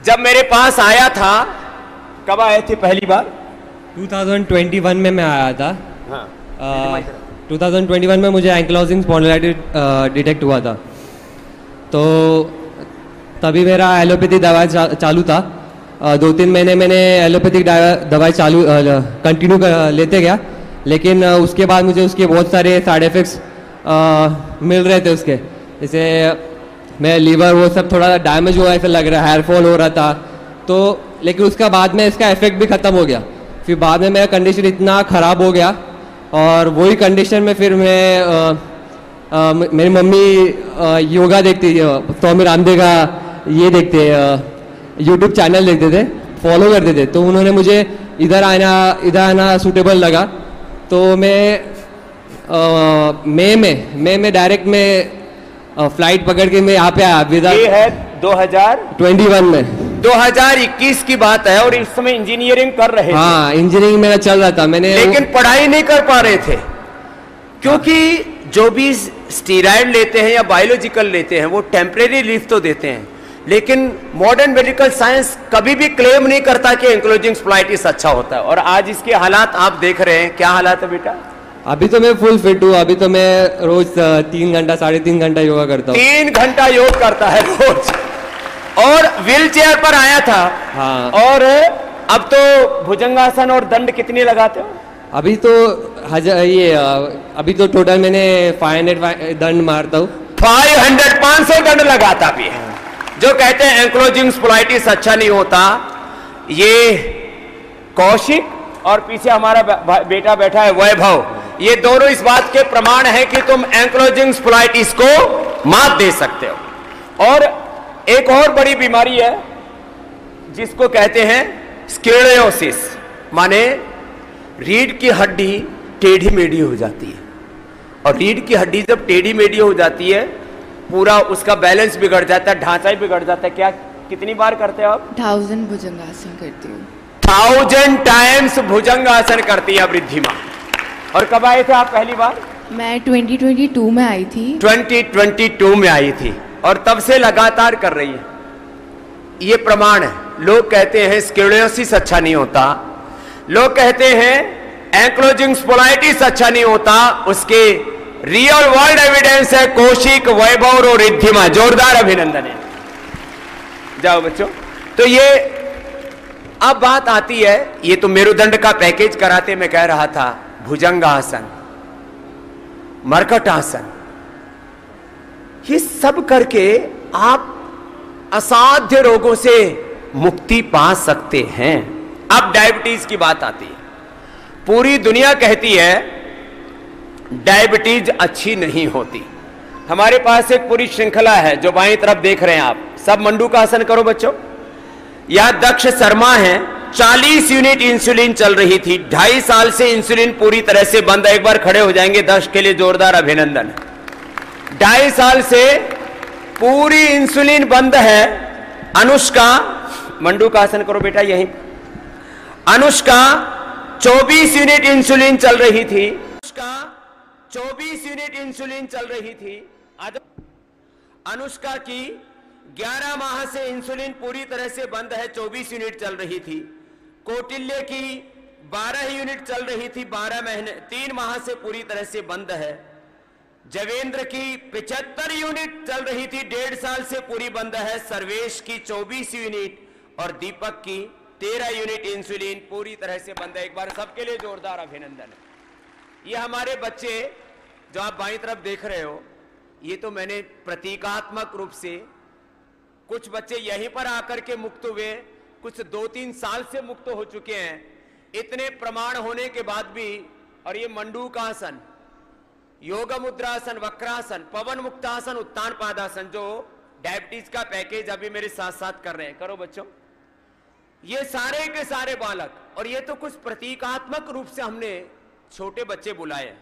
जब मेरे पास आया था, कब आए थे पहली बार? 2021 में मैं आया था। हाँ। 2021 में मुझे एंकिलोजिंग स्पॉन्डिलाइटिस डिटेक्ट हुआ था, तो तभी मेरा एलोपैथी दवाई चालू था। 2-3 महीने मैंने एलोपैथिक दवाई चालू कंटिन्यू लेते गया, लेकिन उसके बाद मुझे उसके बहुत सारे साइड इफ़ेक्ट्स मिल रहे थे उसके। जैसे मैं लीवर वो सब थोड़ा डैमेज हुआ ऐसा लग रहा है, हेयर फॉल हो रहा था, तो लेकिन उसका बाद में इसका इफेक्ट भी ख़त्म हो गया। फिर बाद में मेरा कंडीशन इतना ख़राब हो गया, और वही कंडीशन में फिर मैं मेरी मम्मी योगा देखती, स्वामी रामदेव का ये देखते, यूट्यूब चैनल देखते थे, फॉलो करते थे, तो उन्होंने मुझे इधर आना सूटेबल लगा। तो मैं मई में डायरेक्ट में फ्लाइट पकड़ के मैं यहाँ पे आया। ये है 2021 में 2021 की बात है, और इस समय इंजीनियरिंग कर रहे थे। हाँ, इंजीनियरिंग मेरा चल रहा था। मैंने लेकिन पढ़ाई नहीं कर पा रहे थे, क्योंकि जो भी स्टीरॉयड लेते हैं या बायोलॉजिकल लेते हैं वो टेम्परेरी रिलीफ तो देते हैं, लेकिन मॉडर्न मेडिकल साइंस कभी भी क्लेम नहीं करता कि एंकिलोजिंग स्पॉन्डिलाइटिस अच्छा होता है। और आज इसके हालात आप देख रहे हैं। क्या हालात है बेटा? अभी तो मैं फुल फिट हूँ। अभी तो मैं रोज 3 घंटा 3.5 घंटा योगा करता हूँ। 3 घंटा योग करता है रोज, और व्हील चेयर पर आया था। हाँ। और अब तो भुजंगासन और दंड कितने लगाते हो? अभी तो अभी तो टोटल मैंने 500 दंड मारता हूँ। 500 दंड लगाता भी है। जो कहते हैं एंकिलोजिंग स्पॉन्डिलाइटिस अच्छा नहीं होता, ये कौशिक और पीछे हमारा बेटा बैठा है वैभव, ये दोनों इस बात के प्रमाण है कि तुम एंकिलोजिंग स्पॉन्डिलाइटिस को मात दे सकते हो। और एक और बड़ी बीमारी है जिसको कहते हैं स्क्लेरोसिस, माने रीढ़ की हड्डी टेढ़ी मेढ़ी हो जाती है। और रीढ़ की हड्डी जब टेढ़ी मेढ़ी हो जाती है, पूरा उसका बैलेंस बिगड़ जाता है, ढांचा ही बिगड़ जाता है। क्या कितनी बार करते हो आप? 1000 भुजंगासन करती हूँ। 1000 टाइम्स भुजंगासन करती है रिद्धिमा। और कब आए थे आप पहली बार? मैं 2022 में आई थी। 2022 में आई थी, और तब से लगातार कर रही है। ये प्रमाण है। लोग कहते हैं स्क्लेरोसिस अच्छा नहीं होता, लोग कहते हैं एंकिलोजिंग स्पॉन्डिलाइटिस अच्छा नहीं होता, उसके रियल वर्ल्ड एविडेंस है कौशिक, वैभव और रिद्धिमा। जोरदार अभिनंदन है। जाओ बच्चों। तो ये अब बात आती है, ये तो मेरुदंड का पैकेज कराते मैं कह रहा था, भुजंगासन, मर्कटासन, ये सब करके आप असाध्य रोगों से मुक्ति पा सकते हैं। अब डायबिटीज की बात आती है। पूरी दुनिया कहती है डायबिटीज अच्छी नहीं होती। हमारे पास एक पूरी श्रृंखला है, जो बाईं तरफ देख रहे हैं आप सब। मंडू का आसन करो बच्चों। यह दक्ष शर्मा है। 40 यूनिट इंसुलिन चल रही थी। 2.5 साल से इंसुलिन पूरी तरह से बंद है। एक बार खड़े हो जाएंगे दक्ष के लिए, जोरदार अभिनंदन। 2.5 साल से पूरी इंसुलिन बंद है। अनुष्का, मंडू का आसन करो बेटा यहीं। अनुष्का 24 यूनिट इंसुलिन चल रही थी। अनुष्का 24 यूनिट इंसुलिन चल रही थी। अनुष्का की 11 माह से इंसुलिन पूरी तरह से बंद है, 24 यूनिट चल रही थी। कौटिल्य की 12 यूनिट चल रही थी, 12 महीने 3 माह से पूरी तरह से बंद है। जवेंद्र की 75 यूनिट चल रही थी, 1.5 साल से पूरी बंद है। सर्वेश की 24 यूनिट और दीपक की 13 यूनिट इंसुलिन पूरी तरह से बंद है। एक बार सबके लिए जोरदार अभिनंदन है। ये हमारे बच्चे जो आप बाईं तरफ देख रहे हो, ये तो मैंने प्रतीकात्मक रूप से, कुछ बच्चे यहीं पर आकर के मुक्त हुए, कुछ 2-3 साल से मुक्त हो चुके हैं। इतने प्रमाण होने के बाद भी, और ये मंडूकासन, योग मुद्रासन, वक्रासन, पवन मुक्तासन, उत्तान पादासन, जो डायबिटीज का पैकेज अभी मेरे साथ साथ कर रहे हैं, करो बच्चों। ये सारे के सारे बालक, और ये तो कुछ प्रतीकात्मक रूप से हमने छोटे बच्चे बुलाए।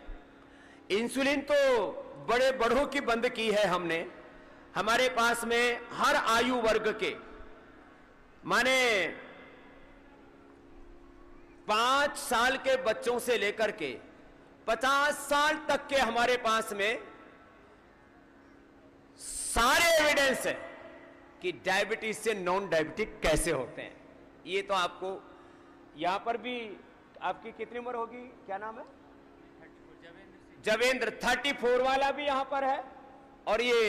इंसुलिन तो बड़े बड़ों की बंद की है हमने। हमारे पास में हर आयु वर्ग के, माने 5 साल के बच्चों से लेकर के 50 साल तक के हमारे पास में सारे एविडेंस है कि डायबिटीज से नॉन डायबिटिक कैसे होते हैं। ये तो आपको यहां पर भी, आपकी कितनी उम्र होगी, क्या नाम है? जवेंद्र 34 वाला भी यहां पर है, और ये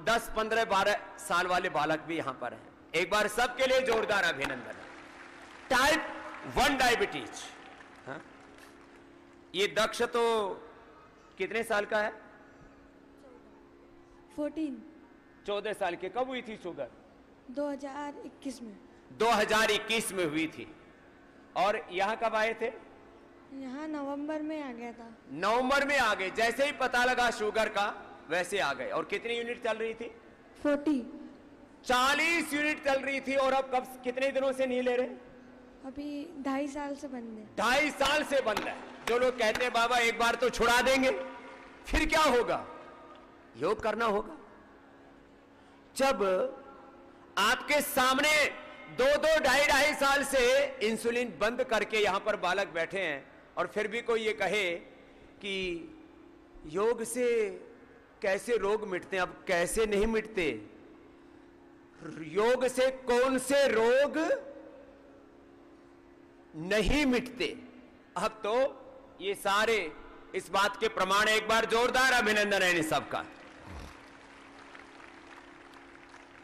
10, 15, 12 साल वाले बालक भी यहां पर हैं। एक बार सबके लिए जोरदार अभिनंदन है। टाइप 1 डायबिटीज, हाँ? ये दक्ष तो कितने साल का है? 14 साल के। कब हुई थी शुगर? 2021 में। 2021 में हुई थी। और यहां कब आए थे? यहाँ नवंबर में आ गया था। नवंबर में आ गए। जैसे ही पता लगा शुगर का, वैसे आ गए। और कितनी यूनिट चल रही थी? 40 यूनिट चल रही थी। और अब कब, कितने दिनों से नहीं ले रहे? अभी 2.5 साल से बंद है। 2.5 साल से बंद है। जो लोग कहते हैं बाबा एक बार तो छुड़ा देंगे, फिर क्या होगा? योग करना होगा। जब आपके सामने 2-2, 2.5 साल से इंसुलिन बंद करके यहां पर बालक बैठे हैं, और फिर भी कोई ये कहे कि योग से कैसे रोग मिटते हैं, अब कैसे नहीं मिटते? योग से कौन से रोग नहीं मिटते? अब तो ये सारे इस बात के प्रमाण। एक बार जोरदार अभिनंदन है इन सबका।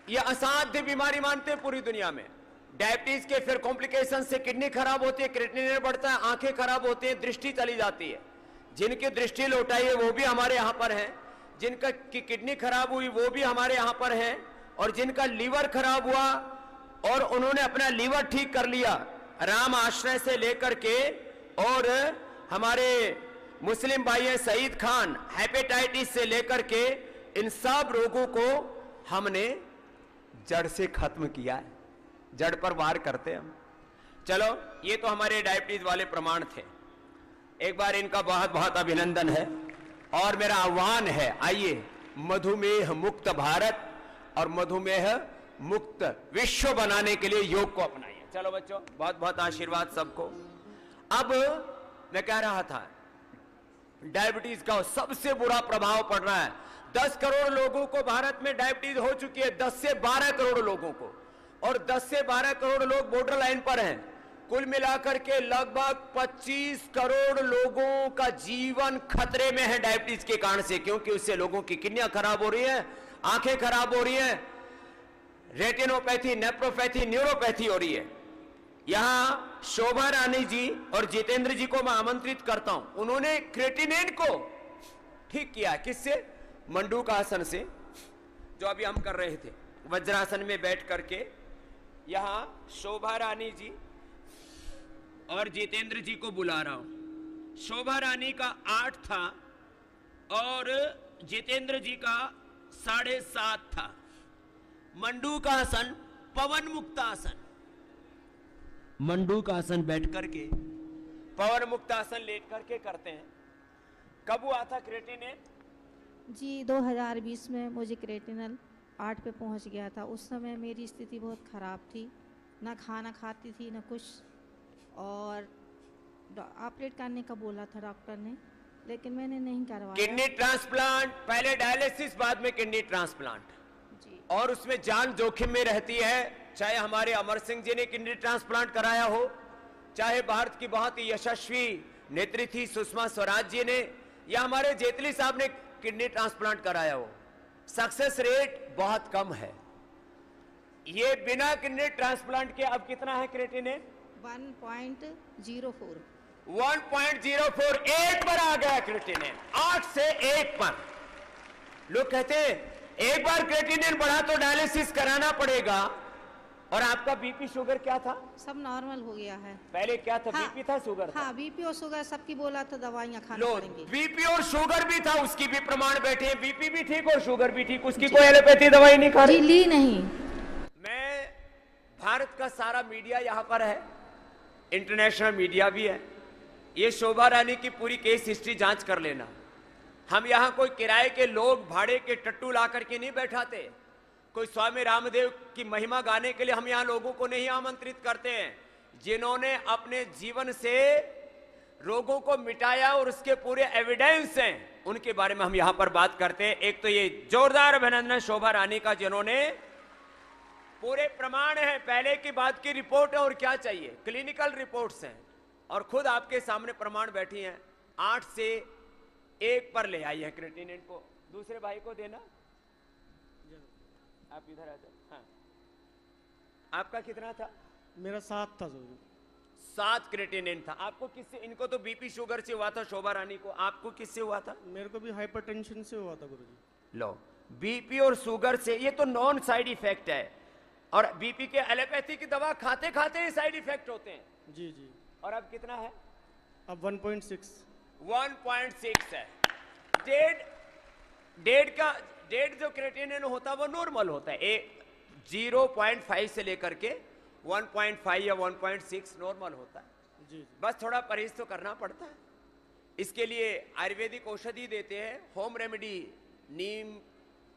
यह असाध्य बीमारी मानते हैं पूरी दुनिया में। डायबिटीज के फिर कॉम्प्लिकेशन से किडनी खराब होती है, क्रिएटिनिन बढ़ता है, आंखें खराब होती हैं, दृष्टि चली जाती है। जिनकी दृष्टि लौटाई है वो भी हमारे यहां पर हैं, जिनका की किडनी खराब हुई वो भी हमारे यहां पर हैं, और जिनका लीवर खराब हुआ और उन्होंने अपना लीवर ठीक कर लिया, राम आश्रय से लेकर के, और हमारे मुस्लिम भाई हैं सईद खान, हेपेटाइटिस से लेकर के, इन सब रोगों को हमने जड़ से खत्म किया है। जड़ पर वार करते हम। चलो, ये तो हमारे डायबिटीज वाले प्रमाण थे। एक बार इनका बहुत बहुत अभिनंदन है। और मेरा आह्वान है, आइए मधुमेह मुक्त भारत और मधुमेह मुक्त विश्व बनाने के लिए योग को अपनाइए। चलो बच्चों, बहुत बहुत आशीर्वाद सबको। अब मैं कह रहा था, डायबिटीज का सबसे बुरा प्रभाव पड़ रहा है। 10 करोड़ लोगों को भारत में डायबिटीज हो चुकी है, 10 से 12 करोड़ लोगों को, और 10 से 12 करोड़ लोग बॉर्डर लाइन पर हैं। कुल मिलाकर के लगभग 25 करोड़ लोगों का जीवन खतरे में है डायबिटीज के कारण से, क्योंकि उससे लोगों की किडनियां खराब हो रही हैं, आंखें खराब हो रही हैं, रेटिनोपैथी, नेफ्रोपैथी, न्यूरोपैथी हो रही है। यहां शोभा रानी जी और जितेंद्र जी को मैं आमंत्रित करता हूं। उन्होंने क्रेटिनिन को ठीक किया। किससे? मंडूकासन से, जो अभी हम कर रहे थे, वज्रासन में बैठ करके। यहां शोभा रानी जी और जितेंद्र जी को बुला रहा हूं। शोभा रानी का 8 था और जितेंद्र जी का 7.5 था। मंडूकासन, पवन मुक्तासन, मंडूकासन बैठ करके, पवन मुक्तासन लेट करके करते हैं। कब हुआ था क्रेटिनिन? जी 2020 में मुझे क्रेटिनिन 8 पे पहुंच गया था। उस समय मेरी स्थिति बहुत ख़राब थी, ना खाना खाती थी ना कुछ, और ऑपरेट करने का बोला था डॉक्टर ने, लेकिन मैंने नहीं करवाया। किडनी ट्रांसप्लांट, पहले डायलिसिस बाद में किडनी ट्रांसप्लांट जी, और उसमें जान जोखिम में रहती है। चाहे हमारे अमर सिंह जी ने किडनी ट्रांसप्लांट कराया हो, चाहे भारत की बहुत ही यशस्वी नेत्री थी सुषमा स्वराज जी ने, या हमारे जेटली साहब ने किडनी ट्रांसप्लांट कराया हो, सक्सेस रेट बहुत कम है। ये बिना किडनी ट्रांसप्लांट के अब कितना है क्रेटिनिन? 1.04। 1.04, 1 पर आ गया क्रेटिनिन, 8 से 1 पर। लोग कहते हैं एक बार क्रेटिनिन बढ़ा तो डायलिसिस कराना पड़ेगा। और आपका बीपी शुगर क्या था? सब नॉर्मल हो गया है। पहले क्या था? हाँ, बीपी था, शुगर था? हाँ, बीपी और शुगर सबकी बोला तो दवाइयाँ खानी लो, पड़ेंगी। बीपी और शुगर भी था, उसकी भी प्रमाण बैठे हैं। बीपी भी ठीक और शुगर भी ठीक, उसकी कोई एलोपैथी दवाई नहीं खा रही? जी ली नहीं। मैं, भारत का सारा मीडिया यहाँ पर है, इंटरनेशनल मीडिया भी है। ये शोभा रानी की पूरी केस हिस्ट्री जांच कर लेना। हम यहाँ कोई किराए के लोग, भाड़े के टट्टू ला करके नहीं बैठाते। कोई स्वामी रामदेव की महिमा गाने के लिए हम यहाँ लोगों को नहीं आमंत्रित करते हैं। जिन्होंने अपने जीवन से रोगों को मिटाया और उसके पूरे एविडेंस हैं, उनके बारे में हम यहाँ पर बात करते हैं। एक तो ये जोरदार अभिनंदन शोभा रानी का, जिन्होंने पूरे प्रमाण हैं, पहले की बात की रिपोर्ट है और क्या चाहिए, क्लिनिकल रिपोर्ट्स हैं, और खुद आपके सामने प्रमाण बैठी हैं। 8 से 1 पर ले आई है क्रेटिनिन को। दूसरे भाई को देना, आप इधर आ जाओ। हाँ, आपका कितना था? मेरा 7 था सर। 7 क्रेटिनिन था। आपको किससे? इनको तो बीपी शुगर से हुआ था शोभा रानी को, आपको किससे हुआ था? मेरे को भी हाइपरटेंशन से हुआ था गुरुजी। लो, बीपी और शुगर से, ये तो नॉन साइड इफेक्ट है। और बीपी के एलोपैथी की दवा खाते खाते ही साइड इफेक्ट होते हैं। जी जी। और अब कितना है? अब 1.6। 1.6 है। डेढ़ जो क्रेटिनिन होता है वो नॉर्मल होता है। 0.5 से लेकर के 1.5 या 1.6 नॉर्मल होता है। जी जी। बस थोड़ा परहेज तो करना पड़ता है। इसके लिए आयुर्वेदिक औषधि देते हैं, होम रेमेडी, नीम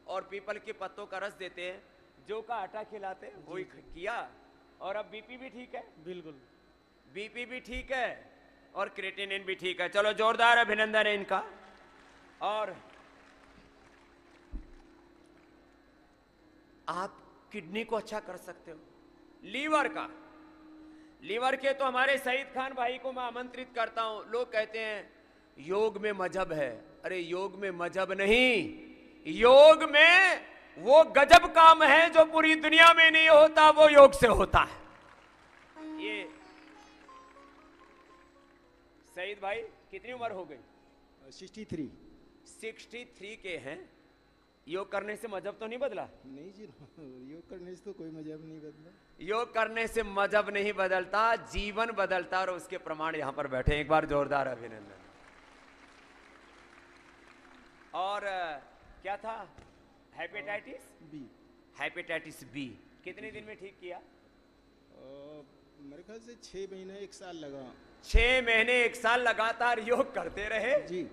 और पीपल के पत्तों का रस देते हैं, जो का आटा खिलाते हैं, वही किया। और अब बीपी भी ठीक है, बिल्कुल बीपी भी ठीक है और क्रेटिनिन भी ठीक है। चलो, जोरदार अभिनंदन है इनका। और आप किडनी को अच्छा कर सकते हो, लीवर के तो हमारे सईद खान भाई को मैं आमंत्रित करता हूं। लोग कहते हैं योग में मजहब है। अरे योग में मजहब नहीं, योग में वो गजब काम है जो पूरी दुनिया में नहीं होता, वो योग से होता है। ये सईद भाई कितनी उम्र हो गई? 63 के हैं। योग करने से मजहब तो नहीं बदला? नहीं जी, योग करने से तो कोई मजहब नहीं बदला। योग करने से मजहब नहीं बदलता, जीवन बदलता, और उसके प्रमाण यहां पर बैठे। एक बार जोरदार अभिनंदन। और क्या था? हेपेटाइटिस बी कितने दिन में ठीक किया? मेरे ख्याल से 6 महीने 1 साल लगा। 6 महीने 1 साल लगातार योग करते रहे जी।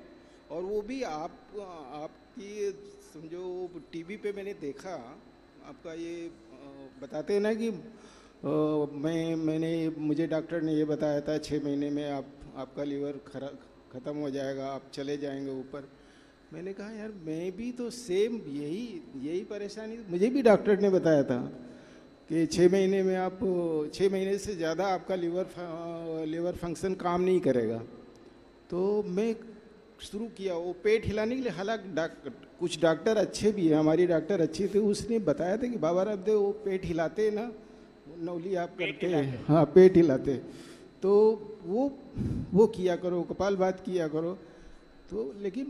और वो भी आपकी समझो टीवी पे मैंने देखा, आपका ये बताते हैं ना कि मुझे डॉक्टर ने ये बताया था 6 महीने में आपका लीवर ख़त्म हो जाएगा, आप चले जाएंगे ऊपर। मैंने कहा यार, मैं भी तो सेम यही परेशानी मुझे भी डॉक्टर ने बताया था कि 6 महीने में 6 महीने से ज़्यादा आपका लीवर फंक्शन काम नहीं करेगा। तो मैं शुरू किया वो पेट हिलाने के लिए। हालांकि कुछ डॉक्टर अच्छे भी हैं, हमारी डॉक्टर अच्छी थी, उसने बताया था कि बाबा रामदेव वो पेट हिलाते हैं ना, नौली आप करते हैं, हाँ पेट हिलाते, तो वो किया करो, कपालभाति किया करो। तो लेकिन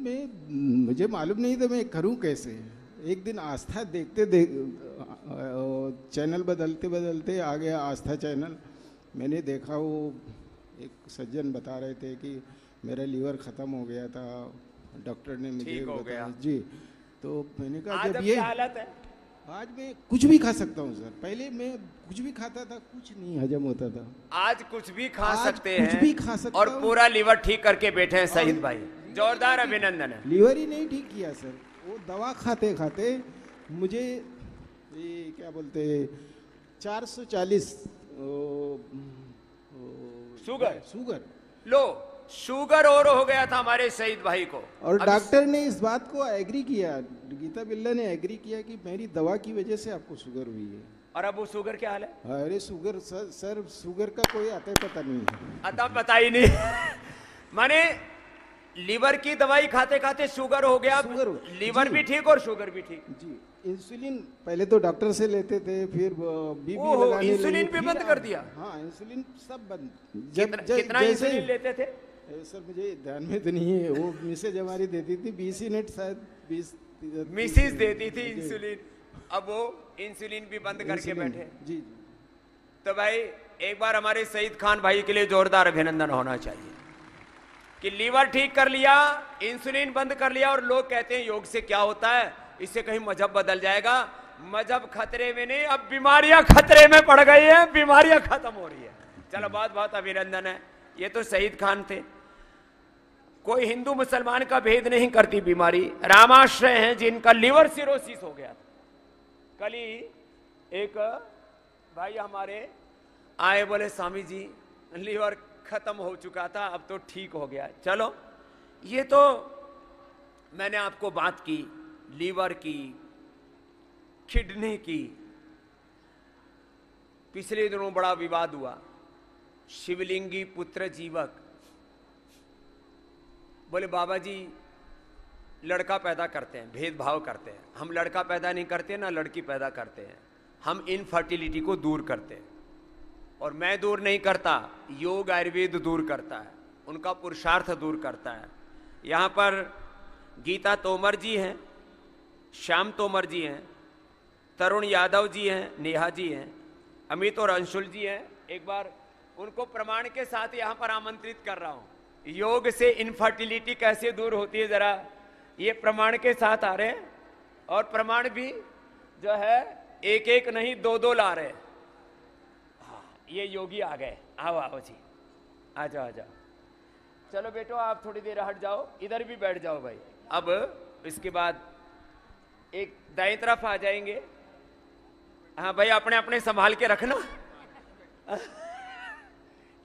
मुझे मालूम नहीं था मैं करूं कैसे। एक दिन आस्था देखते चैनल बदलते आ गया आस्था चैनल। मैंने देखा वो एक सज्जन बता रहे थे कि मेरा लीवर ख़त्म हो गया था, डॉक्टर ने मुझे बताया जी। तो मैंने कहा जब ये हालत है, आज मैं कुछ भी खा सकता हूँ सर। पहले मैं कुछ भी खाता था, कुछ नहीं हजम होता था। आज कुछ भी खा सकते हैं, कुछ भी खा सकता और पूरा लीवर ठीक करके बैठे हैं सईद भाई। जोरदार अभिनंदन है। लीवर ही नहीं ठीक किया सर, वो दवा खाते खाते मुझे ये क्या बोलते 440 शुगर लो, शुगर और हो गया था हमारे सईद भाई को। और डॉक्टर ने इस बात को एग्री किया, गीता बिल्ला ने एग्री किया कि मेरी दवा की वजह से आपको शुगर हुई है। और अब वो शुगर क्या हाल है? अरे शुगर सर शुगर का कोई आता पता नहीं है। आता पता ही नहीं। माने लीवर की दवाई खाते खाते शुगर हो गया, लीवर भी ठीक और शुगर भी ठीक। जी, इंसुलिन पहले तो डॉक्टर से लेते थे, फिर बीपी ओहो, लगाने इंसुलिन लगे, भी फिर बंद कर दिया? हाँ, इंसुलिन सब बंद। कितना इंसुलिन लेते थे? सर मुझे ध्यान में तो नहीं है, वो मिसेज हमारी देती थी 20 यूनिट शायद, 20 मिसिस देती थी इंसुलिन, अब वो इंसुलिन भी बंद करके इंसुलिन, बैठे। जी। तो भाई एक बार हमारे सईद खान भाई के लिए जोरदार अभिनंदन होना चाहिए कि लीवर ठीक कर लिया, इंसुलिन बंद कर लिया। और लोग कहते हैं योग से क्या होता है, इससे कहीं मजहब बदल जाएगा। मजहब खतरे में नहीं, अब बीमारियां खतरे में पड़ गई है, बीमारियां खत्म हो रही है। चलो बहुत बहुत अभिनंदन है। ये तो शहीद खान थे, कोई हिंदू मुसलमान का भेद नहीं करती बीमारी। रामाश्रय हैं जिनका लीवर सिरोसिस हो गया। कल ही एक भाई हमारे आए, बोले स्वामी जी लीवर खत्म हो चुका था, अब तो ठीक हो गया। चलो, ये तो मैंने आपको बात की लीवर की, किडनी की। पिछले दिनों बड़ा विवाद हुआ, शिवलिंगी पुत्र जीवक। बोले बाबा जी लड़का पैदा करते हैं, भेदभाव करते हैं। हम लड़का पैदा नहीं करते ना लड़की पैदा करते हैं, हम इनफर्टिलिटी को दूर करते हैं। और मैं दूर नहीं करता, योग आयुर्वेद दूर करता है, उनका पुरुषार्थ दूर करता है। यहाँ पर गीता तोमर जी हैं, श्याम तोमर जी हैं, तरुण यादव जी हैं, नेहा जी हैं, अमित और अंशुल जी हैं। एक बार उनको प्रमाण के साथ यहाँ पर आमंत्रित कर रहा हूँ। योग से इनफर्टिलिटी कैसे दूर होती है, जरा ये प्रमाण के साथ आ रहे हैं। और प्रमाण भी जो है एक एक नहीं दो दो ला रहे हैं। हाँ, ये योगी आ गए। आओ आओ जी, आ जाओ आ जाओ। चलो बेटो आप थोड़ी देर हट जाओ, इधर भी बैठ जाओ भाई। अब इसके बाद एक दाएं तरफ आ जाएंगे। हाँ भाई, अपने अपने संभाल के रखना।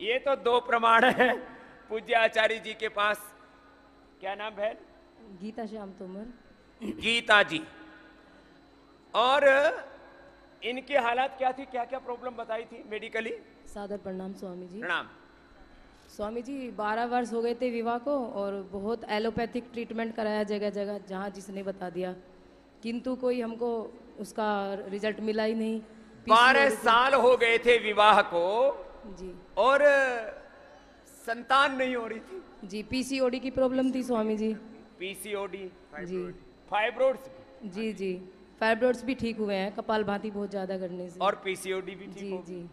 ये तो दो प्रमाण हैं पूज्य आचार्य जी के पास। क्या नाम है? गीता श्याम तोमर। गीता जी। और इनकी हालत क्या थी, क्या क्या प्रॉब्लम बताई थी मेडिकली? सादर प्रणाम स्वामी जी। प्रणाम। स्वामी जी 12 वर्ष हो गए थे विवाह को और बहुत एलोपैथिक ट्रीटमेंट कराया जगह जगह, जहाँ जिसने बता दिया, किंतु कोई हमको उसका रिजल्ट मिला ही नहीं। 12 साल हो गए थे विवाह को जी, और संतान नहीं हो रही थी जी। पीसीओडी की प्रॉब्लम थी स्वामी जी। पीसीओडी जी, फाइब्रोइड्स जी जी, फाइब्रोइड्स भी ठीक हुए हैं कपाल भाती बहुत ज्यादा करने से। और पीसीओडी भी ठीक जी हो। जी।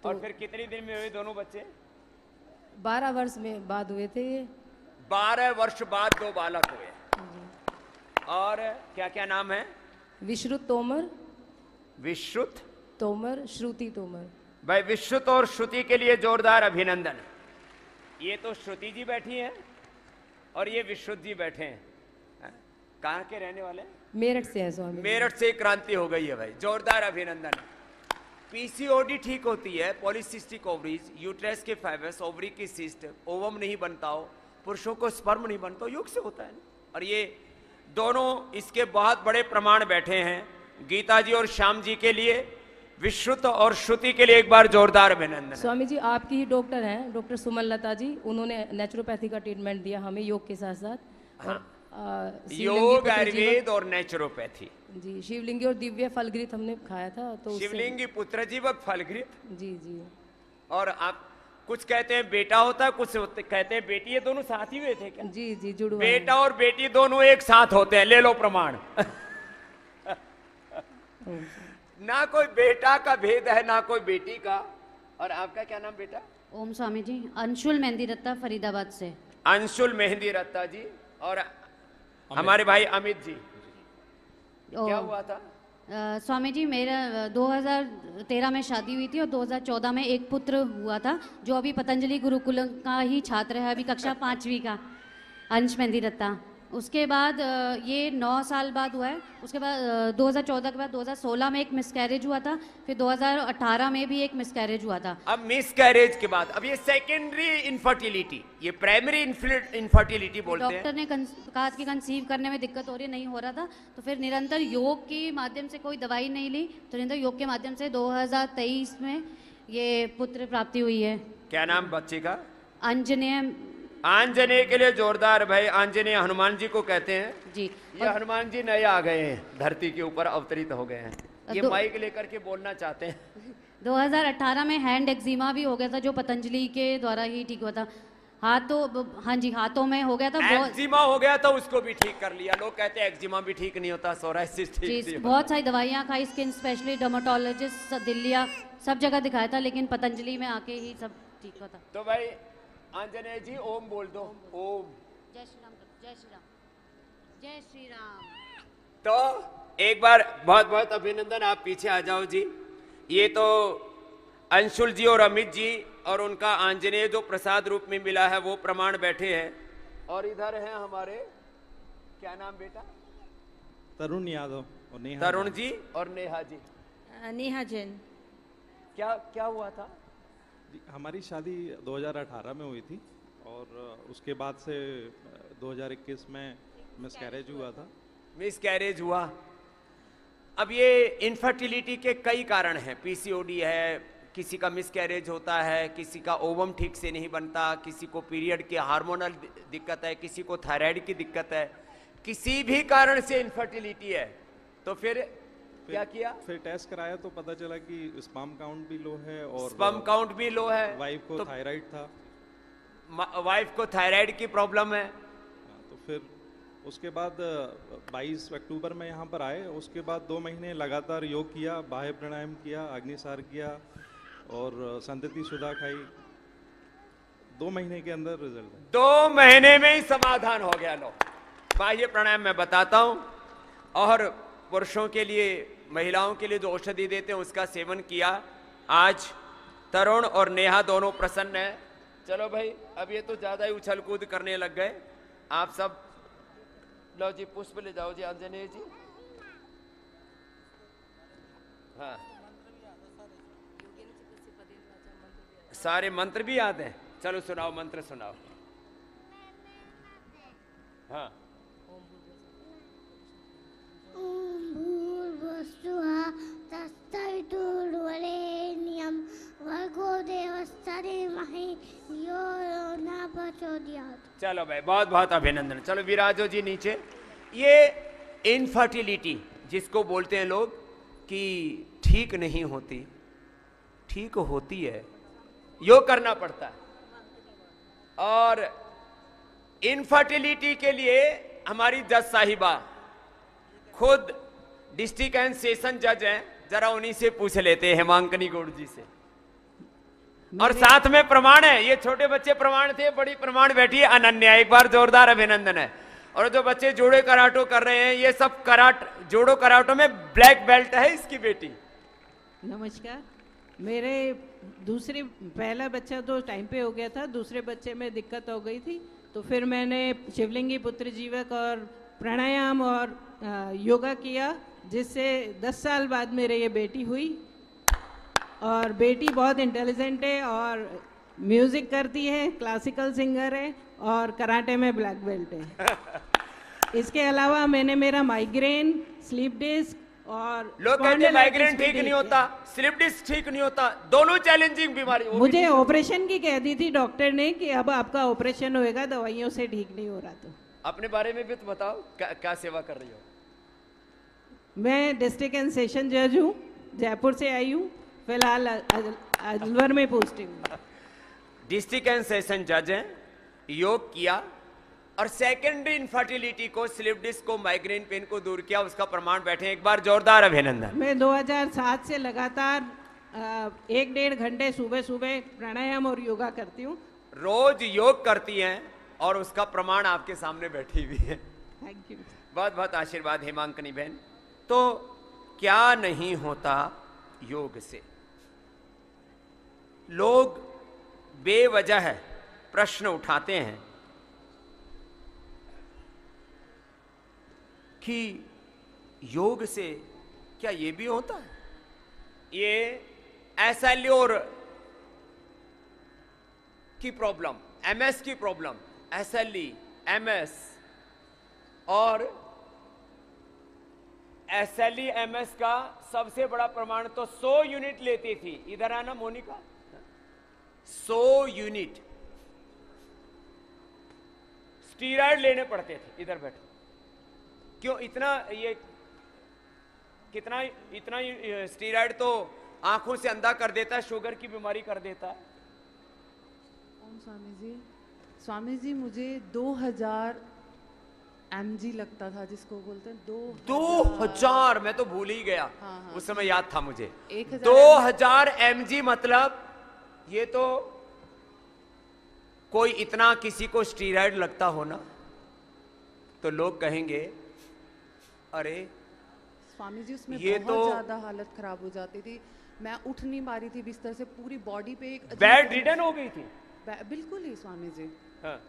और फिर कितने दिन में हुए दोनों बच्चे? 12 वर्ष में बाद हुए थे ये। 12 वर्ष बाद 2 बालक हुए। और क्या क्या नाम है? विश्रुत तोमर। विश्रुत तोमर, श्रुति तोमर। भाई विश्रुत और श्रुति के लिए जोरदार अभिनंदन। ये तो श्रुति जी बैठी हैं और ये विश्रुत जी बैठे हैं। कहाँ के रहने वाले? मेरठ से है स्वामी। मेरठ से क्रांति हो गई है भाई, जोरदार अभिनंदन। पीसीओडी ठीक होती है, पॉलीसिस्टिक ओवरीज, यूट्रस के फाइबर्स, ओवरी की सिस्ट, ओवम नहीं बनता हो, पुरुषों को स्पर्म नहीं बनता हो, योग से होता है ना। और ये दोनों इसके बहुत बड़े प्रमाण बैठे हैं, गीता जी और श्याम जी के लिए, विश्रुत और श्रुति के लिए एक बार जोरदार अभिनंदन। स्वामी जी आपकी ही डॉक्टर हैं, डॉक्टर सुमन लता जी, उन्होंने नेचुरोपैथी का ट्रीटमेंट दिया हमें योग के साथ साथ। हाँ। और योग, आयुर्वेद और नेचुरोपैथी। जी, शिवलिंगी और दिव्य फलघृत हमने खाया था तो शिवलिंगी पुत्र जीवक फलघृत। जी जी। और आप कुछ कहते हैं बेटा होता है, कुछ कहते हैं बेटी, ये दोनों साथ ही हुए थे क्या? जी जी, जुड़वा। बेटा और बेटी दोनों एक साथ होते हैं, ले लो प्रमाण। ना कोई बेटा का भेद है ना कोई बेटी का। और आपका क्या नाम बेटा? ओम स्वामी जी। अंशुल मेहंदी रत्ता फरीदाबाद से। अंशुल मेहंदी रत्ता जी। और हमारे भाई अमित जी। क्या हुआ था? स्वामी जी मेरा 2013 में शादी हुई थी और 2014 में एक पुत्र हुआ था जो अभी पतंजलि गुरुकुल का ही छात्र है, अभी कक्षा 5वीं का, अंश मेहंदी रत्ता। उसके बाद ये 9 साल बाद हुआ है। उसके बाद 2014 के बाद 2016 में एक मिसकैरेज हुआ था, फिर 2018 में भी एक मिसकैरेज हुआ था। अब मिसकैरेज के बाद अब ये सेकेंडरी इनफर्टिलिटी, ये प्राइमरी इनफर्टिलिटी बोलते हैं। डॉक्टर ने कहा कि कंसीव करने में दिक्कत हो रही है, नहीं हो रहा था, तो फिर निरंतर योग के माध्यम से, कोई दवाई नहीं ली, तो निरंतर योग के माध्यम से 2023 में ये पुत्र प्राप्ति हुई है। क्या नाम बच्चे का? अंजनेय आंजनेय के लिए जोरदार भाई। आंजनेय हनुमान जी को कहते हैं जी। ये हनुमान जी नए आ गए हैं, धरती के ऊपर अवतरित हो गए हैं। ये माइक लेकर के बोलना चाहते हैं। 2018 में हैंड एक्जिमा भी हो गया था, जो पतंजलि के द्वारा ही ठीक हुआ था। हाँ जी, हाथों में हो गया था। एक्जिमा हो गया था, उसको भी ठीक कर लिया। लोग कहते हैं एक्जिमा भी ठीक नहीं होता, सोराइसिस ठीक जी, बहुत सारी दवाइयाँ खाई, स्किन स्पेशलिस्ट, डर्माटोलॉजिस्ट, दिल्लिया सब जगह दिखाया था, लेकिन पतंजलि में आके ही सब ठीक हुआ था। तो भाई आंजनेय जी ओम बोल दो। ओम। जय श्री राम, जय श्री राम, जय श्री राम। तो एक बार बहुत बहुत अभिनंदन। आप पीछे आ जाओ जी। ये तो अंशुल जी और अमित जी और उनका आंजनेय जो प्रसाद रूप में मिला है वो प्रमाण बैठे हैं। और इधर हैं हमारे, क्या नाम बेटा? तरुण यादव और नेहा। तरुण जी और नेहा जी। नेहा जैन। क्या क्या हुआ था? हमारी शादी 2018 में हुई थी और उसके बाद से 2021 में मिसकैरेज हुआ था। मिसकैरेज हुआ। अब ये इनफर्टिलिटी के कई कारण हैं। पीसीओडी है, किसी का मिसकैरेज होता है, किसी का ओवम ठीक से नहीं बनता, किसी को पीरियड की हार्मोनल दिक्कत है, किसी को थायराइड की दिक्कत है, किसी भी कारण से इनफर्टिलिटी है। तो फिर क्या किया? फिर टेस्ट कराया तो पता चला कि स्पर्म काउंट भी लो है और स्पर्म काउंट भी लो है। वाइफ को थायराइड था। वाइफ को थायराइड की प्रॉब्लम है। तो फिर उसके बाद 22 अक्टूबर में यहाँ पर आए। उसके बाद 2 महीने लगातार योग किया, बाह्य प्राणायाम किया, अग्निसार किया और संतति सुधा खाई। 2 महीने के अंदर रिजल्ट। 2 महीने में ही समाधान हो गया। लो, बाह्य प्राणायाम मैं बताता हूँ, और पुरुषों के लिए, महिलाओं के लिए जो औषधि देते हैं उसका सेवन किया। आज तरुण और नेहा दोनों प्रसन्न हैं। चलो भाई, अब ये तो ज्यादा ही उछल कूद करने लग गए। आप सब लो जी, पुष्प ले जाओ जी आंजनेय जी। हाँ, सारे मंत्र भी याद हैं। चलो सुनाओ, मंत्र सुनाओ। हाँ। चलो भाई, बहुत बहुत अभिनंदन। चलो विराजो जी नीचे। ये इनफर्टिलिटी जिसको बोलते हैं लोग कि ठीक नहीं होती, ठीक होती है, योग करना पड़ता है। और इनफर्टिलिटी के लिए हमारी जज साहिबा खुद डिस्ट्रिक्ट एंड सेशन जज हैं, जरा उन्हीं से पूछ लेते हैं, हेमांकनी गौड़ जी से। और साथ में प्रमाण है, ये छोटे बच्चे प्रमाण थे, बड़ी प्रमाण बैठी है अनन्या। एक बार जोरदार अभिनंदन है। और जो बच्चे जोड़े कराटो कर रहे हैं, ये सब जोड़ो कराटो में ब्लैक बेल्ट है इसकी बेटी। नमस्कार। मेरे पहला बच्चा तो टाइम पे हो गया था, दूसरे बच्चे में दिक्कत हो गई थी, तो फिर मैंने शिवलिंगी पुत्र जीवक और प्राणायाम और योगा किया, जिससे 10 साल बाद मेरे ये बेटी हुई। और बेटी बहुत इंटेलिजेंट है और म्यूजिक करती है, क्लासिकल सिंगर है और कराटे में ब्लैक बेल्ट है। इसके अलावा मैंने मेरा माइग्रेन, स्लीप डिस्क और लोग कहते हैं माइग्रेन ठीक नहीं होता, स्लीप डिस्क ठीक नहीं होता, दोनों चैलेंजिंग बीमारी। मुझे ऑपरेशन की कह दी थी डॉक्टर ने कि अब आपका ऑपरेशन होएगा, दवाइयों से ठीक नहीं हो रहा। तो अपने बारे में भी तो बताओ, क्या सेवा कर रही हो? मैं डिस्ट्रिक्ट एंड सेशन जज हूँ, जयपुर से आई हूँ, फिलहाल अलवर में पोस्टिंग हूँ। डिस्ट्रिक्ट एंड सेशन जज हैं, योग किया और सेकेंडरी इनफर्टिलिटी को, स्लिप डिस्क को, माइग्रेन पेन को दूर किया, उसका प्रमाण बैठे। एक बार जोरदार अभिनंदन। मैं 2007 से लगातार 1-1.5 घंटे सुबह सुबह प्राणायाम और योगा करती हूँ। रोज योग करती हैं और उसका प्रमाण आपके सामने बैठी हुई है। Thank you. बहुत बहुत आशीर्वाद हेमांकनी बहन। तो क्या नहीं होता योग से? लोग बेवजह प्रश्न उठाते हैं कि योग से क्या ये भी होता है? ये एसएलओ की प्रॉब्लम, एमएस की प्रॉब्लम, एसएलई, एमएस और एसएलई एमएस का सबसे बड़ा प्रमाण तो 100 यूनिट लेती थी। इधर आना मोनिका। 100 यूनिट स्टीरॉयड लेने पड़ते थे। इधर बैठो। क्यों इतना ये कितना इतना स्टीरॉयड तो आंखों से अंधा कर देता है, शुगर की बीमारी कर देता है। ओम स्वामी जी मुझे 2000 mg लगता था, जिसको बोलते हैं 2000 मैं तो भूल ही गया। हाँ। उस समय याद था मुझे। 2000 mg मतलब ये तो कोई इतना किसी को स्टीरॉयड लगता हो ना तो लोग कहेंगे अरे स्वामी जी उसमें ये बहुत तो ज्यादा हालत खराब हो जाती थी, मैं उठ नहीं पा रही थी बिस्तर से, पूरी बॉडी पे एक बेड रिडन हो गई थी। बिल्कुल ही स्वामी जी। हाँ।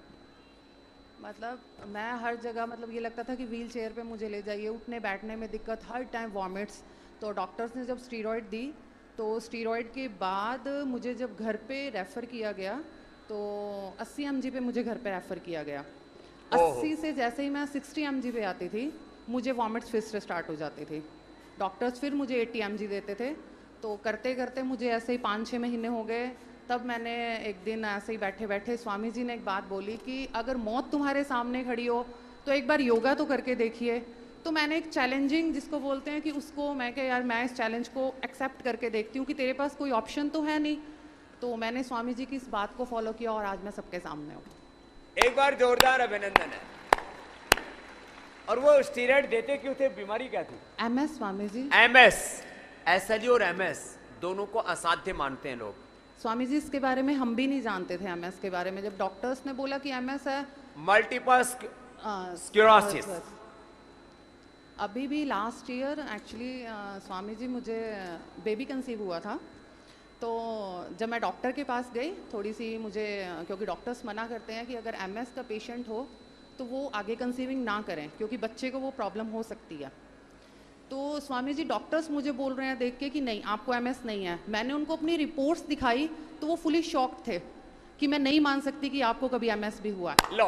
मतलब मैं हर जगह, मतलब ये लगता था कि व्हील चेयर पे मुझे ले जाइए, उठने बैठने में दिक्कत, हर टाइम वॉमिट्स। तो डॉक्टर्स ने जब स्टीरॉयड दी तो स्टीरॉयड के बाद मुझे जब घर पे रेफ़र किया गया तो 80 mg पे मुझे घर पे रेफ़र किया गया। 80 से जैसे ही मैं 60 mg पे आती थी मुझे वॉमिट्स फिर से स्टार्ट हो जाती थी। डॉक्टर्स फिर मुझे 80 mg देते थे। तो करते करते मुझे ऐसे ही 5-6 महीने हो गए। तब मैंने एक दिन ऐसे ही बैठे बैठे स्वामी जी ने एक बात बोली कि अगर मौत तुम्हारे सामने खड़ी हो तो एक बार योगा तो करके देखिए। तो मैंने एक चैलेंजिंग जिसको बोलते हैं कि उसको मैं कहा यार मैं इस चैलेंज को एक्सेप्ट करके देखती हूँ कि तेरे पास कोई ऑप्शन तो है नहीं। तो मैंने स्वामी जी की इस बात को फॉलो किया और आज मैं सबके सामने हूँ। एक बार जोरदार अभिनंदन है। और वो स्टीरॉयड देते क्यों थे, बीमारी क्या थी? MS Swami ji. MS, SLE और MS दोनों को असाध्य मानते हैं लोग। स्वामी जी इसके बारे में हम भी नहीं जानते थे MS के बारे में। जब डॉक्टर्स ने बोला कि MS है मल्टीपल स्क्लेरोसिस। अभी भी last year actually Swami ji मुझे बेबी कंसीव हुआ था। तो जब मैं डॉक्टर के पास गई थोड़ी सी मुझे, क्योंकि डॉक्टर्स मना करते हैं कि अगर MS का पेशेंट हो तो वो आगे कंसीविंग ना करें क्योंकि बच्चे को वो प्रॉब्लम हो सकती है। तो स्वामी जी डॉक्टर्स मुझे बोल रहे हैं देख के कि नहीं आपको MS नहीं है। मैंने उनको अपनी रिपोर्ट्स दिखाई तो वो फुली शॉक थे कि मैं नहीं मान सकती कि आपको कभी MS भी हुआ है। लो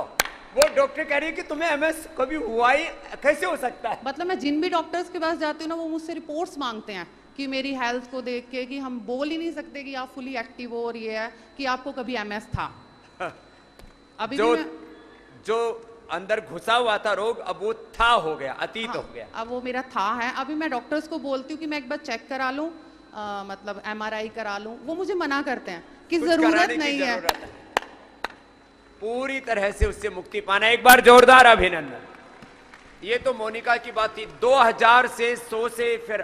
वो डॉक्टर कह रही है कि तुम्हें MS कभी हुआ ही कैसे हो सकता है? मतलब मैं जिन भी डॉक्टर्स के पास जाती हूँ ना वो मुझसे रिपोर्ट्स मांगते हैं कि मेरी हेल्थ को देख के कि हम बोल ही नहीं सकते कि आप फुली एक्टिव हो और ये है कि आपको कभी MS था। अभी जो अंदर घुसा हुआ था रोग अब वो था हो गया, अतीत हो गया। अब वो मेरा था है। अभी मैं डॉक्टर्स को बोलती हूँ कि मैं एक बार चेक करा लूँ, मतलब MRI करा लूँ, वो मुझे मना करते हैं कि जरूरत नहीं है। पूरी तरह से उससे मुक्ति पाना। एक बार जोरदार अभिनंदन। ये तो मोनिका की बात थी। 2000 से 100 से फिर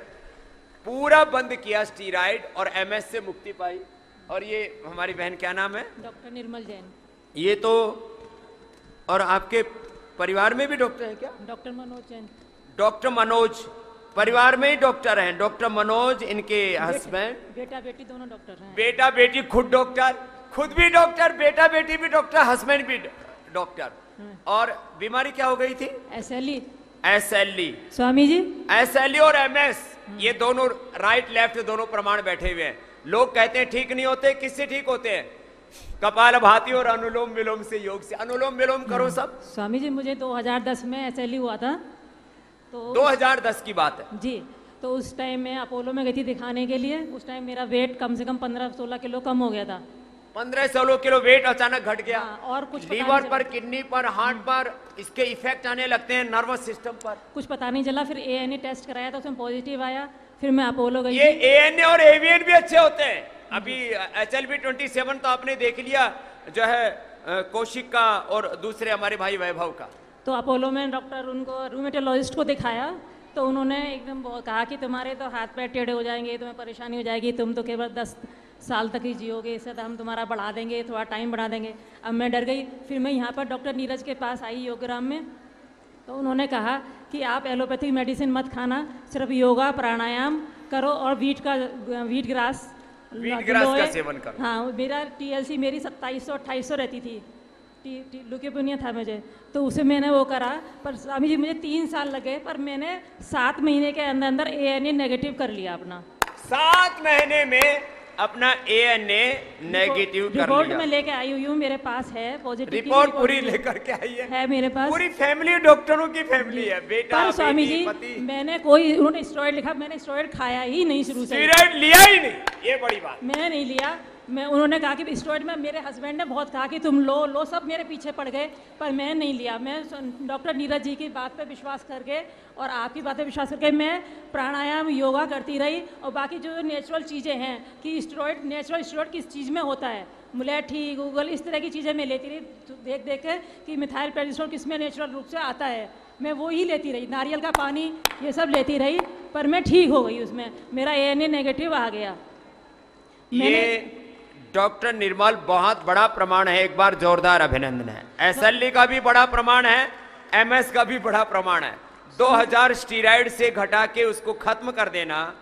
पूरा बंद किया स्टीरॉयड और MS से मुक्ति पाई। और ये हमारी बहन क्या नाम है? डॉक्टर निर्मल जैन। ये तो और आपके परिवार में भी डॉक्टर है क्या? डॉक्टर मनोज जैन। डॉक्टर मनोज परिवार में ही डॉक्टर हैं। डॉक्टर मनोज, इनके हस्बैंड, बेटा बेटी दोनों डॉक्टर हैं। बेटा बेटी खुद डॉक्टर, खुद भी डॉक्टर, बेटा बेटी भी डॉक्टर, हस्बैंड भी डॉक्टर। और बीमारी क्या हो गई थी? SLE। स्वामी जी SLE और MS ये दोनों राइट लेफ्ट दोनों प्रमाण बैठे हुए हैं। लोग कहते हैं ठीक नहीं होते, किससे ठीक होते हैं? कपालभाति और अनुलोम विलोम से, योग से। अनुलोम विलोम करो सब। स्वामी जी मुझे 2010 में SLE हुआ था। तो 2010 की बात है जी। तो उस टाइम मैं अपोलो में गई थी दिखाने के लिए। उस टाइम मेरा वेट कम से कम 15-16 किलो कम हो गया था। 15-16 किलो वेट अचानक घट गया। और कुछ लीवर पर, किडनी पर, हार्ट पर इसके इफेक्ट आने लगते हैं, नर्वस सिस्टम पर। कुछ पता नहीं चला। फिर ANA टेस्ट कराया था, उसमें पॉजिटिव आया। फिर मैं अपोलो गई। ये ANA और AVN भी अच्छे होते हैं। अभी HLB27 तो आपने देख लिया जो है कौशिक का और दूसरे हमारे भाई वैभव का। तो अपोलो में डॉक्टर उनको रूमेटोलॉजिस्ट को दिखाया तो उन्होंने एकदम कहा कि तुम्हारे तो हाथ पैर टेढ़े हो जाएंगे, तुम्हें परेशानी हो जाएगी, तुम तो केवल 10 साल तक ही जियोगे, इससे तो हम तुम्हारा बढ़ा देंगे, थोड़ा टाइम बढ़ा देंगे। अब मैं डर गई। फिर मैं यहाँ पर डॉक्टर नीरज के पास आई योगराम में। तो उन्होंने कहा कि आप एलोपैथिक मेडिसिन मत खाना, सिर्फ योगा प्राणायाम करो और वीट ग्रास का सेवन करो। हाँ, मेरा TLC मेरी 2700-2800 रहती थी। ल्यूकेमिया था मुझे। तो उसे मैंने वो करा। पर स्वामी जी मुझे 3 साल लगे, पर मैंने 7 महीने के अंदर अंदर ANA नेगेटिव कर लिया अपना। 7 महीने में अपना ANA नेगेटिव कर लिया। रिपोर्ट में लेके आई हुई हूँ, मेरे पास है पॉजिटिव रिपोर्ट पूरी लेकर के आई है मेरे पास। पूरी फैमिली डॉक्टरों की फैमिली है। बेटा पर स्वामी जी मैंने कोई, उन्होंने स्टेरॉइड लिखा, मैंने स्टेरॉइड खाया ही नहीं शुरू से। स्टेरॉइड लिया ही नहीं, ये बड़ी बात। मैंने नहीं लिया। उन्होंने कहा कि स्टेरॉइड में, मेरे हस्बैंड ने बहुत कहा कि तुम लो, सब मेरे पीछे पड़ गए, पर मैं नहीं लिया। मैं डॉक्टर नीरज जी की बात पे विश्वास करके और आपकी बातें विश्वास करके मैं प्राणायाम योगा करती रही। और बाकी जो नेचुरल चीज़ें हैं कि स्टेरॉइड, नेचुरल स्टेरॉइड किस चीज़ में होता है, मुलेठी, गूगल, इस तरह की चीज़ें मैं लेती रही, देख देख के कि मिथाइल प्रेडिसोन किस में नेचुरल रूप से आता है, मैं वो ही लेती रही। नारियल का पानी ये सब लेती रही, पर मैं ठीक हो गई। उसमें मेरा ANA नेगेटिव आ गया। ये डॉक्टर निर्मल बहुत बड़ा प्रमाण है, एक बार जोरदार अभिनंदन है। SLE का भी बड़ा प्रमाण है, MS का भी बड़ा प्रमाण है। 2000 स्टीरॉइड से घटा के उसको खत्म कर देना,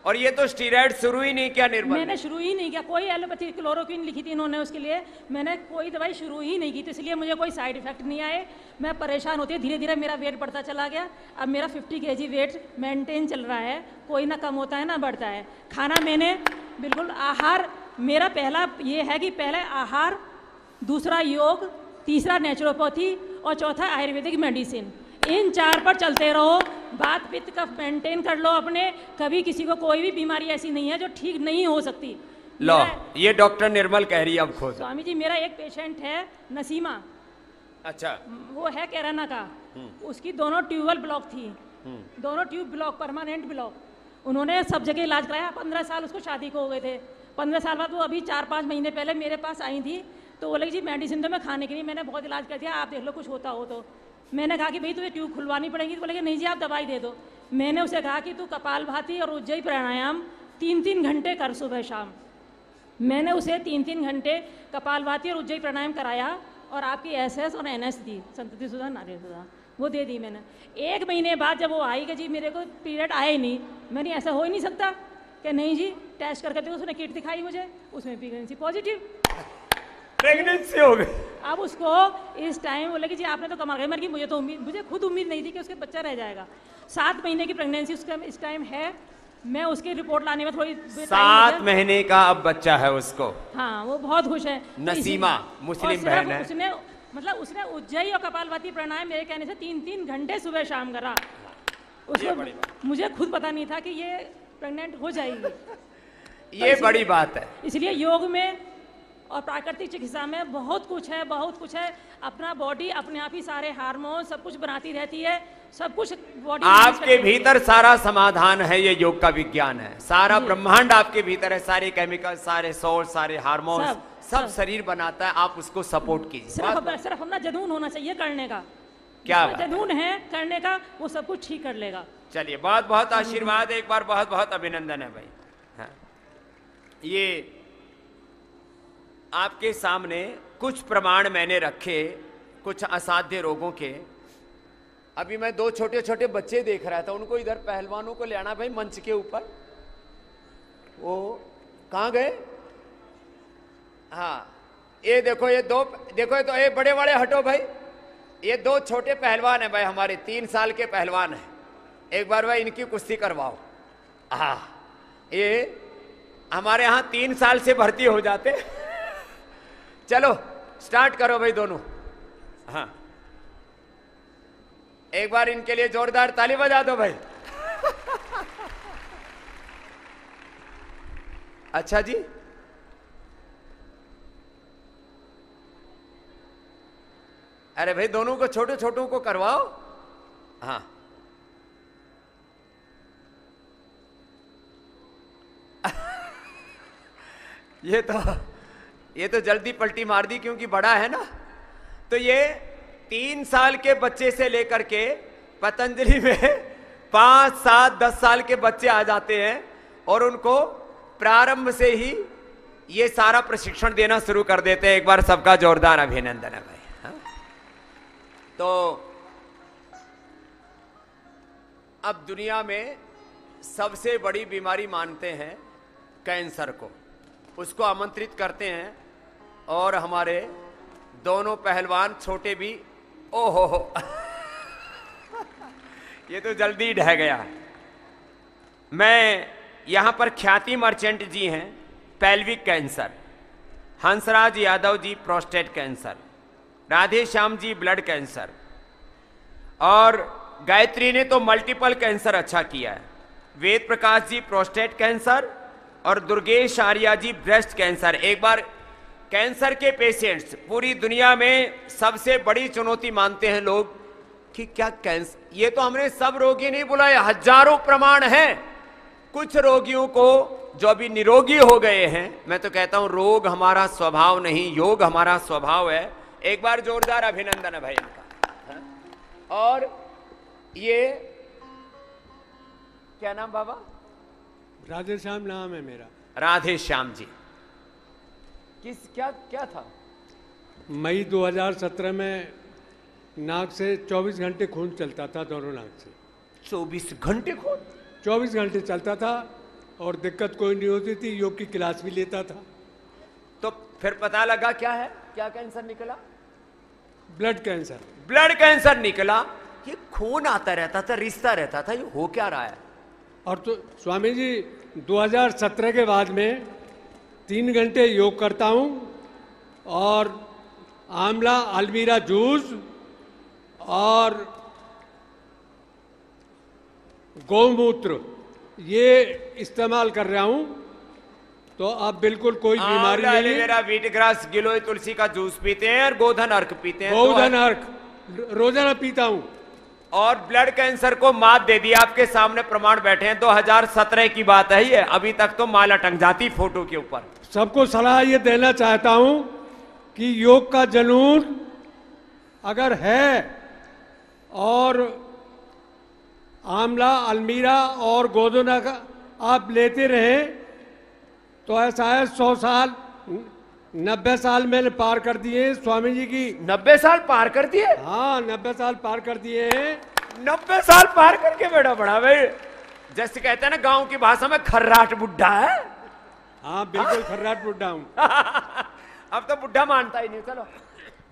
और ये तो स्टीरॉइड शुरू ही नहीं किया निर्मल। मैंने शुरू ही नहीं किया, कोई एलोपैथी क्लोरोक्विन लिखी थी इन्होंने, उसके लिए मैंने कोई दवाई शुरू ही नहीं की, तो इसलिए मुझे कोई साइड इफेक्ट नहीं आए। मैं परेशान होती है, धीरे धीरे मेरा वेट बढ़ता चला गया। अब मेरा 50 kg वेट मेंटेन चल रहा है, कोई ना कम होता है ना बढ़ता है। खाना मैंने बिल्कुल, आहार मेरा पहला ये है कि पहले आहार, दूसरा योग, तीसरा नेचुरोपैथी और चौथा आयुर्वेदिक मेडिसिन। इन 4 पर चलते रहो, बात पित्त कफ मेंटेन कर लो अपने। कभी किसी को कोई भी बीमारी ऐसी नहीं है जो ठीक नहीं हो सकती। लो, ये डॉक्टर निर्मल कह रही है, अब खोज। स्वामी जी, मेरा एक पेशेंट है नसीमा, अच्छा, वो है कैराना का, उसकी दोनों ट्यूबवेल ब्लॉक थी, दोनों ट्यूब ब्लॉक, परमानेंट ब्लॉक। उन्होंने सब जगह इलाज कराया। 15 साल उसको शादी को हो गए थे। 15 साल बाद वो अभी 4-5 महीने पहले मेरे पास आई थी, तो बोले जी मेडिसिन तो मैं खाने के लिए, मैंने बहुत इलाज कर दिया, आप देख लो कुछ होता हो तो। मैंने कहा कि भाई तुझे ट्यूब खुलवानी पड़ेगी, तो बोले कि नहीं जी आप दवाई दे दो। मैंने उसे कहा कि तू कपालभाति और उज्जयी प्राणायाम 3-3 घंटे कर सुबह शाम। मैंने उसे 3-3 घंटे कपालभाति और उज्जयी प्राणायाम कराया, और आपकी SS और NS दी, संतति सुधा, नारी सुधा, वो दे दी मैंने। 1 महीने बाद जब वो आई कि जी मेरे को पीरियड आए ही नहीं, मैंने ऐसा हो ही नहीं सकता कि नहीं जी, टेस्ट करके देखो। उसने किट दिखाई मुझे, उसमें प्रेगनेंसी पॉजिटिव, प्रेगनेंसी हो गई। अब उसको इस टाइम बोले कि जी आपने तो कमाल कर, मुझे तो उम्मीद, मुझे खुद उम्मीद नहीं थी कि उसके बच्चा रह जाएगा। 7 महीने की प्रेगनेंसी उसका इस टाइम है। मैं उसकी रिपोर्ट लाने में थोड़ी 7 महीने का अब बच्चा है उसको। हाँ, वो बहुत खुश है। नसीमा मुस्लिम बहन है। उसने मतलब उसने उज्जयी और कपालभाति प्राणायाम मेरे कहने से 3-3 घंटे सुबह शाम करा। उसको मुझे खुद पता नहीं था कि ये प्रेग्नेंट हो जाएगी। ये बड़ी बात है। इसलिए योग में और प्राकृतिक चिकित्सा में बहुत कुछ है, बहुत कुछ है। अपना बॉडी अपने आप ही सारे हार्मोन सब कुछ बनाती रहती है, सब कुछ बॉडी आपके भीतर सारा समाधान है। ये योग का विज्ञान है। सारा ब्रह्मांड आपके भीतर है, सारे केमिकल, सारे सोर्स, सारे हार्मोन, सब शरीर बनाता है। आप उसको सपोर्ट कीजिए। सिर्फ अपना जुनून होना चाहिए करने का। क्या जुनून है करने का, वो सब कुछ ठीक कर लेगा। चलिए, बहुत बहुत आशीर्वाद, एक बार बहुत बहुत अभिनंदन है भाई। हाँ। ये आपके सामने कुछ प्रमाण मैंने रखे, कुछ असाध्य रोगों के। अभी मैं 2 छोटे छोटे बच्चे देख रहा था, उनको इधर पहलवानों को ले आना भाई मंच के ऊपर। वो कहाँ गए? हाँ, ये देखो, ये 2 देखो, तो ये बड़े बड़े हटो भाई। ये 2 छोटे पहलवान है भाई, हमारे 3 साल के पहलवान है। एक बार भाई इनकी कुश्ती करवाओ। हाँ, ये हमारे यहाँ 3 साल से भर्ती हो जाते। चलो स्टार्ट करो भाई दोनों। हाँ, एक बार इनके लिए जोरदार ताली बजा दो भाई। अच्छा जी, अरे भाई दोनों को, छोटे छोटों को करवाओ। हाँ, ये तो जल्दी पलटी मार दी क्योंकि बड़ा है ना। तो ये 3 साल के बच्चे से लेकर के पतंजलि में 5, 7, 10 साल के बच्चे आ जाते हैं, और उनको प्रारंभ से ही ये सारा प्रशिक्षण देना शुरू कर देते हैं। एक बार सबका जोरदार अभिनंदन है भाई। हाँ? तो अब दुनिया में सबसे बड़ी बीमारी मानते हैं कैंसर को, उसको आमंत्रित करते हैं। और हमारे दोनों पहलवान छोटे भी, ओहो हो ये तो जल्दी ढह गया। मैं यहां पर ख्याति मर्चेंट जी हैं, pelvic cancer, Hansraj Yadav ji prostate cancer, Radhe Shyam ji blood cancer, और गायत्री ने तो मल्टीपल कैंसर अच्छा किया है। वेद प्रकाश जी प्रोस्टेट कैंसर, और दुर्गेश आर्या जी ब्रेस्ट कैंसर। एक बार कैंसर के पेशेंट्स पूरी दुनिया में सबसे बड़ी चुनौती मानते हैं लोग कि क्या कैंसर, ये तो हमने सब रोगी नहीं बुलाए, हजारों प्रमाण हैं। कुछ रोगियों को जो अभी निरोगी हो गए हैं, मैं तो कहता हूं रोग हमारा स्वभाव नहीं, योग हमारा स्वभाव है। एक बार जोरदार अभिनंदन है भाई इनका। और ये क्या नाम बाबा? राधे श्याम नाम है मेरा। राधे श्याम जी, क्या था? मई 2017 में नाक से 24 घंटे खून चलता था, दोनों नाक से 24 घंटे खून? 24 घंटे चलता था और दिक्कत कोई नहीं होती थी। योग की क्लास भी लेता था। तो फिर पता लगा क्या है, क्या कैंसर निकला? Blood cancer. ब्लड कैंसर निकला। ये खून आता रहता था, रिश्ता रहता था, ये हो क्या रहा है? और तो स्वामी जी 2017 के बाद में 3 घंटे योग करता हूं और आंवला अल्मीरा जूस और गौमूत्र ये इस्तेमाल कर रहा हूं, तो अब बिल्कुल कोई बीमारी नहीं है। एलोवेरा, वीटग्रास, गिलोय तुलसी का जूस पीते हैं और गोधन अर्क पीते हैं। गोधन अर्क रोजाना पीता हूं। और ब्लड कैंसर को मात दे दी। आपके सामने प्रमाण बैठे हैं। 2017 की बात है ये, अभी तक तो माला टंग जाती फोटो के ऊपर। सबको सलाह ये देना चाहता हूं कि योग का जुनून अगर है और आंवला, अल्मीरा और गोधना का आप लेते रहे तो ऐसा है 100 साल 90 साल मैंने पार कर दिए स्वामी जी की। 90 साल पार कर दिए? हाँ 90 साल पार कर दिए हैं। 90 साल पार करके बेटा बड़ा भाई, जैसे कहते हैं ना गांव की भाषा में खर्राट बुड्ढा है। हाँ बिल्कुल खर्राट बुड्ढा हूँ। अब तो बुड्ढा मानता ही नहीं। चलो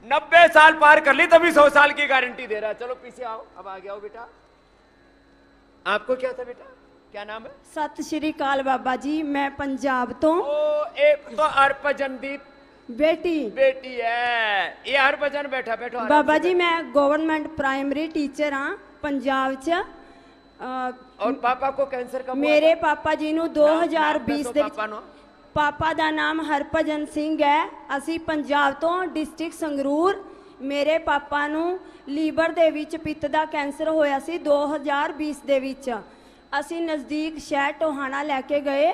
90 साल पार कर ली तभी 100 साल की गारंटी दे रहा है। चलो पीछे आओ, अब आगे आओ बेटा। आपको क्या था बेटा, क्या नाम है? सत श्री अकाल बाबा जी, मैं पंजाब तो। एक तो हरभजनदीप बेटी है। ये हरभजन बैठा बैठो बाबा जी मैं गवर्नमेंट प्राइमरी टीचर हाँ पंजाब च। और पापा को कैंसर कब हुआ? मेरे पापा जी ਨੂੰ 2020 ਦੇ ਪਾਪਾ ਦਾ ਨਾਮ ਹਰਭਜਨ ਸਿੰਘ ਹੈ। ਅਸੀਂ ਪੰਜਾਬ ਤੋਂ ਡਿਸਟ੍ਰਿਕਟ ਸੰਗਰੂਰ। ਮੇਰੇ ਪਾਪਾ ਨੂੰ ਲੀਵਰ ਦੇ ਵਿੱਚ ਪਿੱਤ ਦਾ ਕੈਂਸਰ ਹੋਇਆ ਸੀ 2020 ਦੇ ਵਿੱਚ। ਅਸੀਂ ਨਜ਼ਦੀਕ ਸ਼ਹਿਰ ਟੋਹਾਣਾ ਲੈ ਕੇ ਗਏ।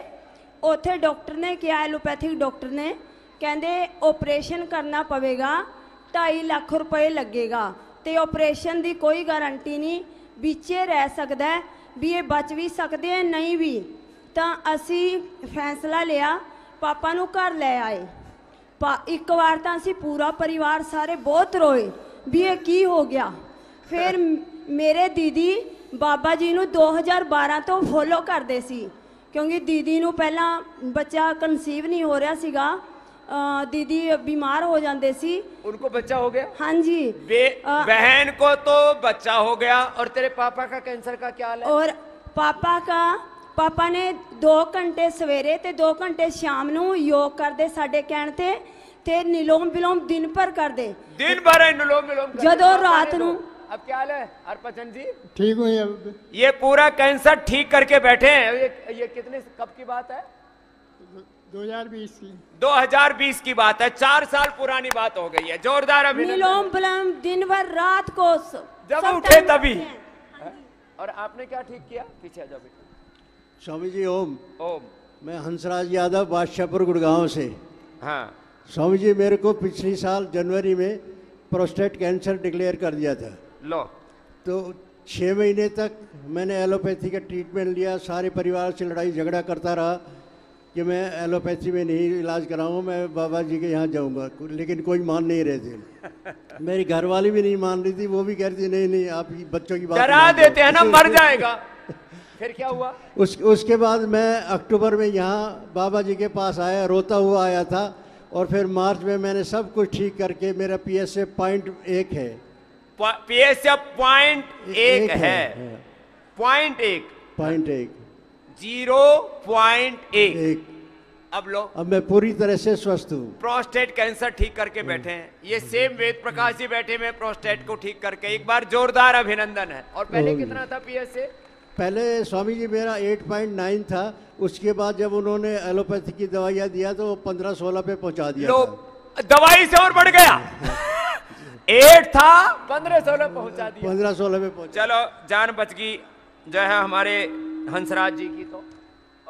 ਉੱਥੇ ਡਾਕਟਰ ਨੇ ਕਿਹਾ, ਐਲੋਪੈਥਿਕ ਡਾਕਟਰ ਨੇ ਕਹਿੰਦੇ ਆਪਰੇਸ਼ਨ ਕਰਨਾ ਪਵੇਗਾ, 2.5 ਲੱਖ ਰੁਪਏ ਲੱਗੇਗਾ ਤੇ ਆਪਰੇਸ਼ਨ ਦੀ ਕੋਈ ਗਾਰੰਟੀ ਨਹੀਂ, ਵਿੱਚੇ ਰਹਿ ਸਕਦਾ ਵੀ ਇਹ ਬਚ ਵੀ ਸਕਦੇ ਆ ਨਹੀਂ ਵੀ। ਤਾਂ ਅਸੀਂ ਫੈਸਲਾ ਲਿਆ, ਪਾਪਾ ਨੂੰ ਘਰ ਲੈ ਆਏ। ਇੱਕ ਵਾਰ ਤਾਂ ਅਸੀਂ ਪੂਰਾ ਪਰਿਵਾਰ ਸਾਰੇ ਬਹੁਤ ਰੋਏ ਵੀ ਇਹ ਕੀ ਹੋ ਗਿਆ। ਫਿਰ ਮੇਰੇ ਦੀਦੀ ਬਾਬਾ ਜੀ ਨੂੰ 2012 ਤੋਂ ਫੋਲੋ ਕਰਦੇ ਸੀ ਕਿਉਂਕਿ ਦੀਦੀ ਨੂੰ ਪਹਿਲਾਂ ਬੱਚਾ ਕਨਸੀਵ ਨਹੀਂ ਹੋ ਰਿਹਾ ਸੀਗਾ। दीदी बीमार हो जाते सी। उनको बच्चा हो गया? हाँ जी। बहन को तो बच्चा हो गया। और तेरे पापा का कैंसर का क्या हाल है? और पापा ने 2 घंटे सवेरे ते 2 घंटे शाम नू योग करते साडे कहण ते निलोम विलोम दिन भर करते। दिन भर निलोम विलोम जदों रात नू। अब क्या हाल है हरभजन जी? ठीक हूँ अब। ये पूरा कैंसर ठीक करके बैठे हैं। ये कितने कब की बात है? 2020 की। 2020 की बात है, 4 साल पुरानी बात हो गई है। जोरदार अभिनंदन। निलोम विलोम दिन भर रात को जब उठे तभी। और आपने क्या ठीक किया? पीछे जाओ बेटा। स्वामी जी ओम। ओम। मैं हंसराज यादव बादशाहपुर गुड़गांव से। हाँ स्वामी जी मेरे को पिछली साल जनवरी में प्रोस्टेट कैंसर डिक्लेयर कर दिया था। लो तो 6 महीने तक मैंने एलोपैथी का ट्रीटमेंट लिया। सारे परिवार से लड़ाई झगड़ा करता रहा कि मैं एलोपैथी में नहीं इलाज कराऊंगा, मैं बाबा जी के यहाँ जाऊंगा, लेकिन कोई मान नहीं रहे थे। मेरी घरवाली भी नहीं मान रही थी, वो भी कह रही थी नहीं नहीं आप बच्चों की बात डरा देते हैं ना, मर जाएगा। फिर क्या हुआ? उसके बाद मैं अक्टूबर में यहाँ बाबा जी के पास आया, रोता हुआ आया था। और फिर मार्च में मैंने सब कुछ ठीक करके मेरा PSA 0.1 है। PSA 0.1 है। 0.1 0.1। अब लो, अब मैं पूरी तरह से स्वस्थ हूँ। प्रोस्टेट कैंसर ठीक करके बैठे हैं। ये सेम वेद प्रकाश जी बैठे में प्रोस्टेट को ठीक करके। एक बार जोरदार अभिनंदन है। और पहले कितना था PSA? पहले स्वामी जी मेरा 8.9 था, उसके बाद जब उन्होंने एलोपैथी की दवाइयाँ दिया तो 15-16 पे पहुंचा दिया लो, था। दवाई से और बढ़ गया 8 था 15-16 पहुंचा दिया, 15-16 पे पहुंचा। चलो जान बच गई जो है हमारे हंसराज जी की। तो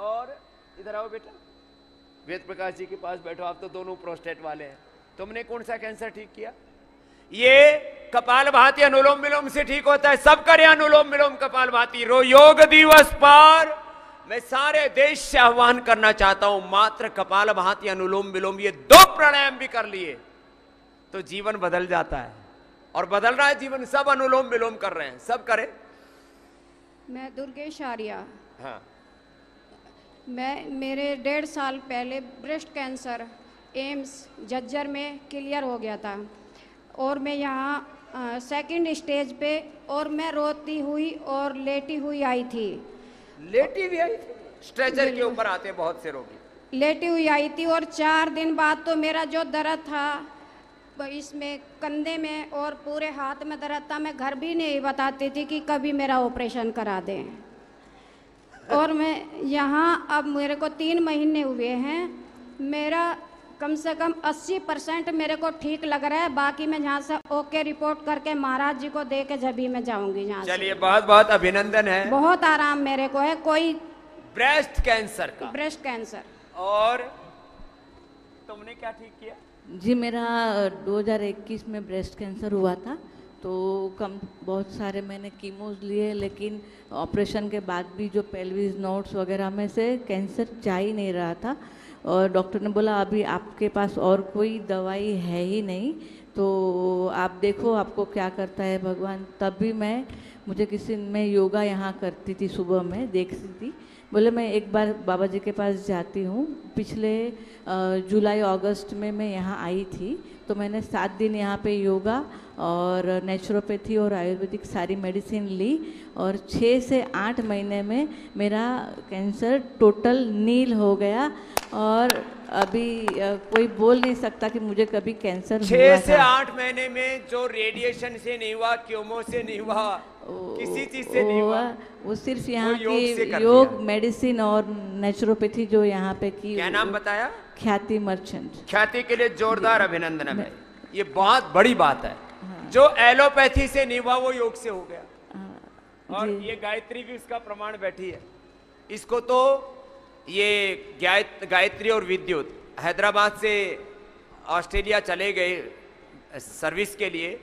और इधर आओ बेटा, वेद प्रकाश जी के पास बैठो, आप तो दोनों प्रोस्टेट वाले हैं। तुमने कौन सा कैंसर ठीक किया? ये कपालभाति अनुलोम विलोम से ठीक होता है। सब करें अनुलोम विलोम कपालभाति। योग दिवस पर मैं सारे देश से आह्वान करना चाहता हूं, मात्र कपालभाति अनुलोम विलोम ये 2 प्राणायाम भी कर लिए तो जीवन बदल जाता है, और बदल रहा है जीवन। सब अनुलोम विलोम कर रहे हैं, सब करें। मैं दुर्गेश आर्या। हाँ, मेरे 1.5 साल पहले ब्रेस्ट कैंसर एम्स जज्जर में क्लियर हो गया था, और मैं यहाँ 2nd स्टेज पे, और मैं रोती हुई और लेटी हुई आई थी। लेटी हुई आई थी? स्ट्रेचर के ऊपर आते हैं बहुत से रोगी। लेटी हुई आई थी, और 4 दिन बाद तो मेरा जो दर्द था इसमें कंधे में और पूरे हाथ में दर्द था। मैं घर भी नहीं बताती थी कि कभी मेरा ऑपरेशन करा दें। और मैं यहाँ अब मेरे को 3 महीने हुए हैं, मेरा कम से कम 80% मेरे को ठीक लग रहा है। बाकी मैं यहाँ से ओके रिपोर्ट करके महाराज जी को दे के जब भी मैं जाऊंगी यहाँ से। चलिए, बहुत बहुत अभिनंदन है। बहुत आराम मेरे को है। कोई ब्रेस्ट कैंसर का? Breast cancer. और तुमने क्या ठीक किया? जी, मेरा 2021 में ब्रेस्ट कैंसर हुआ था, तो बहुत सारे मैंने कीमोज लिए, लेकिन ऑपरेशन के बाद भी जो पेल्विस नोड्स वगैरह में से कैंसर जा ही नहीं रहा था। और डॉक्टर ने बोला अभी आपके पास और कोई दवाई है ही नहीं, तो आप देखो आपको क्या करता है भगवान। तब भी मैं योगा यहाँ करती थी, सुबह में देखती थी। बोले मैं एक बार बाबा जी के पास जाती हूँ। पिछले जुलाई अगस्त में मैं यहाँ आई थी, तो मैंने 7 दिन यहाँ पे योगा और नेचुरोपैथी और आयुर्वेदिक सारी मेडिसिन ली, और 6 से 8 महीने में मेरा कैंसर टोटल नील हो गया। और अभी कोई बोल नहीं सकता कि मुझे कभी कैंसर 6 से 8 महीने में जो रेडिएशन से नहीं हुआ, क्यूमो से नहीं हुआ, किसी चीज से नहीं हुआ, वो सिर्फ यहाँ की योग मेडिसिन और नेचुरोपैथी जो यहाँ पे की। क्या नाम बताया? ख्याति मर्चेंट। ख्याति के लिए जोरदार अभिनंदन है भाई, ये बहुत बड़ी बात है। जो एलोपैथी से नहीं हुआ वो योग से हो गया। और ये गायत्री भी उसका प्रमाण बैठी है। इसको तो ये गायत्री और विद्युत हैदराबाद से ऑस्ट्रेलिया चले गए सर्विस के लिए।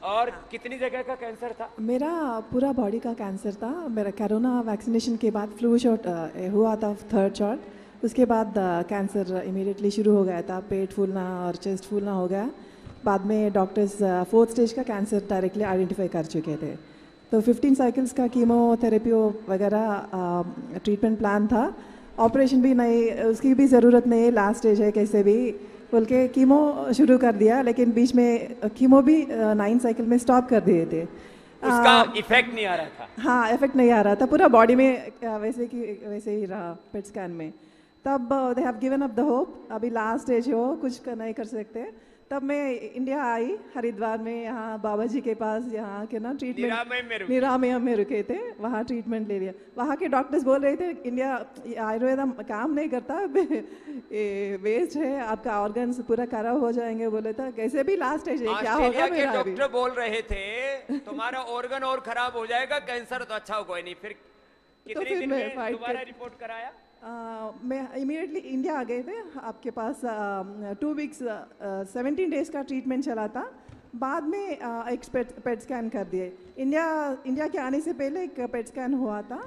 और कितनी जगह का कैंसर था? मेरा पूरा बॉडी का कैंसर था। मेरा कोरोना वैक्सीनेशन के बाद फ्लू शॉट हुआ था, 3rd शॉट। उसके बाद कैंसर इमीडिएटली शुरू हो गया था, पेट फूलना और चेस्ट फूलना हो गया। बाद में डॉक्टर्स 4th स्टेज का कैंसर डायरेक्टली आइडेंटिफाई कर चुके थे। तो 15 साइकिल्स का कीमोथेरेपी वगैरह ट्रीटमेंट प्लान था। ऑपरेशन भी नहीं, उसकी भी ज़रूरत नहीं है, लास्ट स्टेज है कैसे भी बोल के कीमो शुरू कर दिया। लेकिन बीच में कीमो भी 9 साइकिल में स्टॉप कर दिए थे। उसका इफेक्ट नहीं आ रहा था। हाँ, इफेक्ट नहीं आ रहा था, पूरा बॉडी में वैसे ही रहा पेट स्कैन में। तब they have given up the hope, अभी लास्ट स्टेज हो, कुछ नहीं कर सकते। तब मैं इंडिया आई, हरिद्वार में, यहाँ बाबा जी के पास, यहाँ के ना ट्रीटमेंट निरामय में रुके थे, वहाँ ट्रीटमेंट ले लिया। वहाँ के डॉक्टर्स बोल रहे थे इंडिया आयुर्वेद काम नहीं करता, वेस्ट है, आपका ऑर्गन्स पूरा खराब हो जाएंगे। बोले था कैसे भी लास्ट स्टेज है, क्या होगा मेरा? डॉक्टर बोल रहे थे तुम्हारा ऑर्गन और खराब हो जाएगा, कैंसर तो अच्छा होगा नहीं। फिर कितने दिन में दोबारा रिपोर्ट कराया? मैं इमीडिएटली इंडिया आ गए थे। आपके पास 2 वीक्स 17 डेज का ट्रीटमेंट चला था। बाद में एक पेट स्कैन कर दिए। इंडिया के आने से पहले एक पेट स्कैन हुआ था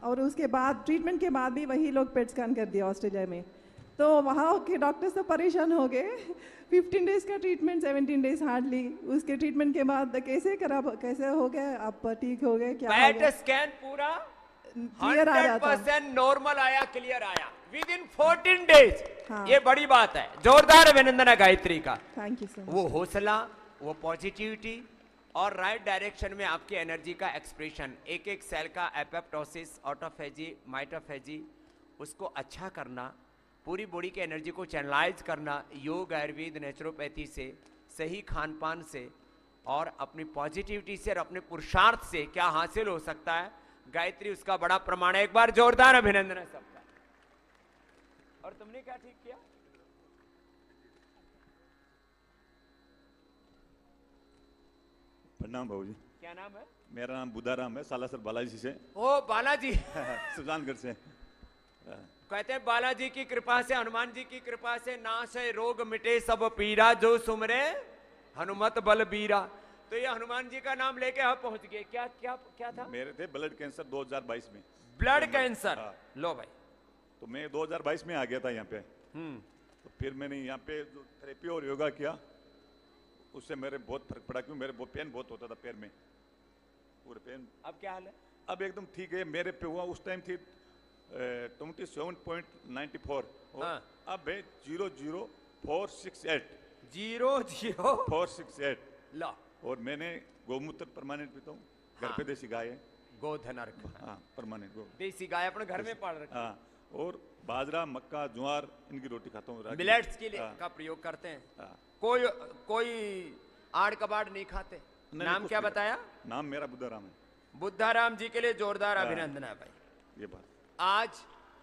और उसके बाद ट्रीटमेंट के बाद भी वही लोग पेट स्कैन कर दिया ऑस्ट्रेलिया में। तो वहाँ के डॉक्टर्स तो परेशान हो गए। 15 डेज का ट्रीटमेंट, 17 डेज हार्डली, उसके ट्रीटमेंट के बाद कैसे हो गए आप? ठीक हो गए? क्या पेट स्कैन पूरा 100% नॉर्मल आया, क्लियर आया विद इन 14 डेज। हाँ। ये बड़ी बात है, जोरदार अभिनंदन है गायत्री का। Thank you sir. वो हौसला, वो पॉजिटिविटी और राइट डायरेक्शन में आपकी एनर्जी का एक्सप्रेशन, एक एक सेल का एपोप्टोसिस, ऑटोफेजी, माइटोफेजी, उसको अच्छा करना, पूरी बॉडी की एनर्जी को चैनलाइज करना योग, आयुर्वेद, नेचुरोपैथी से, सही खान पान से, और अपनी पॉजिटिविटी से और अपने पुरुषार्थ से क्या हासिल हो सकता है, गायत्री उसका बड़ा प्रमाण है। एक बार जोरदार अभिनंदन है सबका। और तुमने क्या ठीक किया? प्रणाम बाबू जी। क्या नाम है? मेरा नाम बुद्धाराम है, सालासर बालाजी से। ओ बालाजी। सुजानगढ़ से। कहते हैं बालाजी की कृपा से, हनुमान जी की कृपा से नाश है रोग मिटे सब पीरा, जो सुमरे हनुमत बलबीरा। तो ये हनुमान जी का नाम लेके आप पहुंच गए। क्या क्या क्या था? मेरे थे ब्लड कैंसर 2022 में। Blood cancer? लो भाई। तो मैं 2022 में आ गया था यहाँ पे। तो फिर मैंने यहाँ पे जो थेरेपी और योगा किया, उससे मेरे बहुत फर्क पड़ा, क्योंकि मेरे बहुत पेन बहुत होता था पैर में, पूरे पेन। अब क्या हाल है? अब एकदम ठीक है। मेरे पे हुआ उस टाइम थी 27.94 और अब है 00468। 00468 ला। और मैंने गोमूत्र परमानेंट पीता हूँ। घर पे देसी गाय है, गोधन अर्क। हाँ परमानेंट गो, देसी गाय अपने घर में पाल रखी है। हाँ। और बाजरा, मक्का, ज्वार इनकी रोटी खाता हूँ। मिलेट्स के लिए का प्रयोग करते हैं। कोई आड़ कबाड़ नहीं खाते। नाम क्या बताया? नाम मेरा बुद्धाराम है। बुद्धाराम जी के लिए जोरदार अभिनंदन है भाई। ये बात आज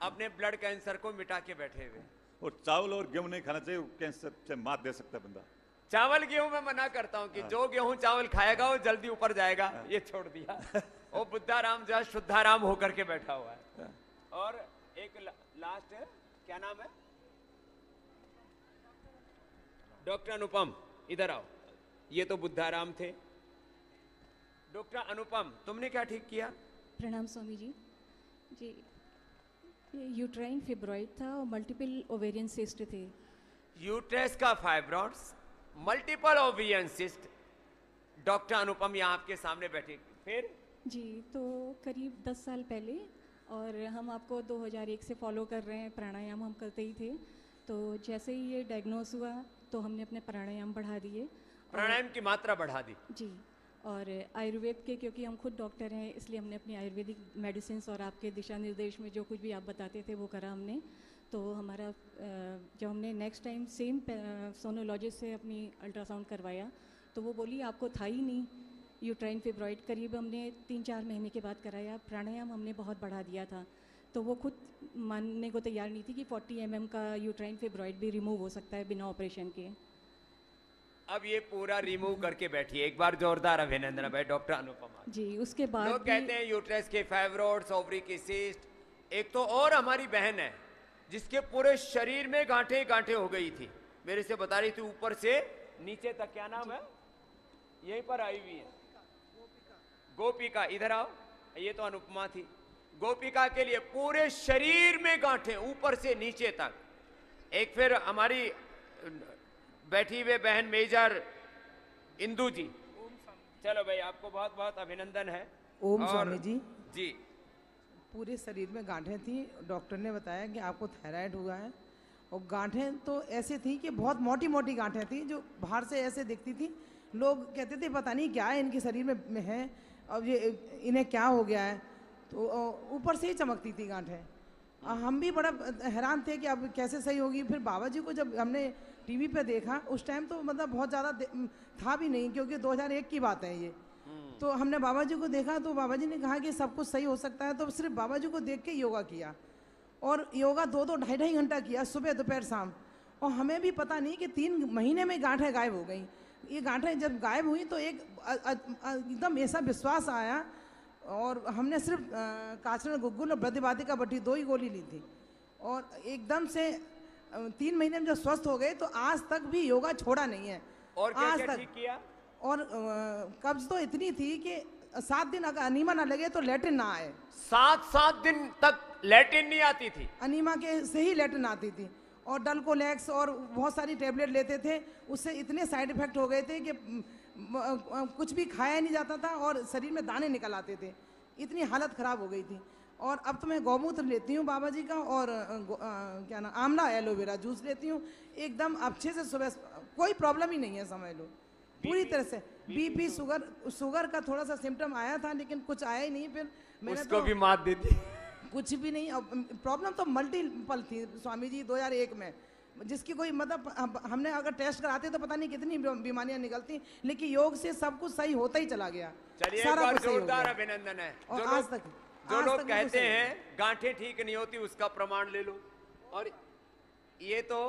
अपने ब्लड कैंसर को मिटा के बैठे हुए। और चावल और गेहूं नहीं खाना चाहिए, कैंसर से मात दे सकता है बंदा। चावल गेहूं में मना करता हूं कि जो गेहूं चावल खाएगा वो जल्दी ऊपर जाएगा, ये छोड़ दिया। वो बुद्धाराम जो है शुद्धाराम होकर के बैठा हुआ है। और एक लास्ट है, क्या नाम है? डॉक्टर अनुपम, इधर आओ। ये तो बुद्धाराम थे। डॉक्टर अनुपम, तुमने क्या ठीक किया? प्रणाम स्वामी जी। जी, यूट्राइन फिब्रॉइड था और मल्टीपल ओवेरियन सिस्ट थे। यूट्रस का fibroids, multiple ovarian cyst. Doctor Anupam यहाँ आपके सामने बैठे। फिर जी, तो करीब 10 साल पहले, और हम आपको 2001 से फॉलो कर रहे हैं। प्राणायाम हम करते ही थे। तो जैसे ही ये डायग्नोस हुआ तो हमने अपने प्राणायाम बढ़ा दिए। प्राणायाम की मात्रा बढ़ा दी जी। और आयुर्वेद के, क्योंकि हम खुद डॉक्टर हैं, इसलिए हमने अपनी आयुर्वेदिक मेडिसिन और आपके दिशा निर्देश में जो कुछ भी आप बताते थे वो करा हमने। तो हमारा जब हमने नेक्स्ट टाइम सेम सोनोलॉजिस्ट से अपनी अल्ट्रासाउंड करवाया तो वो बोली आपको था ही नहीं यूट्राइन फिब्रॉइड। करीब हमने 3-4 महीने के बाद कराया। प्राणायाम हमने बहुत बढ़ा दिया था, तो वो खुद मानने को तैयार नहीं थी कि 40 mm का यूट्राइन फिब्रॉइड भी रिमूव हो सकता है बिना ऑपरेशन के। अब ये पूरा रिमूव करके बैठी है। एक बार जोरदार अभिनंदन भाई डॉक्टर अनुपमा जी। उसके बाद लोग कहते हैं यूट्रस के फाइब्रॉइड्स, ओवरी की सिस्ट। एक तो और हमारी बहन है जिसके पूरे शरीर में गांठें गांठें हो गई थी, मेरे से बता रही थी ऊपर से नीचे तक। क्या नाम है? यहीं पर आई हुई है गोपिका। इधर आओ। ये तो अनुपमा थी। गोपिका के लिए पूरे शरीर में गांठें ऊपर से नीचे तक। एक फिर हमारी बैठी हुए बहन मेजर इंदू जी। चलो भाई, आपको बहुत बहुत अभिनंदन है। ओम स्वामी जी। जी। पूरे शरीर में गांठें थी। डॉक्टर ने बताया कि आपको थायराइड हुआ है। और गांठें तो ऐसे थी कि बहुत मोटी मोटी गांठें थी जो बाहर से ऐसे दिखती थी। लोग कहते थे पता नहीं क्या है इनके शरीर में है, अब ये इन्हें क्या हो गया है। तो ऊपर से ही चमकती थी गांठें। हम भी बड़ा हैरान थे कि अब कैसे सही होगी। फिर बाबा जी को जब हमने टीवी पे देखा, उस टाइम तो मतलब बहुत ज़्यादा था भी नहीं, क्योंकि 2001 की बात है ये। तो हमने बाबा जी को देखा तो बाबा जी ने कहा कि सब कुछ सही हो सकता है। तो सिर्फ बाबा जी को देख के योगा किया, और योगा 2-2, 2.5 घंटा किया, सुबह दोपहर शाम। और हमें भी पता नहीं कि 3 महीने में गांठें गायब हो गई। ये गांठें जब गायब हुई तो एकदम ऐसा विश्वास आया। और हमने सिर्फ काचरण गुग्गुल और प्रतिवादिका बटी 2 ही गोली ली थी, और एकदम से 3 महीने में जब स्वस्थ हो गए तो आज तक भी योगा छोड़ा नहीं है। और क्या आज क्या तक ठीक किया? और कब्ज तो इतनी थी कि 7 दिन अगर अनीमा ना लगे तो लेटिन ना आए। 7 दिन तक लेटिन नहीं आती थी? अनीमा के से ही लेटिन आती थी। और डल्कोलेक्स और बहुत सारी टेबलेट लेते थे, उससे इतने साइड इफेक्ट हो गए थे कि कुछ भी खाया नहीं जाता था और शरीर में दाने निकल आते थे। इतनी हालत ख़राब हो गई थी। और अब तो मैं गौमूत्र लेती हूँ बाबा जी का, और क्या नाम, आंवला एलोवेरा जूस लेती हूँ। एकदम अच्छे से सुबह कोई प्रॉब्लम ही नहीं है, समझ लो पूरी तरह से। बीपी, शुगर का थोड़ा सा सिम्टम आया था, लेकिन कुछ आया ही नहीं। फिर मैंने उसको भी मात दे दी। कुछ भी नहीं। प्रॉब्लम तो मल्टीपल थी स्वामी जी 2001 में, जिसकी कोई मतलब हमने अगर टेस्ट कराते तो पता नहीं कितनी बीमारियां निकलती, लेकिन योग से सब कुछ सही होता ही चला गया। चलिए सारा एक बार कुछ सही हो जोरदार गया। अभिनंदन है। और जो आज लोग- तक जो आज लोग तक भी कहते सही है। हैं गांठें ठीक नहीं होती उसका प्रमाण ले लो। और ये तो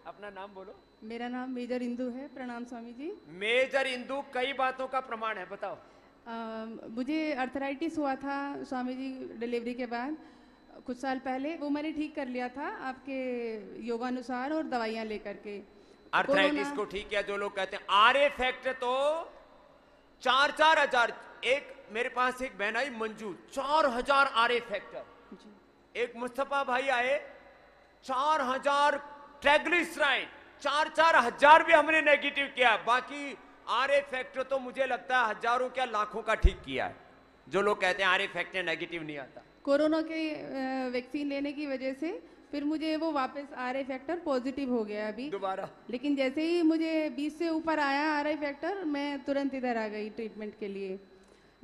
अपना नाम बोलो। मेरा नाम मेजर इंदु है। प्रणाम स्वामी जी। मेजर इंदु कई बातों का प्रमाण है, बताओ। मुझे अर्थराइटिस हुआ था स्वामी जी डिलीवरी के बाद कुछ साल पहले, वो मैंने ठीक कर लिया था आपके योगानुसार और दवाइयाँ लेकर के। अर्थराइटिस को ठीक किया। जो लोग कहते हैं आर इफेक्ट तो 4-4 हजार, एक मेरे पास एक बहन आई मंजू 4000 आर फैक्टर, एक मुस्तफा भाई आए 4000 ट्राइग्लिसराइड, 4-4 हजार भी हमने नेगेटिव किया। बाकी आर फैक्टर तो मुझे लगता है हजारों क्या लाखों का ठीक किया है। जो लोग कहते हैं आर फैक्टर नेगेटिव नहीं आता। कोरोना के वैक्सीन लेने की वजह से फिर मुझे वो वापस आर फैक्टर पॉजिटिव हो गया अभी दोबारा। लेकिन जैसे ही मुझे 20 से ऊपर आया आर फैक्टर, मैं तुरंत इधर आ गई ट्रीटमेंट के लिए।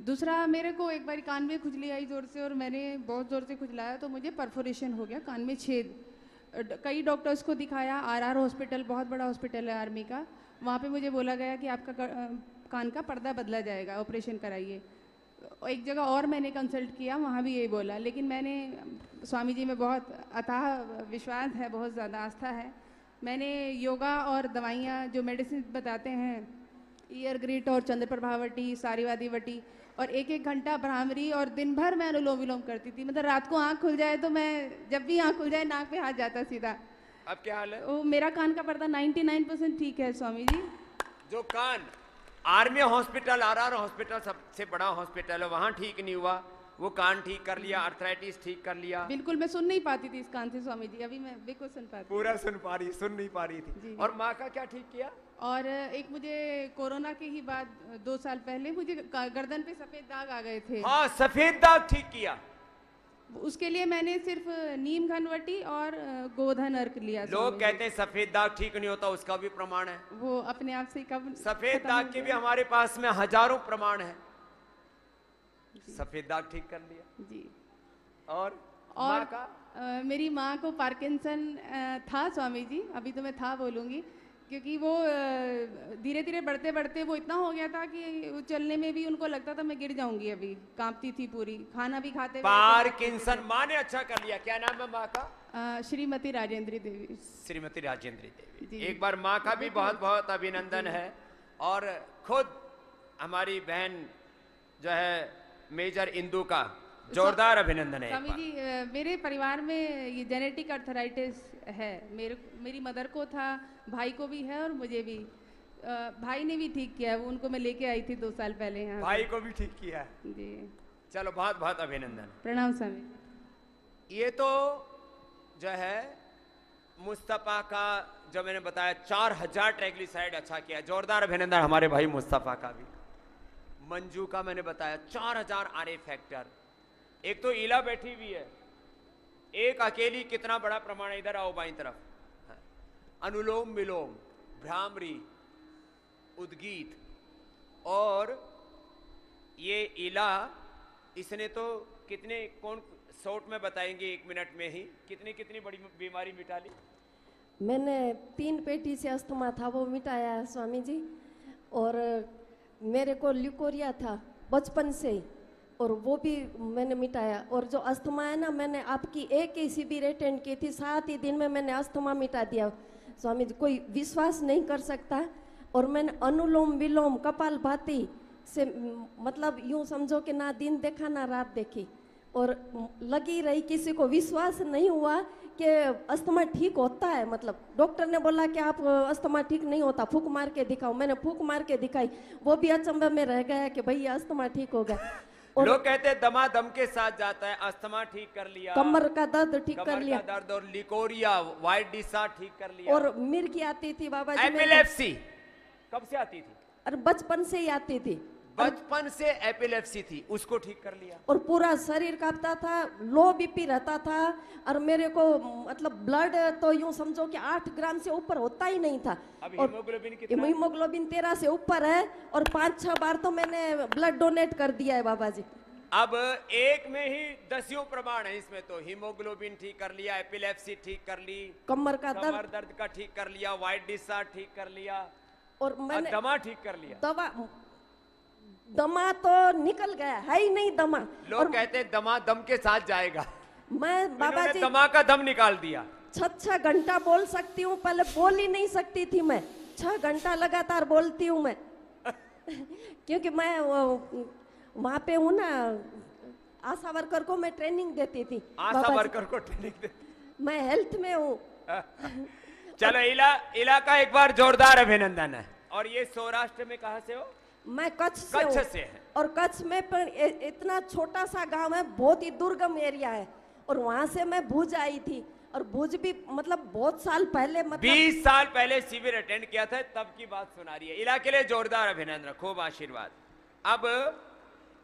दूसरा, मेरे को एक बार कान में खुजली आई जोर से और मैंने बहुत जोर से खुजलाया तो मुझे परफोरेशन हो गया, कान में छेद। कई डॉक्टर्स को दिखाया, आर हॉस्पिटल बहुत बड़ा हॉस्पिटल है आर्मी का, वहाँ पे मुझे बोला गया कि आपका कान का पर्दा बदला जाएगा, ऑपरेशन कराइए। एक जगह और मैंने कंसल्ट किया, वहाँ भी यही बोला। लेकिन मैंने स्वामी जी में बहुत अथाह विश्वास है, बहुत ज़्यादा आस्था है। मैंने योगा और दवाइयाँ जो मेडिसिन बताते हैं, ईयर ग्रिट और चंद्र प्रभावटी, सारीवादी वटी, और 1-1 घंटा भ्रामरी, और दिन भर मैं अनुलोम विलोम करती थी। मतलब रात को आँख खुल जाए तो मैं, जब भी आँख खुल जाए नाक पे हाथ जाता सीधा। अब क्या हाल है? वो मेरा कान का पर्दा 99% ठीक है स्वामी जी। जो कान आर्मी हॉस्पिटल, आरआर हॉस्पिटल सबसे बड़ा हॉस्पिटल है, वहाँ ठीक नहीं हुआ, वो कान ठीक कर लिया, अर्थराइटिस ठीक कर लिया। बिल्कुल मैं सुन नहीं पाती थी इस कान से स्वामी जी, अभी मैं बिल्कुल सुन पाती। पूरा सुन नहीं पा रही थी। और माँ का क्या ठीक किया? और एक मुझे कोरोना के ही बाद 2 साल पहले मुझे गर्दन पे सफेद दाग आ गए थे। हाँ, सफेद दाग ठीक किया। उसके लिए मैंने सिर्फ नीम घनवटी और गोधन अर्क लिया। लोग कहते हैं सफेद दाग ठीक नहीं होता, उसका भी प्रमाण है। वो अपने आप से कब सफेद दाग के भी हमारे पास में हजारों प्रमाण है। सफेद दाग ठीक कर लिया जी। और माँ का मेरी माँ को पार्किंसन था स्वामी जी, अभी तो मैं था बोलूँगी, क्योंकि वो धीरे धीरे बढ़ते बढ़ते वो इतना हो गया था कि चलने में भी उनको लगता था मैं गिर जाऊंगी, अभी कांपती थी पूरी, खाना भी खाते। पार्किंसन माँ ने अच्छा कर लिया। क्या नाम है माँ का? श्रीमती राजेंद्री देवी। श्रीमती राजेंद्री देवी। एक बार माँ का भी बहुत बहुत अभिनंदन है। और खुद हमारी बहन जो है मेजर इंदु का जोरदार अभिनंदन है। स्वामी जी, मेरे परिवार में ये जेनेटिक अर्थराइटिस है। मेरी मदर को था, भाई को भी है और मुझे भी। भाई ने भी ठीक किया है, वो उनको मैं लेके आई थी 2 साल पहले यहाँ। भाई को भी ठीक किया है जी। चलो बहुत बहुत अभिनंदन। प्रणाम स्वामी। ये तो जो है मुस्तफा का, जो मैंने बताया 4000 ट्राइग्लिसराइड अच्छा किया, जोरदार अभिनंदन हमारे भाई मुस्तफा का भी। मंजू का मैंने बताया 4000 आर फैक्टर। एक तो ईला बैठी हुई है, एक अकेली, कितना बड़ा प्रमाण है। इधर आओ बाईं तरफ। अनुलोम विलोम, भ्रामरी, उद्गीत और ये ईला, इसने तो कितने, कौन शॉर्ट में बताएंगे 1 मिनट में ही, कितनी कितनी बड़ी बीमारी मिटा ली। मैंने 3 पेटी से अस्थमा था, वो मिटाया है स्वामी जी। और मेरे को ल्यूकोरिया था बचपन से ही, और वो भी मैंने मिटाया। और जो अस्थमा है ना, मैंने आपकी एक ही शिविर अटेंड की थी, 7 ही दिन में मैंने अस्थमा मिटा दिया स्वामी जी, कोई विश्वास नहीं कर सकता। और मैंने अनुलोम विलोम कपालभाति से, मतलब यूँ समझो कि ना दिन देखा ना रात देखी, और लगी रही, किसी को विश्वास नहीं हुआ कि अस्थमा ठीक होता है। मतलब डॉक्टर ने बोला कि आप अस्थमा ठीक नहीं होता, फूंक मार के दिखाओ। मैंने फूंक मार के दिखाई, वो भी अचंभे में रह गया कि भाई अस्थमा ठीक हो गया। और लोग कहते हैं दमादम के साथ जाता है, अस्थमा ठीक कर लिया, कमर का दर्द ठीक कर लिया, दर्द और लिकोरिया, व्हाइट डिस्चार्ज ठीक कर लिया, और मिर्गी आती थी बाबा जी। एपिलेप्सी कब से आती थी? और बचपन से ही आती थी, बचपन से एपिलेप्सी थी, उसको ठीक कर लिया। और पूरा शरीर कांपता था, लो बीपी रहता था, और मेरे को मतलब ब्लड तो यूं समझो कि 8 ग्राम से ऊपर होता ही नहीं था। अब और हीमोग्लोबिन कितना? हीमोग्लोबिन 13 से ऊपर है, और 5-6 बार तो मैंने ब्लड डोनेट कर दिया है बाबा जी। अब एक में ही 10 प्रमाण है इसमें, तो हीमोग्लोबिन ठीक कर लिया, एपिलेप्सी ठीक कर ली, कमर का दर्द का ठीक कर लिया, व्हाइट डिस्चार्ज ठीक कर लिया, और मैंने दमा ठीक कर लिया। दमा तो निकल गया है ही नहीं दमा। लोग कहते हैं दमा दम के साथ जाएगा, मैं बाबा जी दमा का दम निकाल दिया। 6 घंटा बोल सकती हूँ, पहले बोल ही नहीं सकती थी मैं, 6 घंटा लगातार बोलती हूँ मैं क्योंकि मैं वहाँ पे हूँ ना, आशा वर्कर को मैं ट्रेनिंग देती थी। आशा वर्कर को ट्रेनिंग देती, मैं हेल्थ में हूँ। चलो इला का एक बार जोरदार अभिनंदन है। और ये सौराष्ट्र में कहाँ से हो? मैं कच्छ से हूँ। से है। और कच्छ में पर इतना छोटा सा गांव है, बहुत ही दुर्गम एरिया है, और वहाँ से मैं भुज आई थी, और भुज भी मतलब बहुत साल पहले, मतलब 20 साल पहले शिविर अटेंड किया था, तब की बात सुना रही है। इला के लिए जोरदार अभिनंदन, खूब आशीर्वाद। अब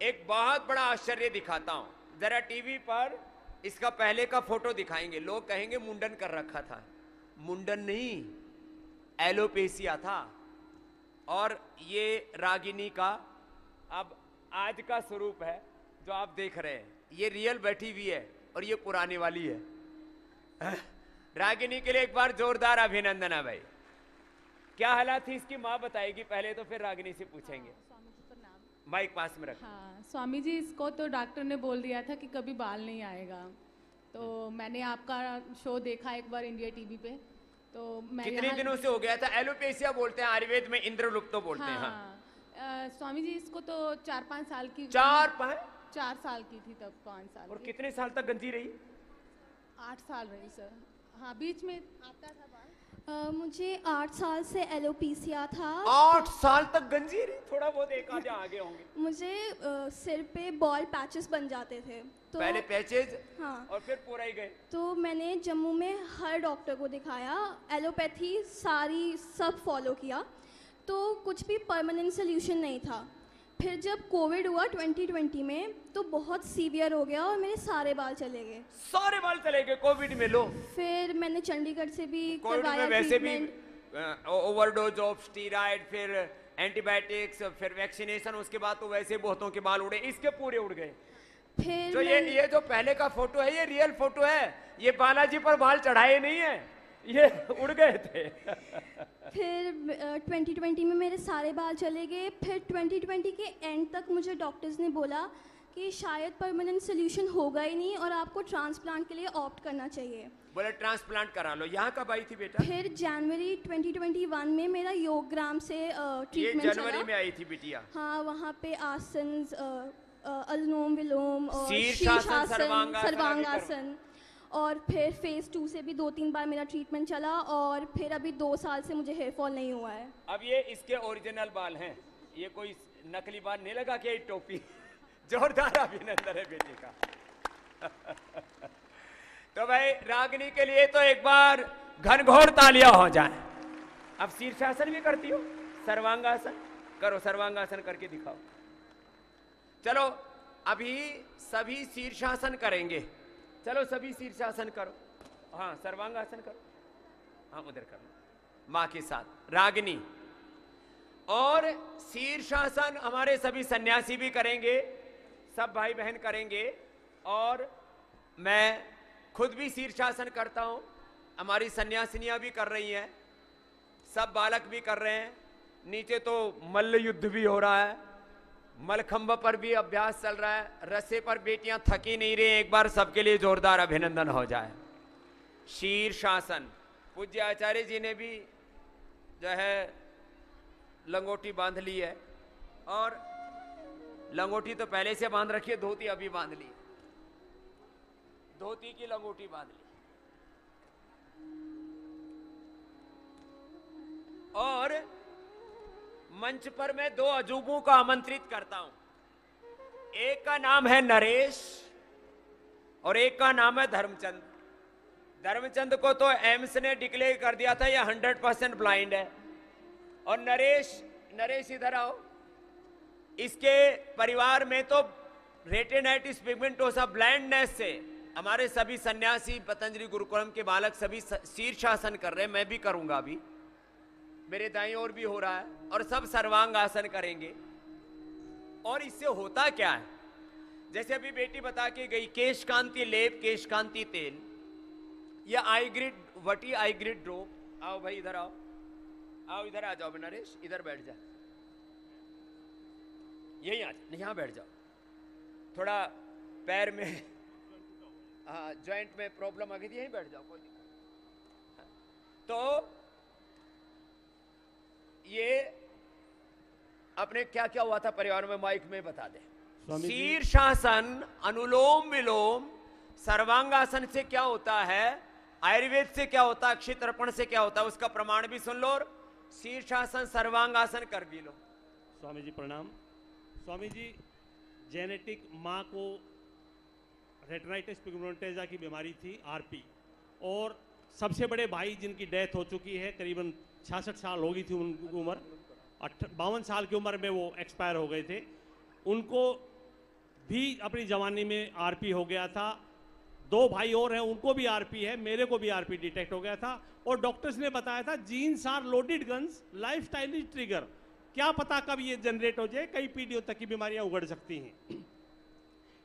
एक बहुत बड़ा आश्चर्य दिखाता हूं, जरा टीवी पर इसका पहले का फोटो दिखाएंगे। लोग कहेंगे मुंडन कर रखा था, मुंडन नहीं, एलोपेसिया था। और ये रागिनी का अब आज का स्वरूप है जो आप देख रहे हैं, ये रियल बैठी हुई है और ये पुरानी वाली है। रागिनी के लिए एक बार जोरदार अभिनंदन है भाई। क्या हालात थी इसकी, माँ बताएगी पहले, तो फिर रागिनी से पूछेंगे। माइक पास में रख। हाँ स्वामी जी, इसको तो डॉक्टर ने बोल दिया था कि कभी बाल नहीं आएगा, तो मैंने आपका शो देखा एक बार इंडिया टीवी पे, तो मैं कितने दिनों से हो गया था? एलोपेसिया बोलते हैं, आयुर्वेद में इंद्रलुप्तो बोलते हैं। हाँ। स्वामी जी इसको तो 4-5 साल की, 4 साल की थी तब, 5 साल। और कितने साल तक गंजी रही? 8 साल रही सर। हाँ, बीच में आता था बाल। मुझे 8 साल से एलोपेसिया था। 8 साल तक गंजी रही? थोड़ा बहुत एक आधे आगे होंगे। मुझे सिर पे बॉल पैचेस बन जाते थे, तो पहले पैचेज, हाँ, और फिर पूरा ही गए। तो मैंने जम्मू में हर डॉक्टर को दिखाया, एलोपैथी सारी सब फॉलो किया, तो कुछ भी परमानेंट सोल्यूशन नहीं था। फिर जब कोविड हुआ 2020 में, तो बहुत सीवियर हो गया और मेरे सारे बाल चले गए। सारे बाल चले गए कोविड में? लो, फिर मैंने चंडीगढ़ से भी करवाया वैसे भी ओवरडोज ऑफ स्टीरॉइड, फिर एंटीबायोटिक्स, फिर वैक्सीनेशन, उसके बाद तो वैसे बहुतों के बाल उड़े, इसके पूरे उड़ गए। फिर तो ये जो पहले का फोटो है, ये रियल फोटो है, ये बालाजी पर बाल चढ़ाए नहीं है, ये उड़ गए थे। फिर 2020 में मेरे सारे बाल चले गए। फिर 2020 के एंड तक मुझे डॉक्टर्स ने बोला कि शायद परमानेंट सोल्यूशन होगा ही नहीं और आपको ट्रांसप्लांट के लिए ऑप्ट करना चाहिए। बोले ट्रांसप्लांट करा लो। यहाँ कब आई थी बेटा? फिर जनवरी 2021 में मेरा योगग्राम से ट्रीटमेंट चला। ये जनवरी में आई थी बिटिया? हाँ, वहाँ पे आसन, अनुलोम विलोम और शीर्षासन, सर्वांगासन, और फिर फेज 2 से भी 2-3 बार मेरा ट्रीटमेंट चला, और फिर अभी 2 साल से मुझे हेयर फॉल नहीं हुआ है। अब ये इसके ओरिजिनल बाल हैं, ये कोई नकली बाल नहीं लगा के टोपी। जोरदार अभिनंदन है बेटे का। तो भाई रागिनी के लिए तो एक बार घनघोर तालियां हो जाए। अब शीर्षासन भी करती हो? सर्वांगासन करो, सर्वांगासन करके दिखाओ। चलो अभी सभी शीर्षासन करेंगे। चलो सभी शीर्षासन करो। हाँ, सर्वांगासन करो। हाँ, उधर करो माँ के साथ रागिनी। और शीर्षासन हमारे सभी सन्यासी भी करेंगे, सब भाई बहन करेंगे, और मैं खुद भी शीर्षासन करता हूं, हमारी सन्यासिनियां भी कर रही हैं, सब बालक भी कर रहे हैं। नीचे तो मल्ल युद्ध भी हो रहा है, मलखंभ पर भी अभ्यास चल रहा है, रस्से पर बेटियां थकी नहीं रही। एक बार सबके लिए जोरदार अभिनंदन हो जाए। शीर्षासन, पूज्य आचार्य जी ने भी जो है लंगोटी बांध ली है, और लंगोटी तो पहले से बांध रखी है, धोती अभी बांध ली, धोती की लंगोटी बांध ली। और मंच पर मैं 2 अजूबों को आमंत्रित करता हूं। एक का नाम है नरेश और एक का नाम है धर्मचंद। धर्मचंद को तो एम्स ने डिक्लेयर कर दिया था ये 100% ब्लाइंड है। और नरेश इधर आओ। इसके परिवार में तो रेटिनाइटिस पिगमेंटोसा ब्लाइंडनेस से हमारे सभी सन्यासी पतंजलि गुरुकुलम के बालक सभी शीर्षासन कर रहे हैं, मैं भी करूंगा अभी, मेरे दाईं ओर भी हो रहा है, और सब सर्वांग आसन करेंगे। और इससे होता क्या है, जैसे अभी बेटी बता के गई केश कांति लेप, केश कांति तेल, या आई ग्रिड वटी, आई ग्रिड ड्रॉप। आओ भाई इधर आओ, आओ इधर आ जाओ नरेश, इधर बैठ जा, यहीं आ जाओ, यहाँ बैठ जाओ। थोड़ा पैर में जॉइंट में प्रॉब्लम आ गई थी, यहीं बैठ जाओ, कोई दिक्कत। तो ये अपने क्या क्या हुआ था परिवार में, माइक में बता दे। शीर्षासन, अनुलोम विलोम, सर्वांगासन से क्या होता है, आयुर्वेद से क्या होता है, अक्षय तर्पण से क्या होता है, उसका प्रमाण भी सुन लो और शीर्षासन सर्वांगासन कर भी लो। स्वामी जी प्रणाम। स्वामी जी, जेनेटिक माँ को रेटिनाइटिस पिगमेंटोसा की बीमारी थी, आरपी, और सबसे बड़े भाई जिनकी डेथ हो चुकी है, करीबन 66 साल हो गई थी उनकी उम्र, 52 साल की उम्र में वो एक्सपायर हो गए थे। उनको भी अपनी जवानी में आरपी हो गया था। 2 भाई और हैं, उनको भी आरपी है, मेरे को भी आरपी डिटेक्ट हो गया था। और डॉक्टर्स ने बताया था genes are loaded guns, lifestyle is trigger. क्या पता कब ये जनरेट हो जाए, कई पीढ़ियों तक की बीमारियां उगड़ सकती हैं।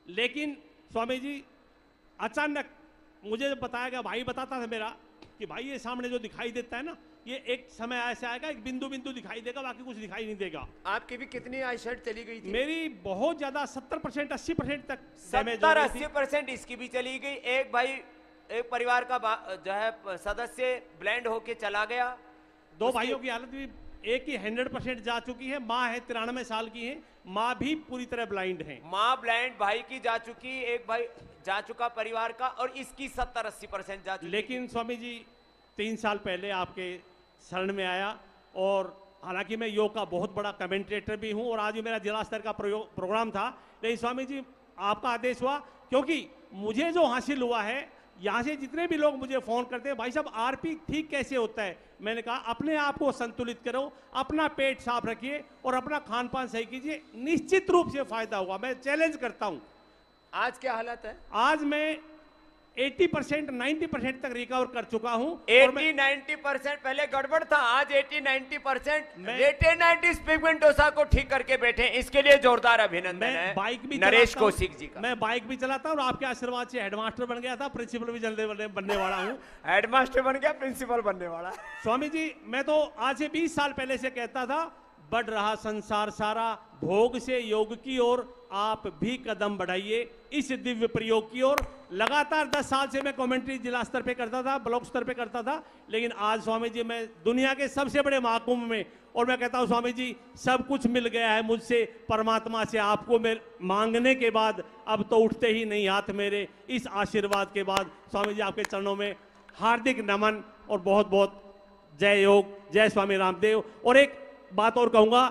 लेकिन स्वामी जी, अचानक मुझे जब बताया गया, भाई बताता था मेरा कि भाई ये सामने जो दिखाई देता है ना, ये एक समय ऐसा आएगा, एक बिंदु बिंदु दिखाई देगा, बाकी कुछ दिखाई नहीं देगा। आपकी भी कितनी आईसाइट चली गई थी? मेरी बहुत ज्यादा, 70% 80% तक 70-80% इसकी भी चली गई। एक भाई, एक परिवार का जो है सदस्य ब्लाइंड होके चला गया। 2 भाइयों की हालत भी, एक की 100% जा चुकी है, माँ है 93 साल की है, माँ भी पूरी तरह ब्लाइंड है। माँ ब्लाइंड, भाई की जा चुकी, एक भाई जा चुका परिवार का, और इसकी 70-80% जा चुकी। लेकिन स्वामी जी 3 साल पहले आपके शरण में आया, और हालांकि मैं योग का बहुत बड़ा कमेंटेटर भी हूं, और आज भी मेरा जिला स्तर का प्रोग्राम था, लेकिन स्वामी जी आपका आदेश हुआ, क्योंकि मुझे जो हासिल हुआ है, यहाँ से जितने भी लोग मुझे फोन करते हैं, भाई साहब आरपी ठीक कैसे होता है, मैंने कहा अपने आप को संतुलित करो, अपना पेट साफ रखिए और अपना खान पान सही कीजिए, निश्चित रूप से फायदा होगा। मैं चैलेंज करता हूं। आज क्या हालत है? आज मैं 80% 90% तक रिकवर कर चुका हूं। 80-90% पहले गड़बड़ था, आज 80-90% रेटिनाइटिस पिगमेंटोसा को ठीक करके बैठे, इसके लिए जोरदार अभिनंदन है बाइक भी नरेश कौशिक जी का। मैं बाइक भी चलाता हूं और आपके आशीर्वाद से हेडमास्टर बन गया था, प्रिंसिपल भी जल्दी बनने वाला हूं। हेडमास्टर बन गया, प्रिंसिपल बनने वाला। स्वामी जी, मैं तो आज से 20 साल पहले से कहता था, बढ़ रहा संसार सारा भोग से योग की ओर, आप भी कदम बढ़ाइए इस दिव्य प्रयोग की ओर। लगातार 10 साल से मैं कमेंट्री जिला स्तर पे करता था, ब्लॉक स्तर पे करता था, लेकिन आज स्वामी जी मैं दुनिया के सबसे बड़े महाकुंभ में, और मैं कहता हूं स्वामी जी सब कुछ मिल गया है मुझसे, परमात्मा से, आपको मैं मांगने के बाद अब तो उठते ही नहीं हाथ मेरे। इस आशीर्वाद के बाद स्वामी जी आपके चरणों में हार्दिक नमन और बहुत बहुत जय योग, जय स्वामी रामदेव। और एक बात और कहूंगा,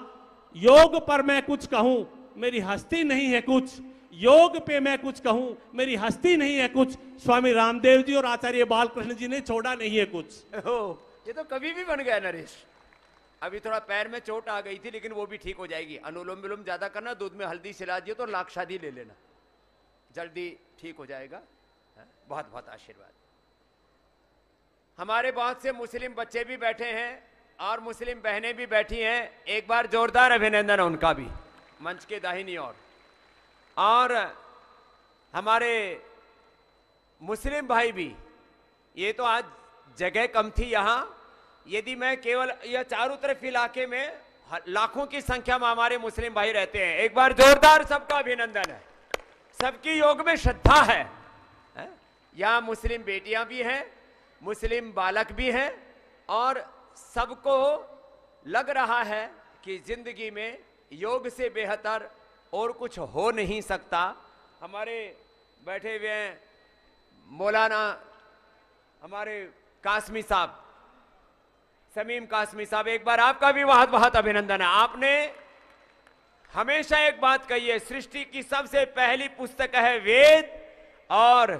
योग पर मैं कुछ कहूं मेरी हस्ती नहीं है कुछ, योग पे मैं कुछ कहूं मेरी हस्ती नहीं है कुछ, स्वामी रामदेव जी और आचार्य बालकृष्ण जी ने छोड़ा नहीं है कुछ। ये तो कभी भी बन गया नरेश। अभी थोड़ा पैर में चोट आ गई थी, लेकिन वो भी ठीक हो जाएगी। अनुलोम विलोम ज्यादा करना, दूध में हल्दी सिला दिए तो लाख शादी ले लेना, जल्दी ठीक हो जाएगा। बहुत बहुत आशीर्वाद। हमारे बहुत से मुस्लिम बच्चे भी बैठे हैं और मुस्लिम बहनें भी बैठी हैं, एक बार जोरदार अभिनंदन है उनका भी, मंच के दाहिनी ओर। और हमारे मुस्लिम भाई भी, ये तो आज जगह कम थी यहाँ, यदि मैं केवल यह चारों तरफ इलाके में लाखों की संख्या में हमारे मुस्लिम भाई रहते हैं, एक बार जोरदार सबका अभिनंदन है। सबकी योग में श्रद्धा है। यहाँ मुस्लिम बेटियां भी हैं, मुस्लिम बालक भी हैं, और सबको लग रहा है कि जिंदगी में योग से बेहतर और कुछ हो नहीं सकता। हमारे बैठे हुए हैं मौलाना हमारे कासमी साहब, समीम कासमी साहब, एक बार आपका भी बहुत बहुत अभिनंदन है। आपने हमेशा एक बात कही है, सृष्टि की सबसे पहली पुस्तक है वेद, और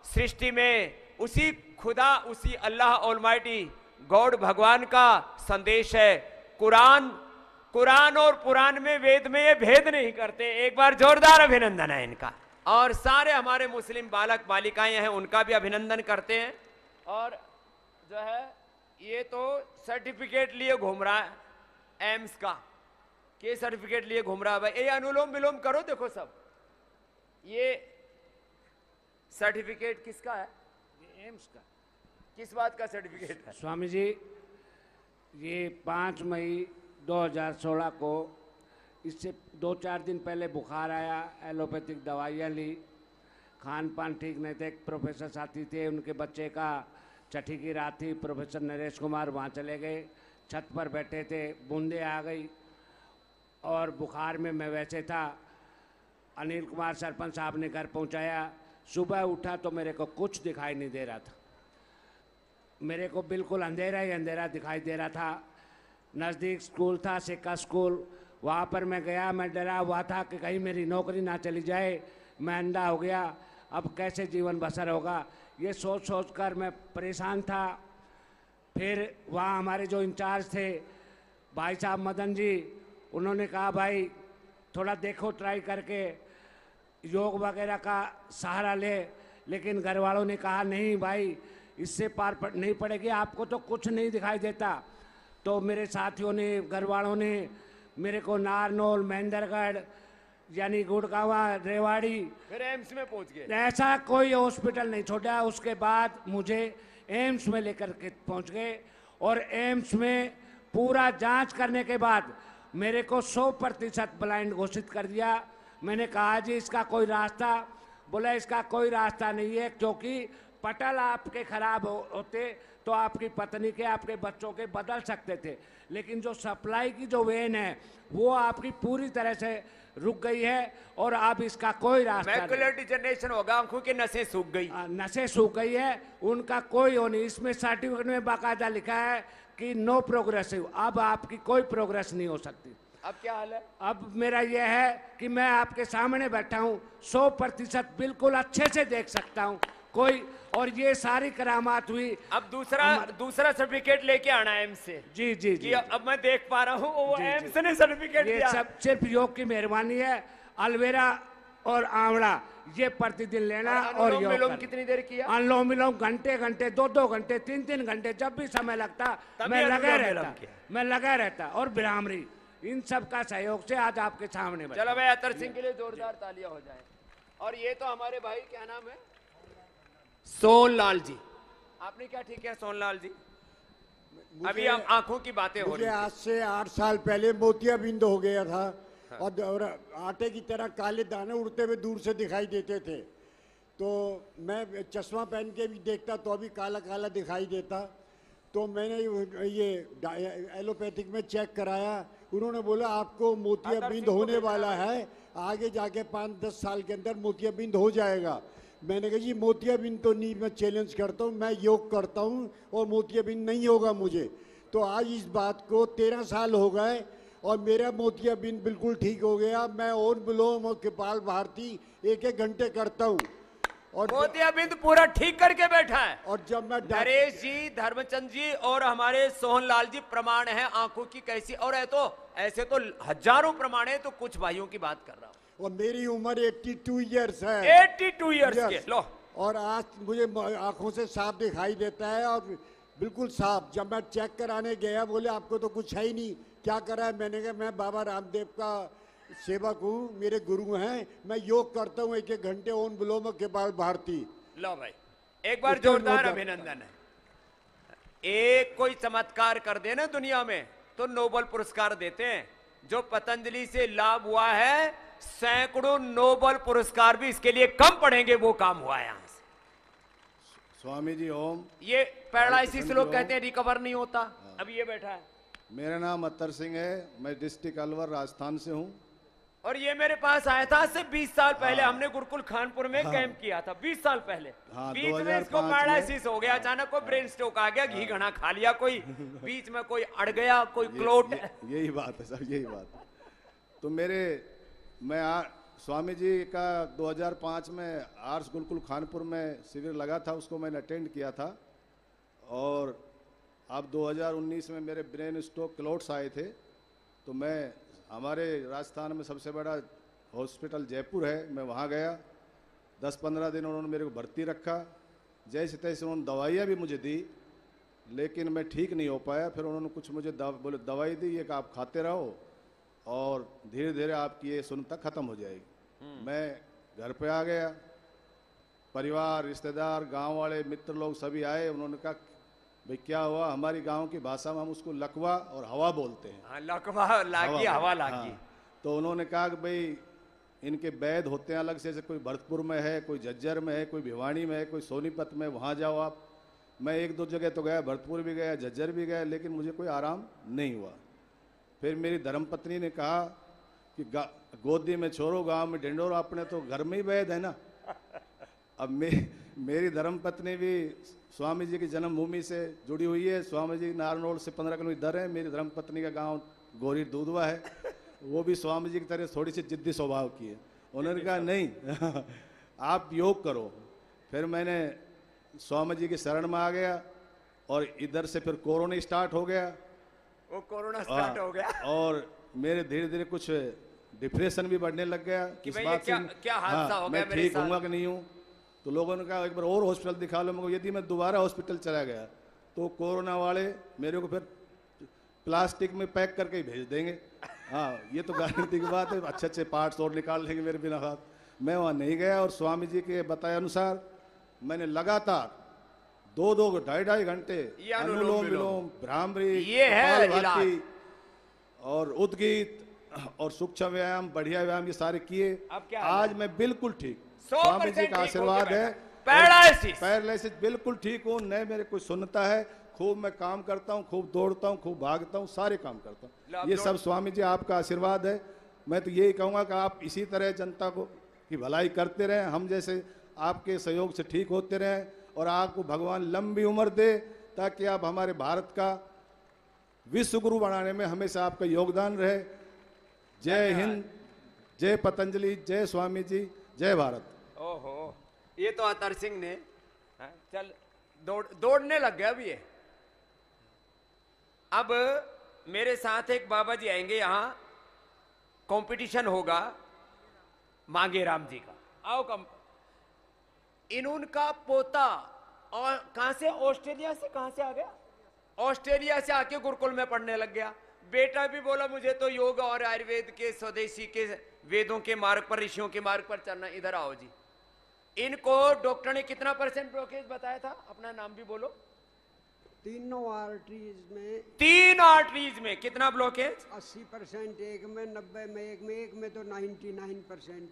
सृष्टि में उसी खुदा, उसी अल्लाह ऑलमाइटी गॉड भगवान का संदेश है। कुरान और पुराण में, वेद में ये भेद नहीं करते। एक बार जोरदार अभिनंदन है इनका। और सारे हमारे मुस्लिम बालक बालिकाएं हैं, उनका भी अभिनंदन करते हैं। और जो है ये तो सर्टिफिकेट लिए घूम रहा है एम्स का, के सर्टिफिकेट लिए घूम रहा है भाई। ये अनुलोम विलोम करो, देखो सब ये सर्टिफिकेट किसका है? एम्स का। किस बात का सर्टिफिकेट है? स्वामी जी, ये 5 मई 2016 को, इससे 2-4 दिन पहले बुखार आया, एलोपैथिक दवाइयाँ ली, खान पान ठीक नहीं थे। एक प्रोफेसर साथी थे, उनके बच्चे का छठी की रात थी, प्रोफेसर नरेश कुमार वहाँ चले गए, छत पर बैठे थे, बूंदे आ गई और बुखार में मैं वैसे था। अनिल कुमार सरपंच साहब ने घर पहुँचाया। सुबह उठा तो मेरे को कुछ दिखाई नहीं दे रहा था, मेरे को बिल्कुल अंधेरा ही अंधेरा दिखाई दे रहा था। नज़दीक स्कूल था, सिक्का स्कूल, वहाँ पर मैं गया। मैं डरा हुआ था कि कहीं मेरी नौकरी ना चली जाए, मैं अंधा हो गया, अब कैसे जीवन बसर होगा, ये सोच सोच कर मैं परेशान था। फिर वहाँ हमारे जो इंचार्ज थे भाई साहब मदन जी, उन्होंने कहा भाई थोड़ा देखो ट्राई करके, योग वगैरह का सहारा ले। लेकिन घर वालों ने कहा नहीं भाई, इससे पार नहीं पड़ेगी, आपको तो कुछ नहीं दिखाई देता। तो मेरे साथियों ने, घर वालों ने मेरे को नारनौल, महेंद्रगढ़, यानी गुड़गांवा, रेवाड़ी, फिर एम्स में पहुंच गए। ऐसा कोई हॉस्पिटल नहीं छोड़ा। उसके बाद मुझे एम्स में लेकर के पहुंच गए और एम्स में पूरा जांच करने के बाद मेरे को 100% ब्लाइंड घोषित कर दिया। मैंने कहा जी इसका कोई रास्ता? बोला इसका कोई रास्ता नहीं है, क्योंकि पटल आपके खराब होते तो आपकी पत्नी के, आपके बच्चों के बदल सकते थे, लेकिन जो सप्लाई की जो वेन है वो आपकी पूरी तरह से रुक गई है और अब इसका कोई रास्ता नहीं। मैकुलर डिजनरेशन होगा, आंखों की नसें सूख गई। नसें सूख गई है, उनका कोई हो नहीं। इसमें सर्टिफिकेट में बाकायदा लिखा है कि नो प्रोग्रेसिव, अब आपकी कोई प्रोग्रेस नहीं हो सकती। अब क्या हाल है? अब मेरा यह है कि मैं आपके सामने बैठा हूँ, 100% बिल्कुल अच्छे से देख सकता हूँ कोई, और ये सारी करामात हुई। अब दूसरा सर्टिफिकेट लेके आना है एम्स से। जी जी जी, अब मैं देख पा रहा हूँ वो एम्स ने सर्टिफिकेट ये दिया। सब सिर्फ योग की मेहरबानी है। अलवेरा और आंवला ये प्रतिदिन लेना और योग करना। कितनी देर किया? अनुलोम विलोम घंटे घंटे, 2-2 घंटे, 3-3 घंटे, जब भी समय लगता मैं लगा रहता और ब्राह्मणी, इन सब का सहयोग से आज आपके सामने बैठा। चलो भाई, अतर सिंह के लिए जोरदार तालियां हो जाए। और ये तो हमारे भाई, क्या नाम है? सोनलाल जी। आपने क्या ठीक है सोनलाल जी? अभी हम आंखों की बातें हो रही हैं। आज से 8 साल पहले मोतियाबिंद हो गया था। हाँ। और आटे की तरह काले दाने उड़ते हुए दूर से दिखाई देते थे, तो मैं चश्मा पहन के भी देखता तो अभी काला काला दिखाई देता। तो मैंने ये एलोपैथिक में चेक कराया, उन्होंने बोला आपको मोतियाबिंद होने वाला है, आगे जाके 5-10 साल के अंदर मोतियाबिंद हो जाएगा। मैंने कहा जी मोतियाबिंद तो नहीं, मैं चैलेंज करता हूँ, मैं योग करता हूँ और मोतियाबिंद नहीं होगा मुझे। तो आज इस बात को 13 साल हो गए और मेरा मोतियाबिंद बिल्कुल ठीक हो गया। मैं ओम विलोम और कपाल भारती 1-1 घंटे करता हूँ और मोतियाबिंद पूरा ठीक करके बैठा है। और जब मैं नरेश जी, धर्मचंद जी और हमारे सोहनलाल जी प्रमाण है आंखों की कैसी, और ऐसे तो हजारों प्रमाण है, तो कुछ भाइयों की बात कर रहा हूँ। और मेरी उम्र 82 ईयर्स है। 82 ईयर्स के लो। और आज मुझे आंखों से साफ दिखाई देता है और बिल्कुल साफ। जब मैं चेक कराने गया, बोले आपको तो कुछ है ही नहीं, क्या करा है? मैंने कहा मैं बाबा रामदेव का सेवक हूँ, मेरे गुरु हैं, मैं योग करता हूँ 1-1 घंटे ओम विलोम कपाल भारती। लो भाई, एक बार जोरदार अभिनंदन है। एक कोई चमत्कार कर दे ना दुनिया में तो नोबेल पुरस्कार देते हैं। जो पतंजलि से लाभ हुआ है, सैकड़ों नोबेल पुरस्कार भी इसके लिए कम पड़ेंगे, वो काम हुआ है यहां से। स्वामी जी ओम। ये पैरालिसिस लोग कहते हैं रिकवर नहीं होता, अब ये बैठा है। मेरा नाम अतर सिंह है, मैं डिस्ट्रिक्ट अलवर राजस्थान से हूँ। और ये मेरे पास आया था आज से 20 साल पहले। हमने गुरुकुल खानपुर में कैंप किया था 20 साल पहले। बीच में इसको पैरालिसिस हो गया, अचानक को ब्रेन स्ट्रोक आ गया, घी घना खा लिया, कोई बीच में कोई अड़ गया, कोई क्लोट। यही बात है सर, यही बात। तो मैं स्वामी जी का 2005 में आर्स गुरुकुल खानपुर में शिविर लगा था, उसको मैंने अटेंड किया था। और अब 2019 में मेरे ब्रेन स्ट्रोक क्लोट्स आए थे, तो मैं हमारे राजस्थान में सबसे बड़ा हॉस्पिटल जयपुर है, मैं वहाँ गया। 10-15 दिन उन्होंने मेरे को भर्ती रखा, जैसे तैसे उन्होंने दवाइयाँ भी मुझे दी, लेकिन मैं ठीक नहीं हो पाया। फिर उन्होंने कुछ मुझे बोले दवाई दी, ये कि आप खाते रहो और धीरे धीरे आपकी ये सुन्नता खत्म हो जाएगी। मैं घर पे आ गया, परिवार, रिश्तेदार, गांव वाले, मित्र लोग सभी आए। उन्होंने कहा भाई क्या हुआ? हमारी गांव की भाषा में हम उसको लकवा और हवा बोलते हैं। हाँ, लकवा लागी, हवा लागी। हाँ, तो उन्होंने कहा कि भाई इनके वैद्य होते हैं अलग से, जैसे कोई भरतपुर में है, कोई झज्जर में है, कोई भिवानी में है, कोई सोनीपत में, वहाँ जाओ आप। मैं 1-2 जगह तो गया, भरतपुर भी गया, झज्जर भी गया, लेकिन मुझे कोई आराम नहीं हुआ। फिर मेरी धर्मपत्नी ने कहा कि गोदी में छोड़ो, गांव में ढिंडोरो, अपने तो घर में ही वैद्य है ना। अब मेरी धर्मपत्नी भी स्वामी जी की जन्मभूमि से जुड़ी हुई है। स्वामी जी नारनौल से 15 किलोमीटर इधर है। मेरी धर्मपत्नी का गांव गोरी दूधवा है। वो भी स्वामी जी की तरह थोड़ी सी जिद्दी स्वभाव की है। उन्होंने कहा नहीं आप योग करो। फिर मैंने स्वामी जी की शरण में आ गया और इधर से फिर कोरोना स्टार्ट हो गया। वो कोरोना स्टार्ट हो गया और मेरे धीरे धीरे कुछ डिप्रेशन भी बढ़ने लग गया। कि भाई ये क्या हादसा हो गया, मैं ठीक हूँगा कि नहीं हूँ। तो लोगों ने कहा एक बार और हॉस्पिटल दिखा लो। मगर यदि मैं दोबारा हॉस्पिटल चला गया तो कोरोना वाले मेरे को फिर प्लास्टिक में पैक करके ही भेज देंगे। हाँ, ये तो गारंटी की बात है। अच्छे अच्छे पार्ट्स और निकाल लेंगे मेरे बिना हाथ। मैं वहाँ नहीं गया और स्वामी जी के बताए अनुसार मैंने लगातार 2-2 2.5 घंटे अनुलोम विलोम, भ्रामरी, ये है इलाज। और उद्गीत और सूक्ष्म व्यायाम, बढ़िया व्यायाम, ये सारे किए। आज मैं बिल्कुल ठीक, स्वामी जी का आशीर्वाद है। पैरालिसिस बिल्कुल ठीक हूँ। नहीं मेरे कोई सुनता है। खूब मैं काम करता हूँ, खूब दौड़ता हूँ, खूब भागता हूँ, सारे काम करता हूँ। ये सब स्वामी जी आपका आशीर्वाद है। मैं तो यही कहूँगा कि आप इसी तरह जनता को की भलाई करते रहें, हम जैसे आपके सहयोग से ठीक होते रहें और आपको भगवान लंबी उम्र दे ताकि आप हमारे भारत का विश्व गुरु बनाने में हमेशा आपका योगदान रहे। जय हिंद, जय पतंजलि, जय स्वामी जी, जय भारत। ओहो, ये तो अतर सिंह ने चल दौड़ने लग गया अभी ये। अब मेरे साथ एक बाबा जी आएंगे, यहाँ कंपटीशन होगा मांगे राम जी का। आओ कम। इनका पोता और कहां से, ऑस्ट्रेलिया से, कहां से आ गया? ऑस्ट्रेलिया से आके गुरुकुल में पढ़ने लग गया। बेटा भी बोला मुझे तो योग और आयुर्वेद के, स्वदेशी के वेदों के मार्ग पर, ऋषियों के मार्ग पर चलना। इधर आओ जी। इनको डॉक्टर ने कितना % ब्लॉकेज बताया था? अपना नाम भी बोलो। 3 आर्टरीज में कितना ब्लॉकेज? 80%, एक में 90 में, एक में तो 99%।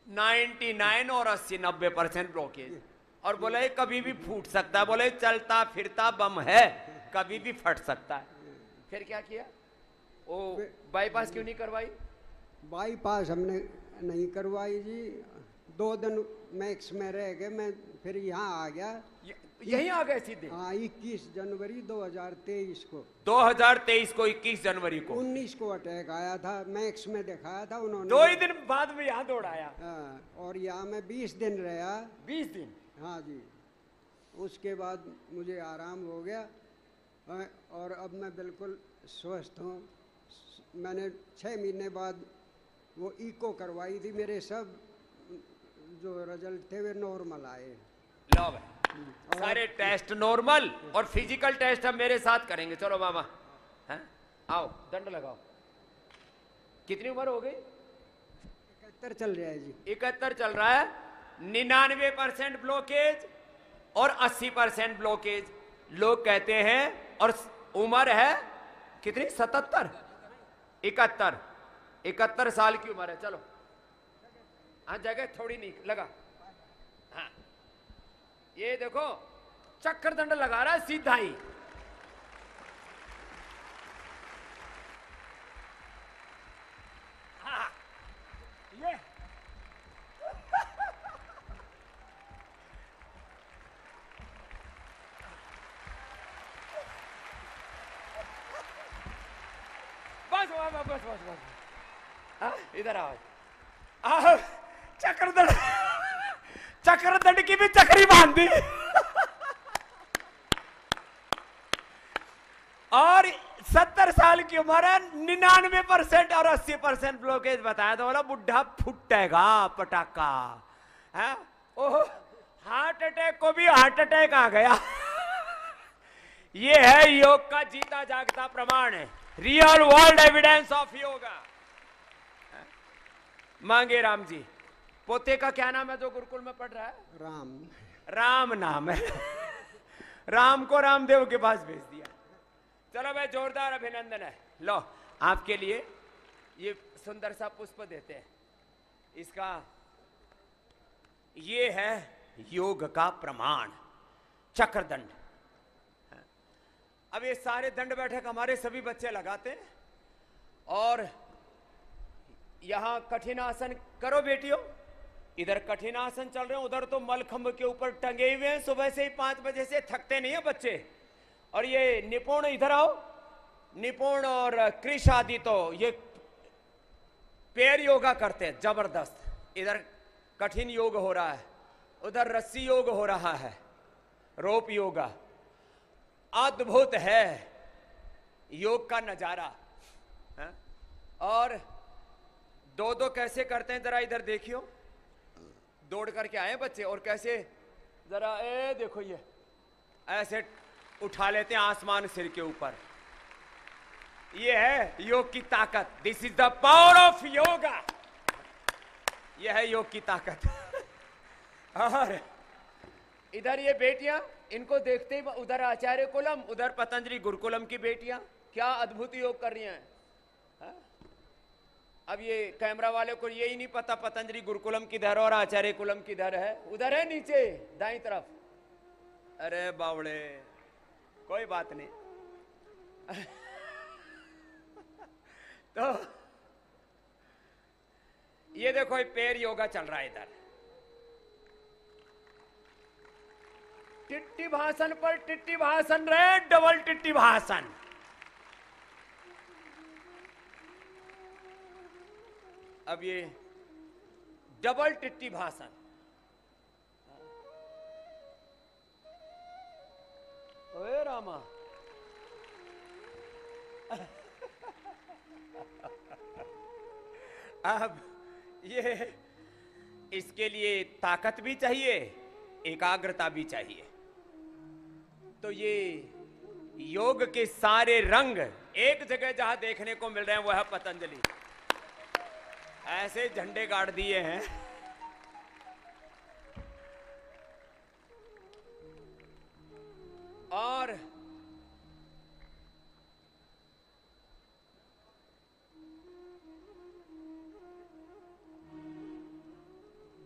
99 और 80-90% ब्लॉकेज। और बोले कभी भी फूट सकता है। बोले चलता फिरता बम है, कभी भी फट सकता है। फिर क्या किया? ओ बाईपास क्यों नहीं करवाई? बाईपास हमने नहीं करवाई जी। 2 दिन मैक्स में रह गए। मैं फिर यहाँ आ गया। यहीं आ गए सीधे? हाँ, 21 जनवरी 2023 को। 2023 को 21 जनवरी को 19 को अटैक आया था। मैक्स में दिखाया था उन्होंने। 2 ही दिन बाद में यहाँ दौड़ाया। हाँ, और यहाँ मैं 20 दिन रहा। 20 दिन? हाँ जी। उसके बाद मुझे आराम हो गया और अब मैं बिल्कुल स्वस्थ हूँ। मैंने 6 महीने बाद वो इको करवाई थी। मेरे सब जो रिजल्ट थे वे नॉर्मल आए। लो भाई, सारे टेस्ट नॉर्मल और फिजिकल टेस्ट हम मेरे साथ करेंगे। चलो मामा, हैं? आओ, दंड लगाओ। कितनी उम्र हो गई? 71 चल रहा है जी। 71 चल रहा है। 99% ब्लॉकेज और 80% ब्लॉकेज लोग कहते हैं। और उम्र है कितनी? 77, 71 साल की उम्र है। चलो, हाँ जगह थोड़ी नहीं लगा। हाँ, ये देखो चक्कर दंड लगा रहा है सीधा ही। हाँ, ये बस इधर आओ। चक्रदंड की भी चक्री बांध दी। और 70 साल की उम्र है। 99% और 80% ब्लॉकेज बताया तो बोला बुढ़ा फुटेगा पटाखा है। ओह, हार्ट अटैक को भी हार्ट अटैक आ गया। ये है योग का जीता जागता प्रमाण है। Real world evidence of yoga. मांगे राम जी, पोते का क्या नाम है जो गुरुकुल में पढ़ रहा है? राम। राम नाम है। राम को रामदेव के पास भेज दिया। चलो भाई, जोरदार अभिनंदन है। लो, आपके लिए ये सुंदर सा पुष्प देते हैं। इसका ये है योग का प्रमाण, चक्रदंड। अब ये सारे दंड बैठक हमारे सभी बच्चे लगाते हैं और यहां कठिन आसन करो बेटियों। इधर कठिन आसन चल रहे हैं, उधर तो मलखंभ के ऊपर टंगे हुए हैं। सुबह से ही 5 बजे से थकते नहीं है बच्चे। और ये निपुण इधर आओ, निपुण और कृष आदि तो ये पैर योगा करते हैं जबरदस्त। इधर कठिन योग हो रहा है, उधर रस्सी योग हो रहा है, रोप योगा। अद्भुत है योग का नजारा है? और दो कैसे करते हैं जरा इधर देखियो। दौड़ करके आए बच्चे और कैसे जरा देखो, ये ऐसे उठा लेते हैं आसमान सिर के ऊपर। ये है योग की ताकत। This is the power of yoga. यह है योग की ताकत। और इधर ये बेटियां, इनको देखते ही उधर आचार्य कुलम, उधर पतंजलि गुरुकुलम की बेटियां क्या अद्भुत योग कर रही हैं। अब ये कैमरा वाले को यही नहीं पता पतंजलि गुरुकुलम किधर और आचार्य कुलम किधर है। उधर है नीचे दाईं तरफ। अरे बावड़े, कोई बात नहीं। तो ये देखो, ये पैर योगा चल रहा है इधर। टिट्टी भाषण पर टिट्टी भाषण रहे, डबल टिट्टी भाषण। अब ये डबल टिट्टी भाषण। ओए रामा। अब ये इसके लिए ताकत भी चाहिए, एकाग्रता भी चाहिए। तो ये योग के सारे रंग एक जगह जहां देखने को मिल रहे हैं वो है पतंजलि। ऐसे झंडे गाड़ दिए हैं। और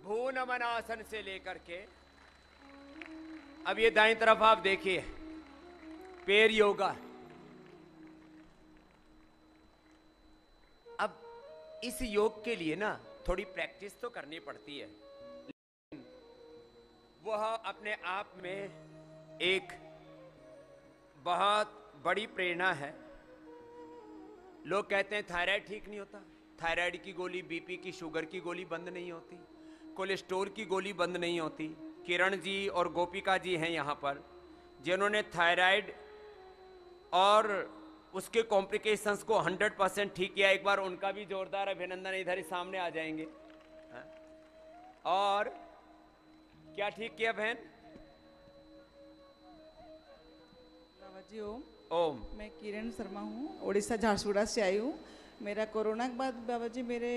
भू नमन आसन से लेकर के अब ये दाईं तरफ आप देखिए, पैर योगा। अब इस योग के लिए ना थोड़ी प्रैक्टिस तो करनी पड़ती है, लेकिन वह अपने आप में एक बहुत बड़ी प्रेरणा है। लोग कहते हैं थायराइड ठीक नहीं होता। थायराइड की गोली, बीपी की, शुगर की गोली बंद नहीं होती, कोलेस्ट्रॉल की गोली बंद नहीं होती। किरण जी और गोपिका जी हैं यहाँ पर जिन्होंने थायराइड और उसके कॉम्प्लिकेशंस को 100% ठीक किया। एक बार उनका भी जोरदार अभिनंदन। इधर ही सामने आ जाएंगे। और क्या ठीक किया बहन? बाबा जी ओम। ओम। मैं किरण शर्मा हूँ, उड़ीसा झारसुगुड़ा से आई हूँ। मेरा कोरोना के बाद बाबा जी मेरे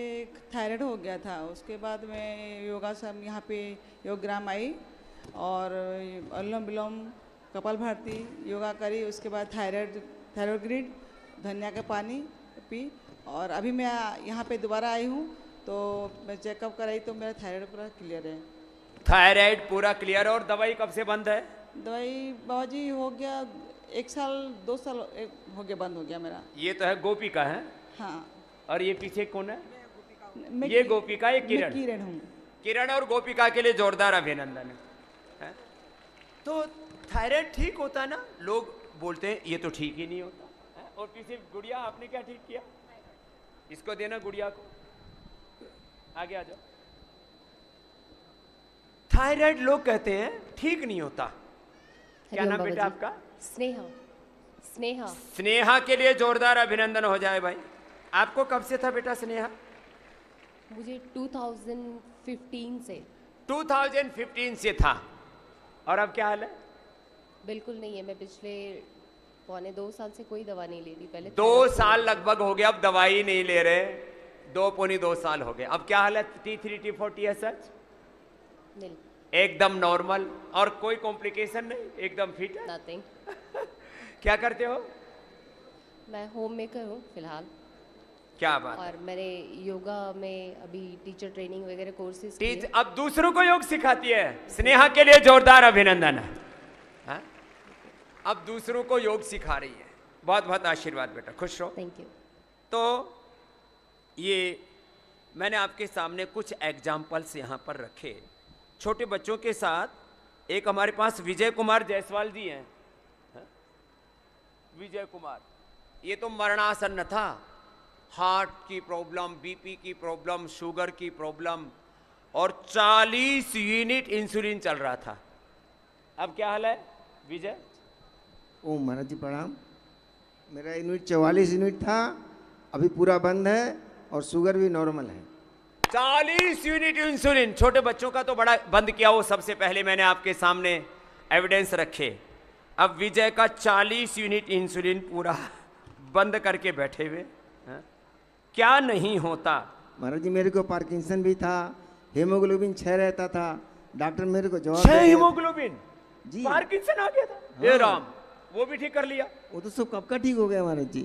थायराइड हो गया था। उसके बाद मैं योगासन यहाँ पे योगग्राम आई और अनुलोम विलोम, कपाल भारती योगा करी। उसके बाद थायराइड ग्रिड, धनिया का पानी पी और अभी मैं यहाँ पे दोबारा आई हूँ तो मैं चेकअप कराई तो मेरा थायराइड पूरा क्लियर है। थायराइड पूरा क्लियर। और दवाई कब से बंद है? दवाई बाबा जी हो गया 1 साल 2 साल हो गया, बंद हो गया मेरा। ये तो है गोपिका है। हाँ। और ये पीछे कौन है? ये गोपिका, ये किरण। किरण हूँ। किरण और गोपिका के लिए जोरदार अभिनंदन है। तो थायराइड ठीक होता है ना, लोग बोलते हैं ये तो ठीक ही नहीं होता है? और पीछे गुड़िया, आपने क्या ठीक किया? इसको देना गुड़िया को। आगे आ जाओ। थायराइड लोग कहते हैं ठीक नहीं होता। क्या नाम बेटा आपका? स्नेहा। स्नेहा। स्नेहा के लिए जोरदार अभिनंदन हो जाए भाई। आपको कब से था बेटा स्नेहा? मुझे 2015 से। 2015 से था। और अब क्या हाल है? बिल्कुल नहीं है। मैं पिछले 1.25 साल से कोई दवा नहीं ले रही। पहले 2 साल लगभग हो गया, अब दवाई नहीं ले रहे। 2 साल हो गए। अब क्या हालत T3 T4 TSH? नहीं, एकदम नॉर्मल और कोई कॉम्प्लिकेशन नहीं, एकदम फिट है। नथिंग। क्या करते हो? मैं होम मेकर हूँ फिलहाल। क्या बात। और मैंने योगा में अभी टीचर ट्रेनिंग वगैरह कोर्सेज टीच अब दूसरों को योग सिखाती है। स्नेहा के लिए जोरदार अभिनंदन है। हाँ? अब दूसरों को योग सिखा रही है। बहुत बहुत आशीर्वाद बेटा, खुश रहो। Thank you. तो ये मैंने आपके सामने कुछ एग्जाम्पल्स यहाँ पर रखे छोटे बच्चों के साथ। एक हमारे पास विजय कुमार जायसवाल जी हैं। हाँ? विजय कुमार, ये तो मरणासन्न था। हार्ट की प्रॉब्लम, बीपी की प्रॉब्लम, शुगर की प्रॉब्लम और 40 यूनिट इंसुलिन चल रहा था। अब क्या हाल है विजय? ओम महाराज जी प्रणाम। मेरा यूनिट 44 यूनिट था, अभी पूरा बंद है और शुगर भी नॉर्मल है। 40 यूनिट इंसुलिन। छोटे बच्चों का तो बड़ा बंद किया, वो सबसे पहले मैंने आपके सामने एविडेंस रखे। अब विजय का 40 यूनिट इंसुलिन पूरा बंद करके बैठे हुए। क्या नहीं होता? महाराज जी मेरे को पार्किंसन भी था, हीमोग्लोबिन 6 रहता था। डॉक्टर मेरे को जवाब 6 हीमोग्लोबिन जी, पार्किंसन आ गया था। हाँ। हे राम, वो भी ठीक कर लिया? वो तो सब कब का ठीक हो गया महाराज जी।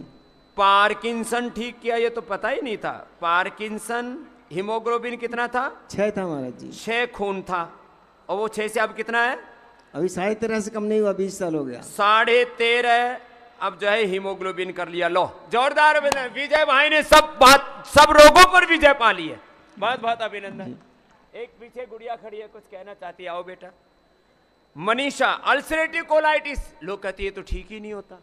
पार्किंसन ठीक किया ये तो पता ही नहीं था। पार्किंसन हीमोग्लोबिन कितना था? 6 था महाराज जी। 6 खून था और वो 6 से अब कितना है? अभी 13.5 से कम नहीं हुआ, 20 साल हो गया। 13.5 अब जो है हीमोग्लोबिन कर लिया। लो जोरदार अभिनंदन। विजय भाई ने सब रोगों पर विजय पा ली है। बहुत बहुत अभिनंदन। एक पीछे गुड़िया खड़ी है, कुछ कहना चाहती है, आओ बेटा। मनीषा, अल्सरेटिव कोलाइटिस, लोग कहती है तो ठीक ही नहीं होता।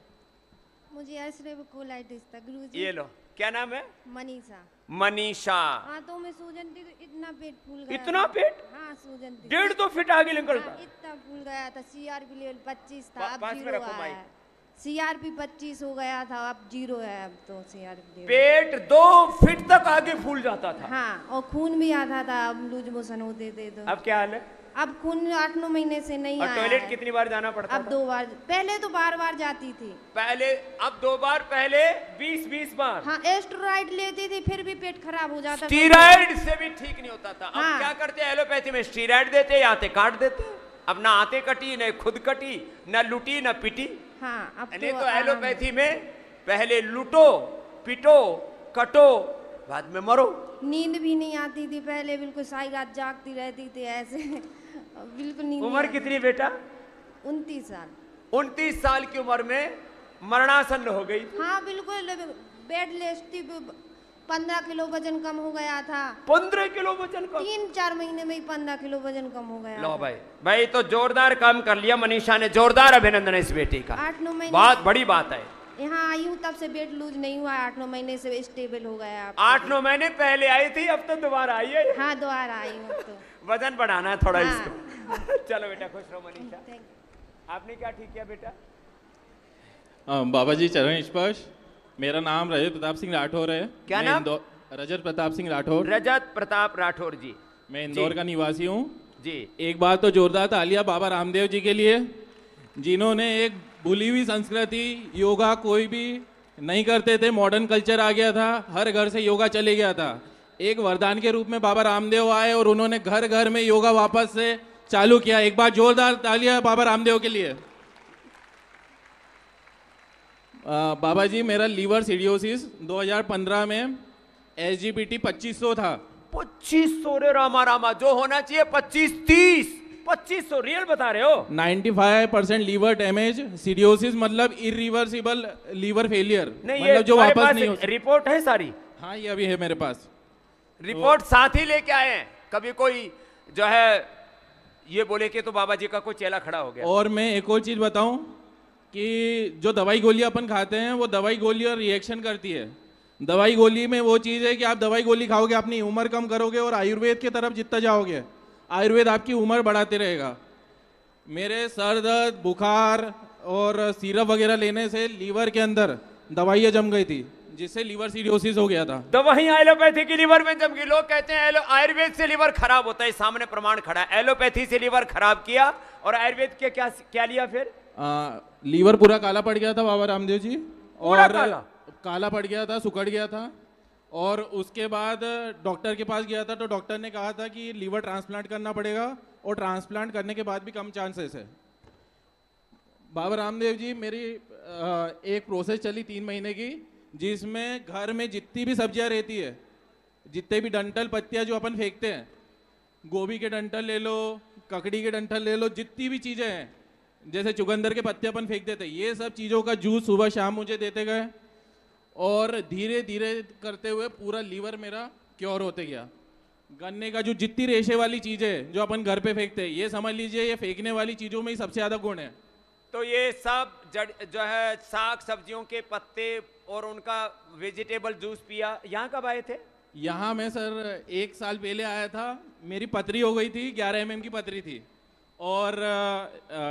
मुझे अल्सरेटिव कोलाइटिस था गुरुजी। ये लो, क्या नाम है? मनीषा। मनीषा, हाथों में सूजन थी तो इतना पेट फूल गया। इतना पेट? हाँ सूजन थी। 1.5 फीट आगे निकलता। हाँ, इतना फूल गया था। CRP लेवल 25 था, अब पास में 0 रखो आया माइक। है। CRP 25 हो गया था, अब 0 है। अब तो CRP लेवल। पेट 2 फीट तक आगे फूल जाता था। हाँ, और खून भी आता था, अब लूज मोशन होते थे तो। अब क्या हाल है? अब खून 8-9 महीने से नहीं आया। और टॉयलेट कितनी बार जाना पड़ता अब था? 2 बार। पहले तो बार जाती थी। पहले, अब 2 बार, पहले 20 बार। हाँ, एस्टेरॉइड लेती थी फिर भी पेट खराब हो जाता। स्टीरॉइड से भी ठीक नहीं होता था। हाँ। अब क्या करते हैं एलोपैथी में? स्टीरॉइड देते या आते काट देते। अब ना आते कटी, न खुद कटी, न लुटी न पिटी। हाँ, अब नहीं तो आराम। एलोपैथी में पहले लुटो, पिटो, कटो, बाद में मरो। नींद भी नहीं आती थी पहले, बिल्कुल सारी रात जागती रहती थी ऐसे। बिल्कुल नींद। उम्र कितनी बेटा? 29 साल। 29 साल की उम्र में मरणासन्न हो गई। हाँ बिल्कुल, बेड रेस्ट थी। 15 किलो वजन कम हो गया था। 15 किलो वजन कम? 3-4 महीने में ही 15 किलो वजन कम हो गया। लो भाई तो जोरदार काम कर लिया मनीषा ने। जोरदार अभिनंदन है इस बेटी का। 8-9 महीने बहुत बड़ी बात है। यहाँ आई हूँ तब से वेट लूज नहीं हुआ। 8-9 महीने से स्टेबल हो गया। 8-9 महीने पहले आई थी, अब तो दोबारा आई है। हाँ दोबारा आई हूँ तो। वजन बढ़ाना है थोड़ा। हाँ। इसको चलो बेटा, खुश रहो मनीषा। आपने क्या ठीक किया बेटा? बाबा जी चरण स्पर्श। मेरा नाम रजत प्रताप सिंह राठौर है। क्या मैं नाम? रजत प्रताप सिंह राठौर। रजत प्रताप राठौर जी। मैं इंदौर का निवासी हूँ जी। एक बार तो जोरदार तालियां बाबा रामदेव जी के लिए, जिन्होंने एक भूली हुई संस्कृति, योगा कोई भी नहीं करते थे, मॉडर्न कल्चर आ गया था, हर घर से योगा चले गया था। एक वरदान के रूप में बाबा रामदेव आए और उन्होंने घर घर में योगा वापस से चालू किया। एक बार जोरदार तालियां बाबा रामदेव के लिए। बाबा जी, मेरा लीवर सीडियोसिस 2015 में SGPT 2500 था। 2500? रे रामा रामा, जो होना चाहिए 25-30। 2500 रियल बता रहे हो? 95% लीवर डैमेज। सीडियोसिस मतलब इरिवर्सिबल लीवर फेलियर, नहीं, मतलब जो वापस नहीं हो। रिपोर्ट है सारी? हाँ, ये अभी है मेरे पास। रिपोर्ट साथ ही लेके आए हैं। कभी कोई जो है ये बोले कि तो बाबा जी का कोई चेला खड़ा हो गया। और मैं एक और चीज बताऊं कि जो दवाई गोलियां अपन खाते हैं, वो दवाई गोली और रिएक्शन करती है। दवाई गोली में वो चीज़ है कि आप दवाई गोली खाओगे, अपनी उम्र कम करोगे, और आयुर्वेद की तरफ जितना जाओगे, आयुर्वेद आपकी उम्र बढ़ाते रहेगा। मेरे सर दर्द, बुखार और सिरप वगैरह लेने से लीवर के अंदर दवाइयाँ जम गई थी, जिससे लीवर सीडियोसिस हो गया था। दवाइयाँ एलोपैथी की लीवर में जम गई। लोग कहते हैं आयुर्वेद से लीवर खराब होता है, सामने प्रमाण खड़ा है। एलोपैथी से लीवर खराब किया और आयुर्वेद के क्या लिया फिर? लीवर पूरा काला पड़ गया था बाबा रामदेव जी, पूरा और काला पड़ गया था, सुकड़ गया था, और उसके बाद डॉक्टर के पास गया था तो डॉक्टर ने कहा था कि लीवर ट्रांसप्लांट करना पड़ेगा और ट्रांसप्लांट करने के बाद भी कम चांसेस है। बाबा रामदेव जी, मेरी एक प्रोसेस चली 3 महीने की, जिसमें घर में जितनी भी सब्जियां रहती है, जितने भी डंठल पत्तियां जो अपन फेंकते हैं, गोभी के डंठल ले लो, ककड़ी के डंठल ले लो, जितनी भी चीज़ें हैं, जैसे चुकंदर के पत्ते अपन फेंक देते, ये सब चीज़ों का जूस सुबह शाम मुझे देते गए और धीरे धीरे करते हुए पूरा लीवर मेरा क्योर होते गया। गन्ने का जो जितनी रेशे वाली चीज़ें जो अपन घर पे फेंकते हैं, ये समझ लीजिए ये फेंकने वाली चीज़ों में ही सबसे ज़्यादा गुण है। तो ये सब जड़ जो है साग सब्जियों के पत्ते और उनका वेजिटेबल जूस पिया। यहाँ कब आए थे? यहाँ मैं सर 1 साल पहले आया था। मेरी पथरी हो गई थी, 11 mm की पथरी थी और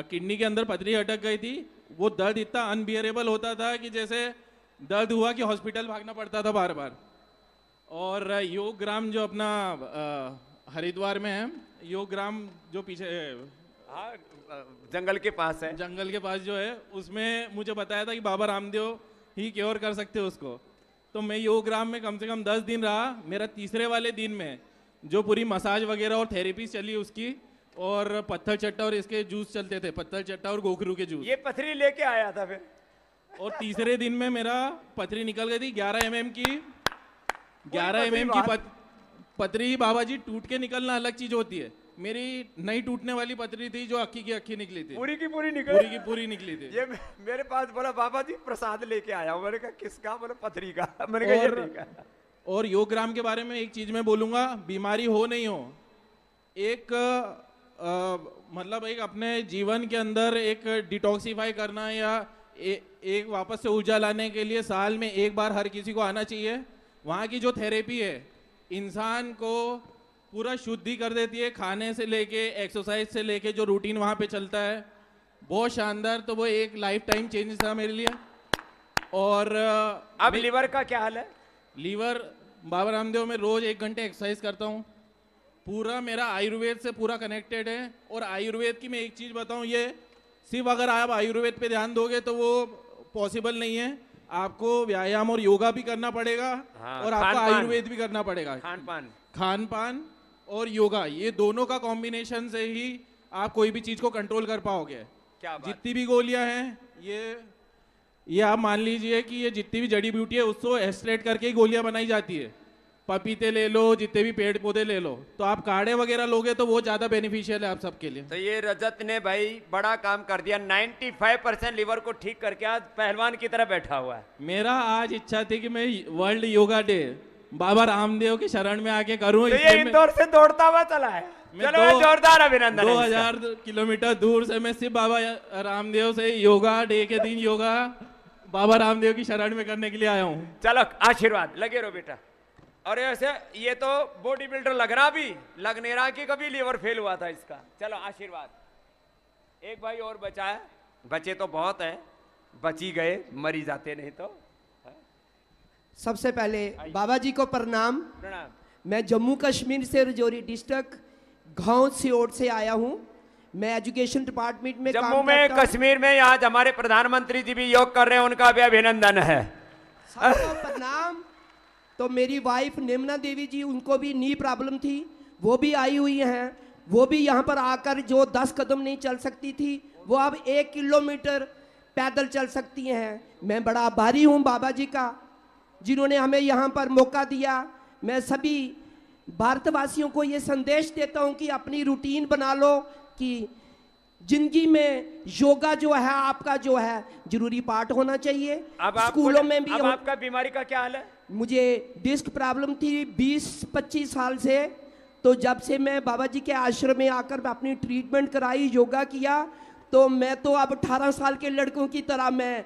किडनी के अंदर पथरी अटक गई थी। वो दर्द इतना अनबियरेबल होता था कि जैसे दर्द हुआ कि हॉस्पिटल भागना पड़ता था बार बार। और योग ग्राम जो अपना हरिद्वार में है, योग ग्राम जो पीछे जंगल के पास है, जंगल के पास जो है, उसमें मुझे बताया था कि बाबा रामदेव ही क्योर कर सकते हो उसको। तो मैं योग ग्राम में कम से कम 10 दिन रहा। मेरा तीसरे वाले दिन में जो पूरी मसाज वगैरह और थेरेपी चली उसकी, और पत्थर चट्टा और इसके जूस चलते थे, पत्थर चट्टा और गोखरू के जूस। ये पथरी लेके आया था फिर। और तीसरे दिन में मेरा पथरी निकल गई थी 11 mm की। 11 mm की पथरी बाबा जी टूट के निकलना अलग चीज होती है। मेरी नहीं टूटने वाली पथरी थी जो अक्की की अक्की निकली थी, पूरी की पूरी निकली, पूरी की पूरी निकली थी। ये मेरे पास बोला बाबा जी प्रसाद लेके आया हूं। मैंने कहा किसका? बोला पथरी का। मैंने कहा ये नहीं का। और योग ग्राम के बारे में एक चीज मैं बोलूंगा, बीमारी हो नहीं हो, एक मतलब एक अपने जीवन के अंदर एक डिटॉक्सिफाई करना या एक वापस से ऊर्जा लाने के लिए साल में एक बार हर किसी को आना चाहिए। वहाँ की जो थेरेपी है इंसान को पूरा शुद्धि कर देती है, खाने से लेके एक्सरसाइज से लेके जो रूटीन वहाँ पे चलता है, बहुत शानदार। तो वो एक लाइफ टाइम चेंज था मेरे लिए। और अब लीवर का क्या हाल है? लीवर बाबा रामदेव में रोज 1 घंटे एक्सरसाइज करता हूँ। पूरा मेरा आयुर्वेद से पूरा कनेक्टेड है। और आयुर्वेद की मैं एक चीज बताऊँ, ये सिर्फ अगर आप आयुर्वेद पे ध्यान दोगे तो वो पॉसिबल नहीं है। आपको व्यायाम और योगा भी करना पड़ेगा, और आपको आयुर्वेद भी करना पड़ेगा। खान पान और योगा, ये दोनों का कॉम्बिनेशन से ही आप कोई भी चीज को कंट्रोल कर पाओगे। जितनी भी गोलियां हैं, ये आप मान लीजिए कि ये जितनी भी जड़ी बूटी है उसको एक्सट्रैक्ट करके ही गोलियां बनाई जाती है। पपीते ले लो, जितने भी पेड़ पौधे ले लो, तो आप काढ़े वगैरह लोगे तो वो ज्यादा बेनिफिशियल है आप सबके लिए। तो ये रजत ने भाई बड़ा काम कर दिया। 95% लीवर को ठीक करके आज पहलवान की तरह बैठा हुआ है। मेरा आज इच्छा थी कि मैं वर्ल्ड योगा डे बाबा रामदेव की शरण में आके करूं। तो ये इंदौर से दौड़ता हुआ चला है। चलो जोरदार अभिनंदन। 2000 किलोमीटर दूर से मैं सिर्फ बाबा रामदेव से योगा डे के दिन योगा बाबा रामदेव की शरण में करने के लिए आया हूँ। चलो आशीर्वाद, लगे रहो बेटा। और ऐसे ये तो बॉडी बिल्डर लगना भी लग नहीं रहा कि कभी लीवर फेल हुआ था इसका। चलो आशीर्वाद। एक भाई और बचा है, बचे तो बहुत है, बची गए मरी जाते नहीं तो। सबसे पहले बाबा जी को प्रणाम। मैं जम्मू कश्मीर से रजौरी डिस्ट्रिक्ट गांव सियोट से आया हूं। मैं एजुकेशन डिपार्टमेंट में जम्मू में कश्मीर में आज हमारे प्रधानमंत्री जी भी योग कर रहे हैं, उनका भी अभिनंदन है। सबको प्रणाम। तो मेरी वाइफ निम्ना देवी जी, उनको भी नी प्रॉब्लम थी, वो भी आई हुई हैं। वो भी यहाँ पर आकर जो 10 कदम नहीं चल सकती थी, वो अब 1 किलोमीटर पैदल चल सकती हैं। मैं बड़ा आभारी हूँ बाबा जी का, जिन्होंने हमें यहाँ पर मौका दिया। मैं सभी भारतवासियों को ये संदेश देता हूँ कि अपनी रूटीन बना लो कि जिंदगी में योगा जो है आपका जो है जरूरी पार्ट होना चाहिए। अब स्कूलों में भी। अब आपका बीमारी का क्या हाल है? मुझे डिस्क प्रॉब्लम थी 20-25 साल से। तो जब से मैं बाबा जी के आश्रम में आकर अपनी ट्रीटमेंट कराई, योगा किया, तो मैं तो अब 18 साल के लड़कों की तरह मैं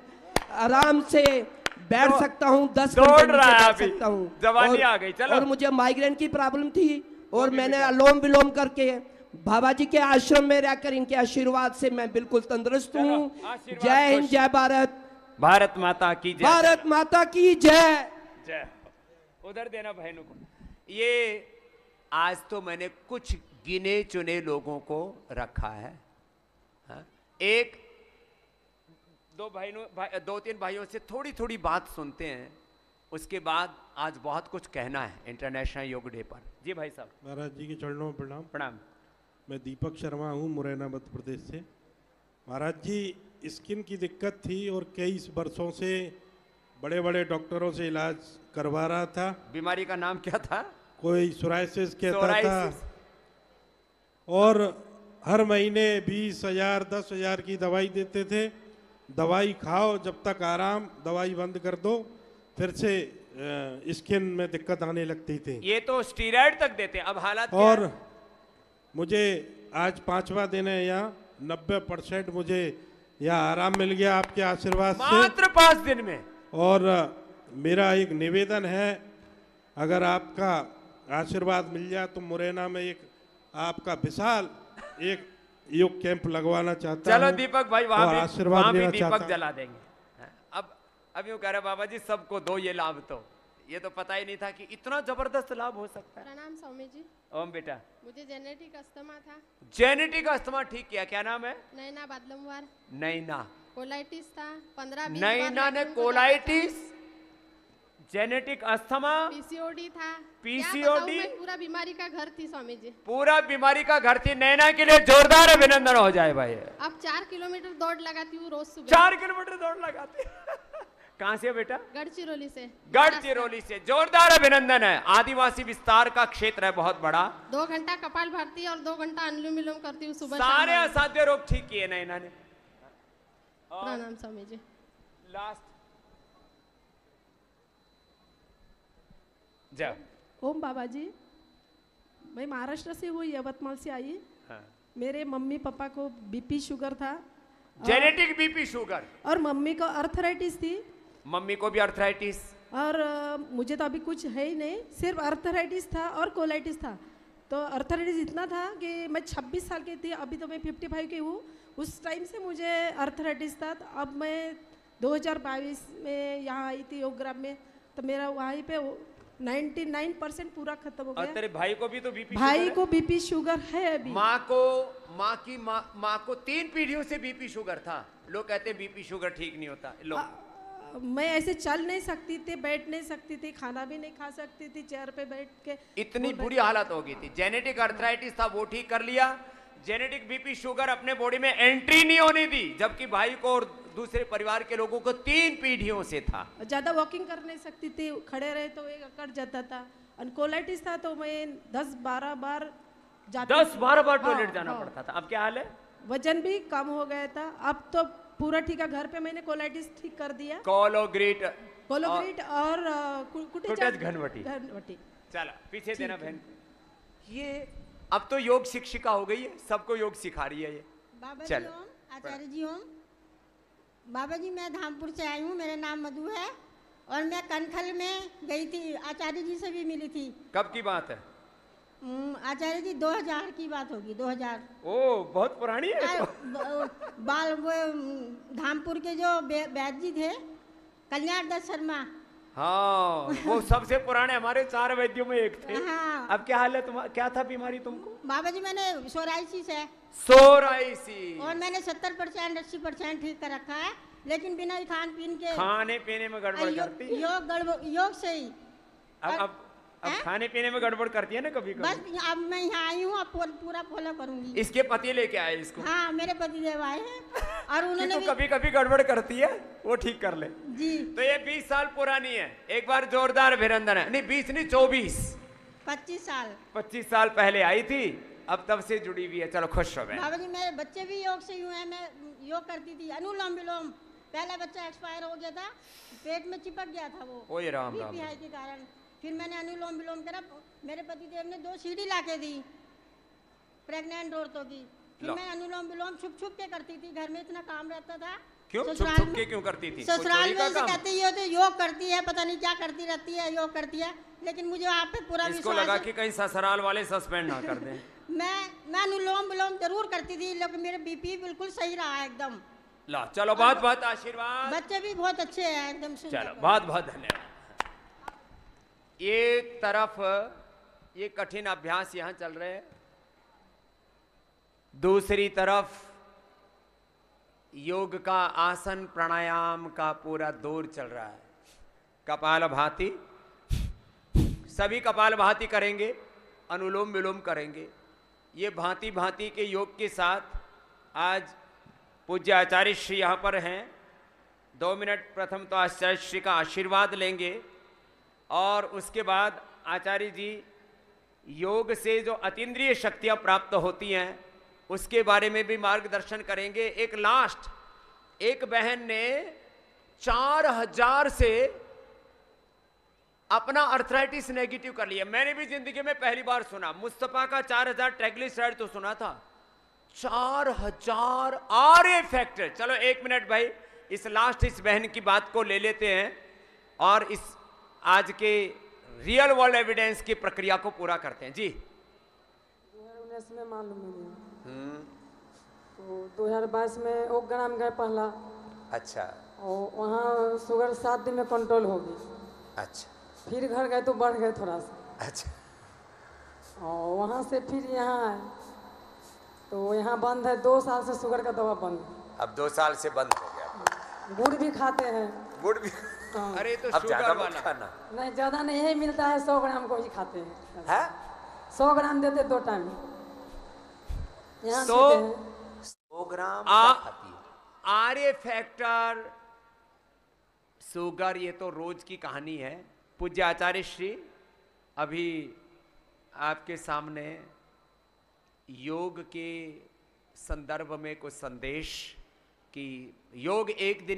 आराम से बैठ सकता हूँ, 10 घंटे बैठ सकता हूँ। जवानी आ गई। चलो। और मुझे माइग्रेन की प्रॉब्लम थी, और मैंने अनुलोम विलोम करके बाबा जी के आश्रम में रहकर इनके आशीर्वाद से मैं बिल्कुल तंदुरुस्त हूँ। जय हिंद, जय भारत। भारत माता की जय। भारत माता की जय। जय। उधर देना बहनों को। ये आज तो मैंने कुछ गिने चुने लोगों को रखा है। हाँ? दो तीन भाइयों से थोड़ी थोड़ी बात सुनते हैं उसके बाद आज बहुत कुछ कहना है इंटरनेशनल योग डे पर। जी भाई साहब। महाराज जी के चरणों में प्रणाम। प्रणाम। मैं दीपक शर्मा हूँ, मुरैना मध्य प्रदेश से। महाराज जी, स्किन की दिक्कत थी और कई वर्षों से बड़े बड़े डॉक्टरों से इलाज करवा रहा था। बीमारी का नाम क्या था? कोई सोराइसिस कहता था, और हर महीने 20,000 10,000 की दवाई देते थे। दवाई खाओ, जब तक आराम, दवाई बंद कर दो, फिर से स्किन में दिक्कत आने लगती थी। ये तो स्टीरॉयड तक देते हैं। अब हालात क्या और है? मुझे आज 5वां दिन है यहाँ, 90% मुझे यहाँ आराम मिल गया आपके आशीर्वाद से। मात्र 5 दिन में। और मेरा एक निवेदन है, अगर आपका आशीर्वाद मिल जाए तो मुरैना में एक आपका विशाल एक योग कैंप लगवाना चाहता हूं। चलो दीपक भाई, और वहां आशीर्वाद भी लेना दीपक चाहता जला देंगे। अब यूं कह रहे बाबा जी सबको दो ये लाभ, तो ये तो पता ही नहीं था कि इतना जबरदस्त लाभ हो सकता है। प्रणाम स्वामी जी। ओम बेटा। मुझे जेनेटिक अस्थमा था। जेनेटिक अस्थमा ठीक किया, क्या नाम है? नैना बादलमवार। नैना। कोलाइटिस था 15-20 नैना ने कोलाइटिस, जेनेटिक अस्थमा, पीसीओडी था। पीसीओडी, मैं पूरा बीमारी का घर थी स्वामी जी। पूरा बीमारी का घर थी। नैना के लिए जोरदार अभिनंदन हो जाए भाई। अब 4 किलोमीटर दौड़ लगाती हूँ रोज सुबह। 4 किलोमीटर दौड़ लगाती कहाँ से बेटा? गढ़चिरौली से। गढ़चिरौली से। जोरदार अभिनंदन है। आदिवासी विस्तार का क्षेत्र है बहुत बड़ा। 2 घंटा कपाल भारती और 2 घंटा अनुलोम विलोम करती हूँ सुबह। सारे असाध्य रोग ठीक किए नैना ने। प्रणाम स्वामी जी। लास्ट जा। ओम बाबा जी, मैं महाराष्ट्र से हूँ, यवतमाल से आई। हाँ। मेरे मम्मी पापा को बीपी शुगर था। Genetic BP sugar. और मम्मी को अर्थराइटिस थी। मम्मी को भी अर्थराइटिस। और मुझे तो अभी कुछ है ही नहीं, सिर्फ अर्थराइटिस था और कोलाइटिस था। तो अर्थराइटिस इतना था कि मैं 26 साल की थी, अभी तो मैं 55 की हूँ। उस टाइम से मुझे अर्थराइटिस था। तो अब मैं 2022 में यहाँ आई थी योगग्राम में, तो मेरा वहीं पे 99% पूरा खत्म हो और गया। तेरे भाई को भी तो बीपी भाई को बीपी शुगर है अभी। माँ को 3 पीढ़ियों से बीपी शुगर था। लोग कहते हैं बीपी शुगर ठीक नहीं होता। मैं ऐसे चल नहीं सकती थी, बैठ नहीं सकती थी, खाना भी नहीं खा सकती थी, चेयर पे बैठ के। इतनी बुरी हालत हो गई थी। जेनेटिक अर्थराइटिस था, वो ठीक कर लिया। जेनेटिक बीपी शुगर अपने बॉडी में एंट्री नहीं होने दी, जबकि भाई को और दूसरे परिवार के लोगों को 3 पीढ़ियों से था। ज्यादा वॉकिंग कर नहीं सकती थी, खड़े रहे तो एक अकड़ जाता था। कोलाइटिस था तो मैं 10-12 बार जाती 10-12 बार टॉयलेट हाँ, जाना हाँ। पड़ता था। अब क्या हाल है? वजन भी कम हो गया था। अब तो पूरा ठीक है। घर पे मैंने कोलाइटिस ठीक कर दिया। कोलोग्रीट और कुटेज घनवटी। चला पीछे देना बहन। ये अब तो योग शिक्षिका हो गई है, सबको योग सिखा रही है ये। बाबा जी ओम, आचार्य जी ओम। बाबा जी, मैं धामपुर से आई हूँ, मेरा नाम मधु है और मैं कनखल में गई थी, आचार्य जी से भी मिली थी। कब की बात है? आचार्य जी 2000 की बात होगी, 2000। ओ बहुत पुरानी है तो। बाल वो धामपुर के जो वैद्य जी थे, कल्याण दत्त शर्मा। हाँ, वो सबसे पुराने हमारे 4 वैद्यों में एक थे। हाँ। अब क्या हाल है तुम्हारा? क्या था बीमारी तुमको? बाबा जी, मैंने सोराइसिस है। सोराइसिस। और मैंने 70% 80% ठीक कर रखा है, लेकिन बिना खान पीन के, खाने पीने में गड़बड़ करती है। योग से ही। अब खाने पीने में गड़बड़ करती है ना कभी कभी। बस अब मैं यहाँ आई हूँ, अब पूरा फॉलो करूंगी। इसके पति लेके आए इसको। हाँ, मेरे पति देव आए हैं और उन्होंने तो कभी कभी गड़बड़ करती है, वो ठीक कर ले। जी। तो ये 20 साल पुरानी है। एक बार जोरदार अभिनंदन है। नहीं 20 नहीं 24 25 साल 25 साल पहले आई थी, अब तब से जुड़ी हुई है। चलो खुश हो गए। बाबा जी, मेरे बच्चे भी योग से हुए हैं। मैं योग करती थी, अनुलोम विलोम। पहला बच्चा एक्सपायर हो गया था, पेट में चिपक गया था वो, ओए राम राम। बीपी हाई के कारण। फिर मैंने अनुलोम विलोम करा। मेरे पतिदेव ने 2 सीढ़ी लाके दी प्रेग्नेंट औरतों की। फिर मैं अनुलोम विलोम छुप के करती थी, घर में इतना काम रहता था। क्यों छुप के क्यों करती थी? ससुराल में से कहती है तो योग करती है, पता नहीं क्या करती रहती है, योग करती है। लेकिन मुझे आप पे पूरा इसको लगा कि कहीं ससुराल वाले सस्पेंड ना कर दें। मैं अनुलोम विलोम जरूर करती थी, लेकिन मेरे बीपी बिल्कुल सही रहा एकदम। ला चलो, बहुत आशीर्वाद। बच्चे भी बहुत अच्छे हैं एकदम। चलो बहुत धन्यवाद। एक तरफ ये कठिन अभ्यास यहां चल रहे हैं, दूसरी तरफ योग का आसन प्राणायाम का पूरा दौर चल रहा है। कपालभाति, सभी कपालभाति करेंगे, अनुलोम विलोम करेंगे। ये भांति भांति के योग के साथ आज पूज्य आचार्य श्री यहाँ पर हैं। 2 मिनट प्रथम तो आचार्य श्री का आशीर्वाद लेंगे और उसके बाद आचार्य जी योग से जो अतीन्द्रिय शक्तियाँ प्राप्त होती हैं उसके बारे में भी मार्गदर्शन करेंगे। एक लास्ट, एक बहन ने 4000 से अपना अर्थराइटिस नेगेटिव कर लिया। मैंने भी जिंदगी में पहली बार सुना। मुस्तफा का 4000 ट्राइग्लिसराइड तो सुना था, 4000 आरए फैक्टर। चलो 1 मिनट भाई, इस लास्ट इस बहन की बात को ले लेते हैं और इस आज के रियल वर्ल्ड एविडेंस की प्रक्रिया को पूरा करते हैं। जी 2019 में मालूम मिली, तो 2022 में 1 ग्राम गए पहला। अच्छा। और वहाँ शुगर 7 दिन में कंट्रोल होगी। अच्छा। फिर घर गए तो बढ़ गए थोड़ा सा। अच्छा। और वहाँ से फिर यहाँ आए तो यहाँ बंद है, 2 साल से शुगर का दवा बंद है। अब 2 साल से बंद हो गया। गुड़ भी खाते हैं। गुड़ भी? हाँ। अरे तो अब शुगर वाला खाना नहीं, ज़्यादा नहीं, यही मिलता है, 100 ग्राम को ही खाते हैं। है? 100 ग्राम देते 2 टाइम। यहाँ 100 ग्राम खाती है। आर्य फैक्टर, शुगर, ये तो रोज की कहानी है। पूज्य आचार्य श्री अभी आपके सामने योग के संदर्भ में कुछ संदेश कि योग एक दिन